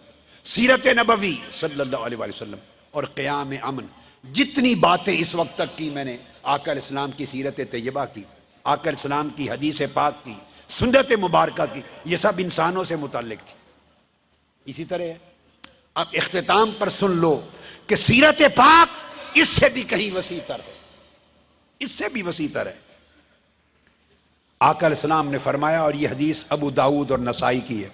سیرت نبوی صلی اللہ علیہ وسلم اور قیام امن، جتنی باتیں اس وقت تک کی میں نے آقا علیہ السلام کی سیرت طیبہ کی، آقا علیہ السلام کی حدیث پاک کی، سنت مبارکہ کی، یہ سب انسانوں سے متعلق تھی. اسی طرح ہے. اب اختتام پر سن لو کہ سیرت پاک اس سے بھی کہیں وسیع تر ہے، اس سے بھی وسیع تر ہے. آقا علیہ السلام نے فرمایا، اور یہ حدیث ابو داؤد اور نسائی کی ہے.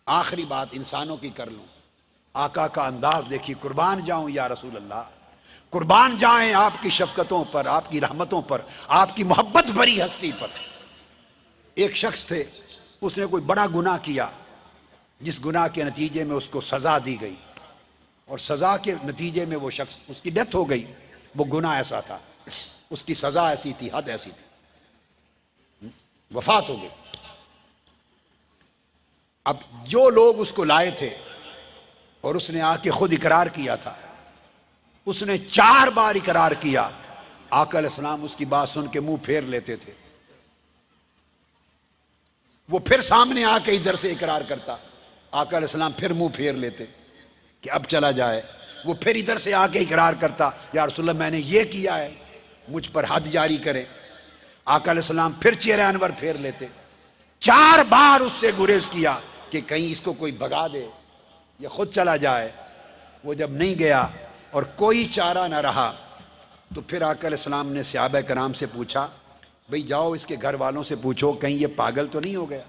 آخری بات انسانوں کی کر لوں. آقا کا انداز دیکھیے، قربان جاؤں یا رسول اللہ، قربان جائیں آپ کی شفقتوں پر، آپ کی رحمتوں پر، آپ کی محبت بھری ہستی پر. ایک شخص تھے، اس نے کوئی بڑا گناہ کیا جس گناہ کے نتیجے میں اس کو سزا دی گئی، اور سزا کے نتیجے میں وہ شخص، اس کی ڈیتھ ہو گئی، وہ گناہ ایسا تھا، اس کی سزا ایسی تھی، حد ایسی تھی، وفات ہو گئی۔ اب جو لوگ اس کو لائے تھے اور اس نے آ کے خود اقرار کیا تھا، اس نے 4 بار اقرار کیا، آقا علیہ السلام اس کی بات سن کے منہ پھیر لیتے تھے، وہ پھر سامنے آ کے ادھر سے اقرار کرتا، آقا علیہ السلام پھر منہ پھیر لیتے کہ اب چلا جائے، وہ پھر ادھر سے آ کے اقرار کرتا، یا رسول اللہ میں نے یہ کیا ہے، مجھ پر حد جاری کرے، آقا علیہ السلام پھر چہرہ انور پھیر لیتے۔ 4 بار اس سے گریز کیا کہ کہیں اس کو کوئی بھگا دے یا خود چلا جائے۔ وہ جب نہیں گیا اور کوئی چارہ نہ رہا تو پھر آقا علیہ السلام نے صحابہ کرام سے پوچھا، بھئی جاؤ اس کے گھر والوں سے پوچھو کہیں یہ پاگل تو نہیں ہو گیا،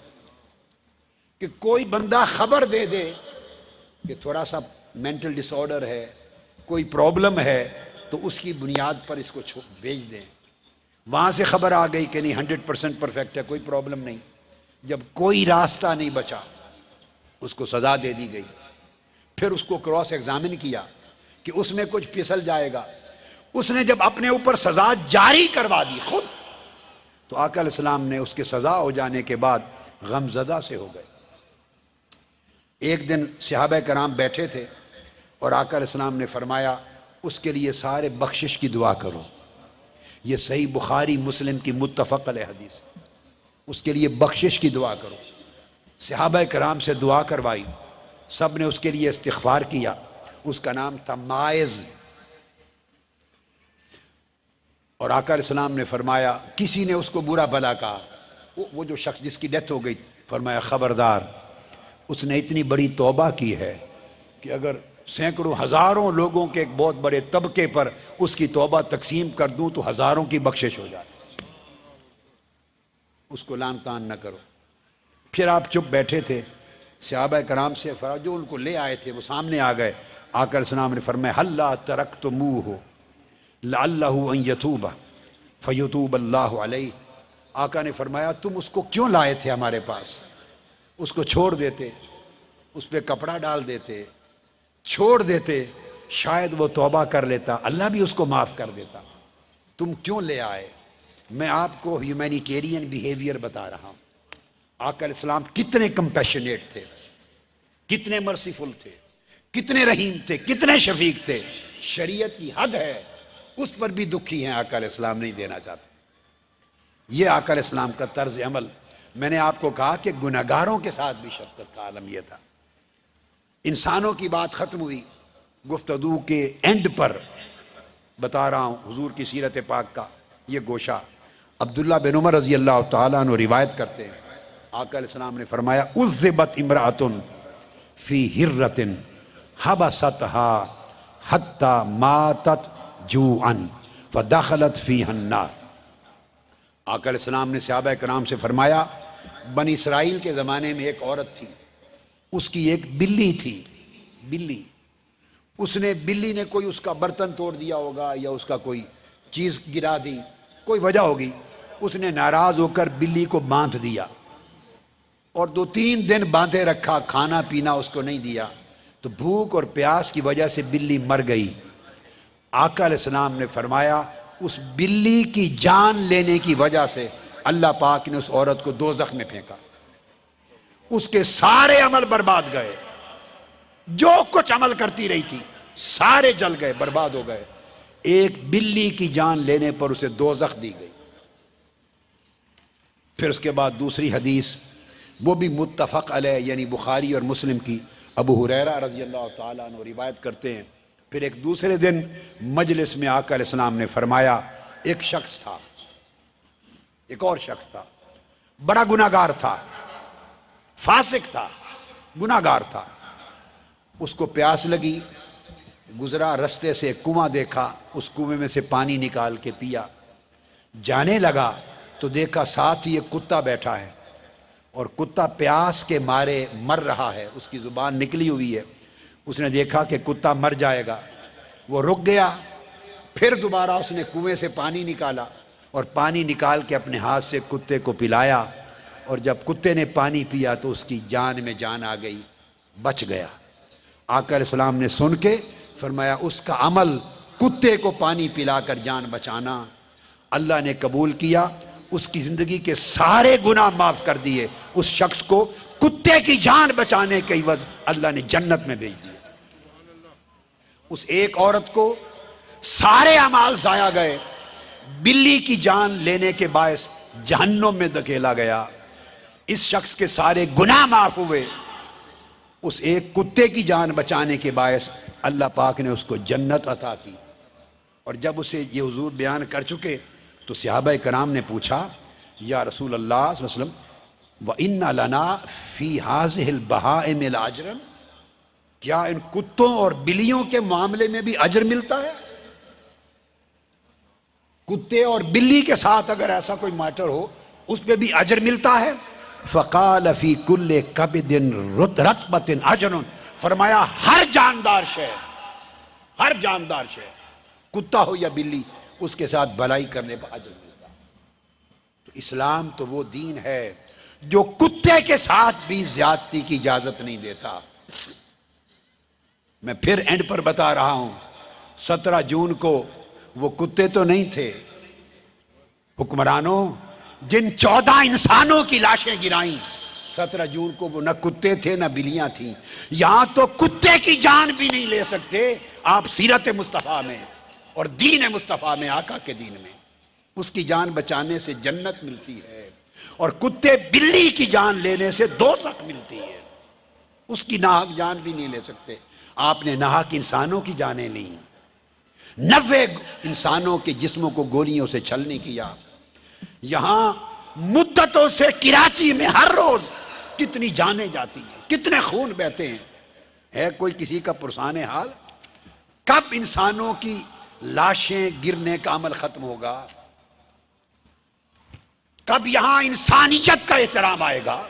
کہ کوئی بندہ خبر دے دے کہ تھوڑا سا مینٹل ڈس آرڈر ہے، کوئی پرابلم ہے، تو اس کی بنیاد پر اس کو بھیج دیں۔ وہاں سے خبر آ گئی کہ نہیں 100% پرفیکٹ ہے، کوئی پرابلم نہیں۔ جب کوئی راستہ نہیں بچا اس کو سزا دے دی گئی۔ پھر اس کو کراس ایگزامن کیا کہ اس میں کچھ پھسل جائے گا، اس نے جب اپنے اوپر سزا جاری کروا دی خود، تو آقا علیہ السلام نے اس کے سزا ہو جانے کے بعد غم زدہ سے ہو گئے۔ ایک دن صحابہ کرام بیٹھے تھے اور آقا علیہ السلام نے فرمایا اس کے لیے سارے بخشش کی دعا کرو، یہ صحیح بخاری مسلم کی متفق علیہ حدیث، اس کے لیے بخشش کی دعا کرو۔ صحابہ کرام سے دعا کروائی، سب نے اس کے لیے استغفار کیا۔ اس کا نام تھا ماعز، اور آقا علیہ السلام نے فرمایا کسی نے اس کو برا بھلا کہا، وہ جو شخص جس کی ڈیتھ ہو گئی، فرمایا خبردار، اس نے اتنی بڑی توبہ کی ہے کہ اگر سینکڑوں ہزاروں لوگوں کے ایک بہت بڑے طبقے پر اس کی توبہ تقسیم کر دوں تو ہزاروں کی بخشش ہو جائے، اس کو لان تان نہ کرو۔ پھر آپ چپ بیٹھے تھے، صحابہ کرام سے جو ان کو لے آئے تھے وہ سامنے آ گئے، آقا علیہ السلام نے فرمایا ہلا ترکتموہ لعلہ ان یتوب فیتوب اللہ علیہ۔ آقا نے فرمایا تم اس کو کیوں لائے تھے ہمارے پاس؟ اس کو چھوڑ دیتے، اس پہ کپڑا ڈال دیتے، چھوڑ دیتے، شاید وہ توبہ کر لیتا، اللہ بھی اس کو معاف کر دیتا۔ تم کیوں لے آئے؟ میں آپ کو ہیومینیٹیرین بیہیویئر بتا رہا ہوں۔ آقا علیہ السلام کتنے کمپیشنیٹ تھے، کتنے مرسیفل تھے، کتنے رحیم تھے، کتنے شفیق تھے۔ شریعت کی حد ہے، اس پر بھی دکھی ہیں، آقا علیہ السلام نہیں دینا چاہتے۔ یہ آقا علیہ السلام کا طرز عمل۔ میں نے آپ کو کہا کہ گناہگاروں کے ساتھ بھی شفقت کا عالم یہ تھا۔ انسانوں کی بات ختم ہوئی، گفتگو کے اینڈ پر بتا رہا ہوں حضور کی سیرت پاک کا یہ گوشہ۔ عبداللہ بن عمر رضی اللہ تعالیٰ عنہ روایت کرتے ہیں، آقا علیہ السلام نے فرمایا عذبت امرأۃ فی ہرۃ حبستھا حتی ماتت جوعا فدخلت فیہا النار۔ آقا علیہ السلام نے صحابہ کرام سے فرمایا بنی اسرائیل کے زمانے میں ایک عورت تھی، اس کی ایک بلی تھی، بلی، اس نے بلی نے کوئی اس کا برتن توڑ دیا ہوگا یا اس کا کوئی چیز گرا دی، کوئی وجہ ہوگی، اس نے ناراض ہو کر بلی کو باندھ دیا اور 2-3 دن باندھے رکھا، کھانا پینا اس کو نہیں دیا، تو بھوک اور پیاس کی وجہ سے بلی مر گئی۔ آقا علیہ السلام نے فرمایا اس بلی کی جان لینے کی وجہ سے اللہ پاک نے اس عورت کو دوزخ میں پھینکا، اس کے سارے عمل برباد گئے، جو کچھ عمل کرتی رہی تھی سارے جل گئے، برباد ہو گئے، ایک بلی کی جان لینے پر اسے دوزخ دی گئی۔ پھر اس کے بعد دوسری حدیث، وہ بھی متفق علیہ یعنی بخاری اور مسلم کی، ابو ہریرہ رضی اللہ تعالیٰ عنہ روایت کرتے ہیں، پھر ایک دوسرے دن مجلس میں آقا علیہ السلام نے فرمایا ایک شخص تھا، ایک اور شخص تھا، بڑا گناہگار تھا، فاسق تھا، گناہگار تھا، اس کو پیاس لگی، گزرا رستے سے ایک کنواں دیکھا، اس کنویں میں سے پانی نکال کے پیا، جانے لگا تو دیکھا ساتھ ہی ایک کتا بیٹھا ہے اور کتا پیاس کے مارے مر رہا ہے، اس کی زبان نکلی ہوئی ہے، اس نے دیکھا کہ کتا مر جائے گا، وہ رک گیا، پھر دوبارہ اس نے کنویں سے پانی نکالا اور پانی نکال کے اپنے ہاتھ سے کتے کو پلایا، اور جب کتے نے پانی پیا تو اس کی جان میں جان آ گئی، بچ گیا۔ آقا علیہ السلام نے سن کے فرمایا اس کا عمل کتے کو پانی پلا کر جان بچانا اللہ نے قبول کیا، اس کی زندگی کے سارے گناہ معاف کر دیے، اس شخص کو کتے کی جان بچانے کے عوض اللہ نے جنت میں بھیج دیا۔ اس ایک عورت کو سارے اعمال ضائع گئے، بلی کی جان لینے کے باعث جہنم میں دھکیلا گیا، اس شخص کے سارے گناہ معاف ہوئے، اس ایک کتے کی جان بچانے کے باعث اللہ پاک نے اس کو جنت عطا کی۔ اور جب اسے یہ حضور بیان کر چکے تو صحابہ کرام نے پوچھا یا رسول اللہ صلی اللہ علیہ وسلم وَإِنَّ لَنَا فِي هَذِهِ الْبَهَائِمِ الْأَجْرًا، کیا ان کتوں اور بلیوں کے معاملے میں بھی اجر ملتا ہے؟ کتے اور بلی کے ساتھ اگر ایسا کوئی میٹر ہو اس پہ بھی اجر ملتا ہے؟ فقال فی کل کبد رطبۃ اجر، فرمایا ہر جاندار شے، ہر جاندار شے، کتا ہو یا بلی، اس کے ساتھ بھلائی کرنے پر اجر ملتا ہے۔ تو اسلام تو وہ دین ہے جو کتے کے ساتھ بھی زیادتی کی اجازت نہیں دیتا۔ میں پھر اینڈ پر بتا رہا ہوں، 17 جون کو وہ کتے تو نہیں تھے حکمرانوں جن 14 انسانوں کی لاشیں گرائیں، 17 جون کو وہ نہ کتے تھے نہ بلیاں تھیں۔ یہاں تو کتے کی جان بھی نہیں لے سکتے آپ سیرت مصطفیٰ میں اور دین مصطفیٰ میں، آقا کے دین میں، اس کی جان بچانے سے جنت ملتی ہے، اور کتے بلی کی جان لینے سے دوزخ ملتی ہے، اس کی ناحق جان بھی نہیں لے سکتے۔ آپ نے ناحق انسانوں کی جانیں لیں، 90 انسانوں کے جسموں کو گولیوں سے چھلنی کیا۔ یہاں مدتوں سے کراچی میں ہر روز کتنی جانیں جاتی ہیں، کتنے خون بہتے ہیں، ہے کوئی کسی کا پرسان حال؟ کب انسانوں کی لاشیں گرنے کا عمل ختم ہوگا؟ کب یہاں انسانیت کا احترام آئے گا؟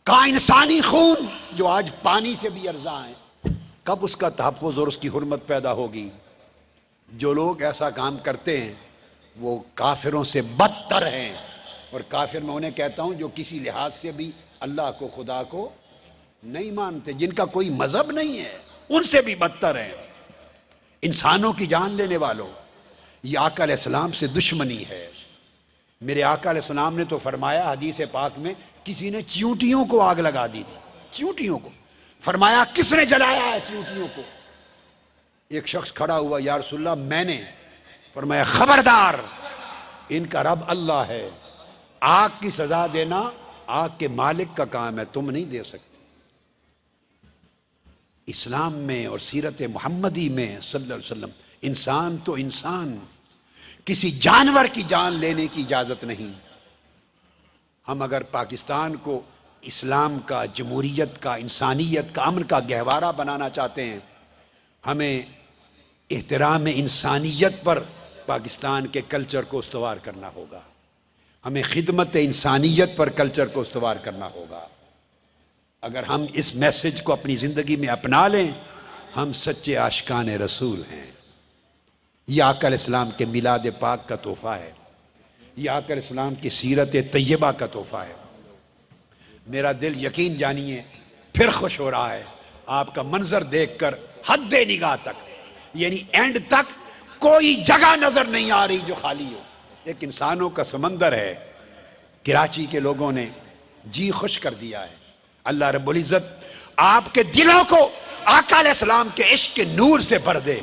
کہاں انسانی خون جو آج پانی سے بھی ارزاں ہے، کب اس کا تحفظ اور اس کی حرمت پیدا ہوگی؟ جو لوگ ایسا کام کرتے ہیں وہ کافروں سے بدتر ہیں، اور کافر میں انہیں کہتا ہوں جو کسی لحاظ سے بھی اللہ کو، خدا کو نہیں مانتے، جن کا کوئی مذہب نہیں ہے، ان سے بھی بدتر ہیں۔ انسانوں کی جان لینے والوں، یہ آقا علیہ السلام سے دشمنی ہے۔ میرے آقا علیہ السلام نے تو فرمایا حدیث پاک میں، کسی نے چیونٹیوں کو آگ لگا دی تھی، چیونٹیوں کو، فرمایا کس نے جلایا ہے چیونٹیوں کو؟ ایک شخص کھڑا ہوا، یا رسول اللہ میں نے۔ فرمایا خبردار، ان کا رب اللہ ہے، آگ کی سزا دینا آگ کے مالک کا کام ہے، تم نہیں دے سکتے۔ اسلام میں اور سیرت محمدی میں صلی اللہ علیہ وسلم انسان تو انسان، کسی جانور کی جان لینے کی اجازت نہیں۔ ہم اگر پاکستان کو اسلام کا، جمہوریت کا، انسانیت کا، امن کا گہوارہ بنانا چاہتے ہیں، ہمیں احترام انسانیت پر پاکستان کے کلچر کو استوار کرنا ہوگا، ہمیں خدمت انسانیت پر کلچر کو استوار کرنا ہوگا۔ اگر ہم اس میسج کو اپنی زندگی میں اپنا لیں، ہم سچے عاشقان رسول ہیں۔ یہ آقا علیہ السلام کے میلاد پاک کا تحفہ ہے، یہ آقا علیہ السلام کی سیرت طیبہ کا تحفہ ہے۔ میرا دل یقین جانیے پھر خوش ہو رہا ہے آپ کا منظر دیکھ کر، حد نگاہ تک، یعنی اینڈ تک کوئی جگہ نظر نہیں آ رہی جو خالی ہو، ایک انسانوں کا سمندر ہے۔ کراچی کے لوگوں نے جی خوش کر دیا ہے۔ اللہ رب العزت آپ کے دلوں کو آقا علیہ السلام کے عشق کے نور سے بھر دے،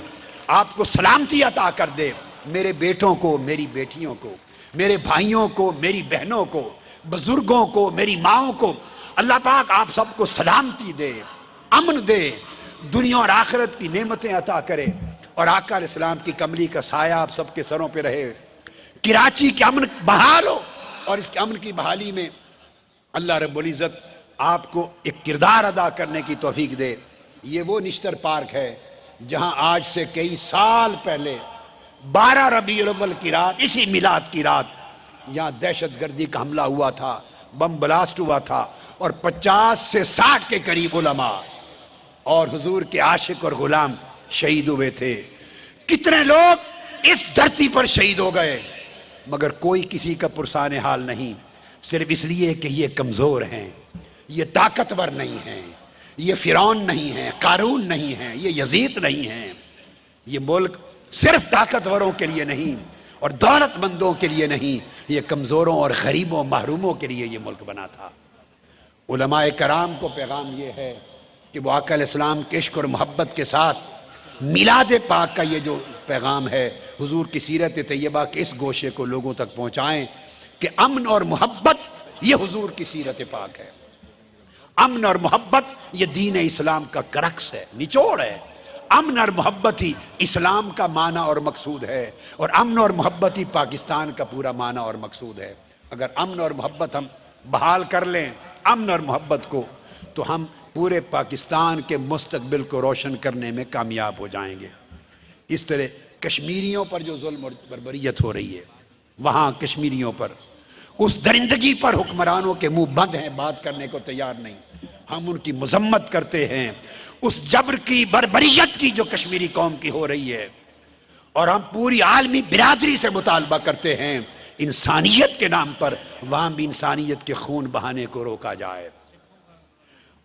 آپ کو سلامتی عطا کر دے، میرے بیٹوں کو، میری بیٹیوں کو، میرے بھائیوں کو، میری بہنوں کو، بزرگوں کو، میری ماؤں کو، اللہ پاک آپ سب کو سلامتی دے، امن دے، دنیا اور آخرت کی نعمتیں عطا کرے، اور آقا علیہ السلام کی کملی کا سایہ آپ سب کے سروں پہ رہے۔ کراچی کے امن بحال ہو، اور اس کے امن کی بحالی میں اللہ رب العزت آپ کو ایک کردار ادا کرنے کی توفیق دے۔ یہ وہ نشتر پارک ہے جہاں آج سے کئی سال پہلے 12 ربیع الاول کی رات، اسی میلاد کی رات، یہاں دہشت گردی کا حملہ ہوا تھا، بم بلاسٹ ہوا تھا، اور 50 سے 60 کے قریب علماء اور حضور کے عاشق اور غلام شہید ہوئے تھے۔ کتنے لوگ اس دھرتی پر شہید ہو گئے، مگر کوئی کسی کا پرسان حال نہیں۔ صرف اس لیے کہ یہ کمزور ہیں، یہ طاقتور نہیں ہیں، یہ فرعون نہیں ہیں، قارون نہیں ہیں، یہ یزید نہیں ہیں۔ یہ ملک صرف طاقتوروں کے لیے نہیں اور دولت مندوں کے لیے نہیں، یہ کمزوروں اور غریبوں محروموں کے لیے یہ ملک بنا تھا۔ علماء کرام کو پیغام یہ ہے کہ وہ آقا علیہ السلام کے عشق اور محبت کے ساتھ میلاد پاک کا یہ جو پیغام ہے حضور کی سیرت طیبہ کے اس گوشے کو لوگوں تک پہنچائیں کہ امن اور محبت یہ حضور کی سیرت پاک ہے۔ امن اور محبت یہ دین اسلام کا کرکس ہے، نچوڑ ہے۔ امن اور محبت ہی اسلام کا معنی اور مقصود ہے، اور امن اور محبت ہی پاکستان کا پورا معنی اور مقصود ہے۔ اگر امن اور محبت ہم بحال کر لیں، امن اور محبت کو، تو ہم پورے پاکستان کے مستقبل کو روشن کرنے میں کامیاب ہو جائیں گے۔ اس طرح کشمیریوں پر جو ظلم اور بربریت ہو رہی ہے، وہاں کشمیریوں پر، اس درندگی پر حکمرانوں کے منہ بند ہیں، بات کرنے کو تیار نہیں۔ ہم ان کی مذمت کرتے ہیں، اس جبر کی بربریت کی جو کشمیری قوم کی ہو رہی ہے، اور ہم پوری عالمی برادری سے مطالبہ کرتے ہیں انسانیت کے نام پر وہاں بھی انسانیت کے خون بہانے کو روکا جائے،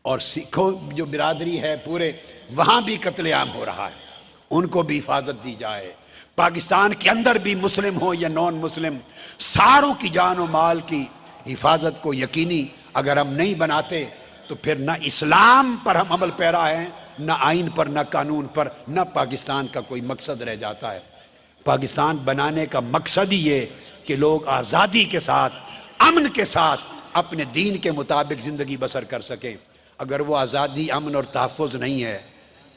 اور سکھوں جو برادری ہے پورے وہاں بھی قتل عام ہو رہا ہے، ان کو بھی حفاظت دی جائے۔ پاکستان کے اندر بھی مسلم ہو یا نان مسلم، ساروں کی جان و مال کی حفاظت کو یقینی اگر ہم نہیں بناتے تو پھر نہ اسلام پر ہم عمل پیرا ہیں، نہ آئین پر، نہ قانون پر، نہ پاکستان کا کوئی مقصد رہ جاتا ہے۔ پاکستان بنانے کا مقصد ہی یہ کہ لوگ آزادی کے ساتھ، امن کے ساتھ اپنے دین کے مطابق زندگی بسر کر سکیں۔ اگر وہ آزادی، امن اور تحفظ نہیں ہے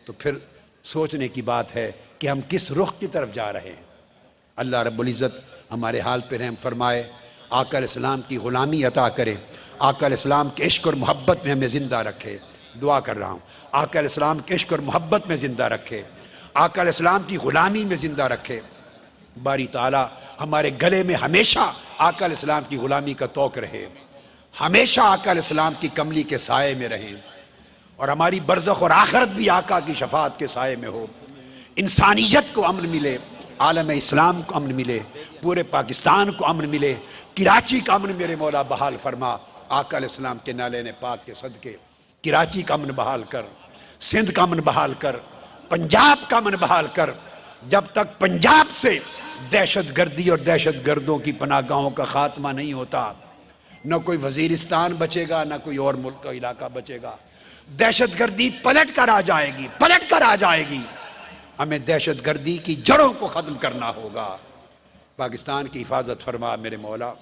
تو پھر سوچنے کی بات ہے کہ ہم کس رخ کی طرف جا رہے ہیں۔ اللہ رب العزت ہمارے حال پہ رحم فرمائے، آقا علیہ السلام کی غلامی عطا کرے، آقا علیہ السلام کے عشق اور محبت میں ہمیں زندہ رکھے۔ دعا کر رہا ہوں، آقا علیہ السلام کے عشق اور محبت میں زندہ رکھے، آقا علیہ السلام کی غلامی میں زندہ رکھے۔ باری تعالیٰ ہمارے گلے میں ہمیشہ آقا علیہ السلام کی غلامی کا توق رہے، ہمیشہ آقا علیہ السلام کی کملی کے سائے میں رہیں، اور ہماری برزخ اور آخرت بھی آقا کی شفاعت کے سائے میں ہو۔ انسانیت کو امن ملے، عالم اسلام کو امن ملے، پورے پاکستان کو امن ملے، کراچی کا امن میرے مولا بحال فرما، آقا علیہ السلام کے نالین پاک کے صدقے کراچی کا امن بحال کر، سندھ کا امن بحال کر، پنجاب کا امن بحال کر۔ جب تک پنجاب سے دہشت گردی اور دہشت گردوں کی پناہ گاہوں کا خاتمہ نہیں ہوتا، نہ کوئی وزیرستان بچے گا، نہ کوئی اور ملک کا علاقہ بچے گا۔ دہشت گردی پلٹ کر آ جائے گی، پلٹ کر آ جائے گی۔ ہمیں دہشت گردی کی جڑوں کو ختم کرنا ہوگا۔ پاکستان کی حفاظت فرما میرے مولا،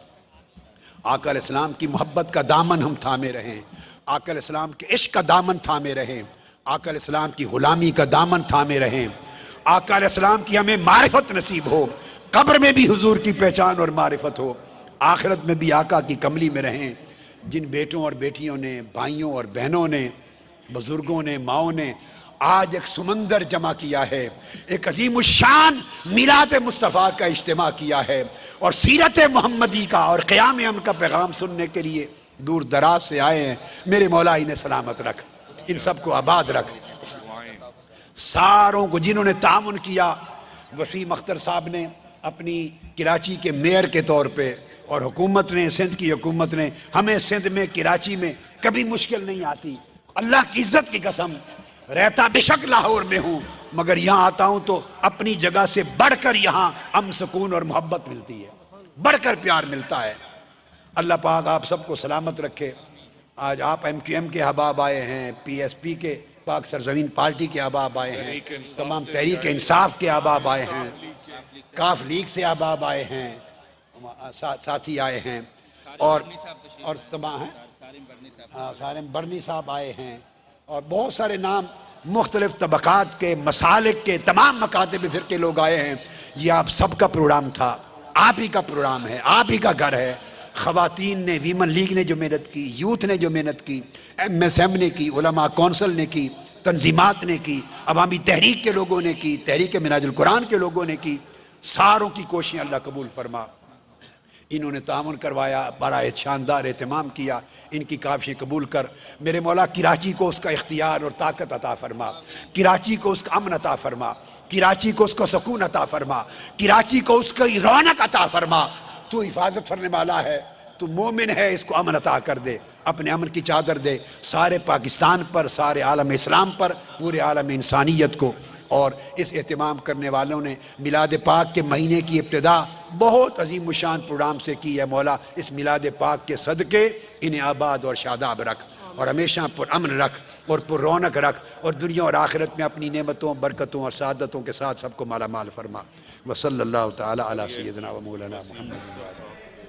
آقا علیہ السلام کی محبت کا دامن ہم تھامے رہیں، آقا علیہ السلام کے عشق کا دامن تھامے رہیں، آقا علیہ السلام کی غلامی کا دامن تھامے رہیں، آقا علیہ السلام کی ہمیں معرفت نصیب ہو، قبر میں بھی حضور کی پہچان اور معرفت ہو، آخرت میں بھی آقا کی کملی میں رہیں۔ جن بیٹوں اور بیٹیوں نے، بھائیوں اور بہنوں نے، بزرگوں نے، ماؤں نے آج ایک سمندر جمع کیا ہے، ایک عظیم الشان میلاد مصطفیٰ کا اجتماع کیا ہے، اور سیرت محمدی کا اور قیام امن کا پیغام سننے کے لیے دور دراز سے آئے ہیں، میرے مولا انہیں سلامت رکھ، ان سب کو آباد رکھ۔ ساروں کو جنہوں نے تعاون کیا، وسیم اختر صاحب نے اپنی کراچی کے میئر کے طور پہ، اور حکومت نے، سندھ کی حکومت نے، ہمیں سندھ میں، کراچی میں کبھی مشکل نہیں آتی، اللہ کی عزت کی قسم، رہتا بے شک لاہور میں ہوں، مگر یہاں آتا ہوں تو اپنی جگہ سے بڑھ کر یہاں امن، سکون اور محبت ملتی ہے، بڑھ کر پیار ملتا ہے۔ اللہ پاک آپ سب کو سلامت رکھے۔ آج آپ ایم کیو ایم کے احباب آئے ہیں، پی ایس پی کے، پاک سرزمین پارٹی کے احباب آئے ہیں، تمام تحریک انصاف کے احباب آئے ہیں، کاف لیگ سے احباب آئے ہیں، ساتھی آئے ہیں، اور تمام ہیں، سارم برنی صاحب آئے ہیں، اور بہت سارے نام مختلف طبقات کے، مسالک کے، تمام مکاتب فرقے لوگ آئے ہیں۔ یہ آپ سب کا پروگرام تھا، آپ ہی کا پروگرام ہے، آپ ہی کا گھر ہے۔ خواتین نے، ویمن لیگ نے جو محنت کی، یوتھ نے جو محنت کی، ایم ایس ایم نے کی، علماء کونسل نے کی، تنظیمات نے کی، عوامی تحریک کے لوگوں نے کی، تحریک منہاج القرآن کے لوگوں نے کی، ساروں کی کوششیں اللہ قبول فرما۔ انہوں نے تعاون کروایا، بڑا شاندار اہتمام کیا، ان کی کاوشیں قبول کر میرے مولا کراچی کو اس کا اختیار اور طاقت عطا فرما، کراچی کو اس کا امن عطا فرما، کراچی کو اس کا سکون عطا فرما، کراچی کو اس کی رونق عطا فرما۔ تو حفاظت فرنے والا ہے، تو مومن ہے، اس کو امن عطا کر دے، اپنے امن کی چادر دے سارے پاکستان پر، سارے عالم اسلام پر، پورے عالم انسانیت کو۔ اور اس اہتمام کرنے والوں نے میلاد پاک کے مہینے کی ابتدا بہت عظیم الشان پروگرام سے کی ہے۔ مولا اس میلاد پاک کے صدقے انہیں آباد اور شاداب رکھ، اور ہمیشہ پر امن رکھ اور پر رونق رکھ، اور دنیا اور آخرت میں اپنی نعمتوں، برکتوں اور سعادتوں کے ساتھ سب کو مالا مال فرما۔ وصلی اللہ تعالی علی سیدنا و مولانا محمد۔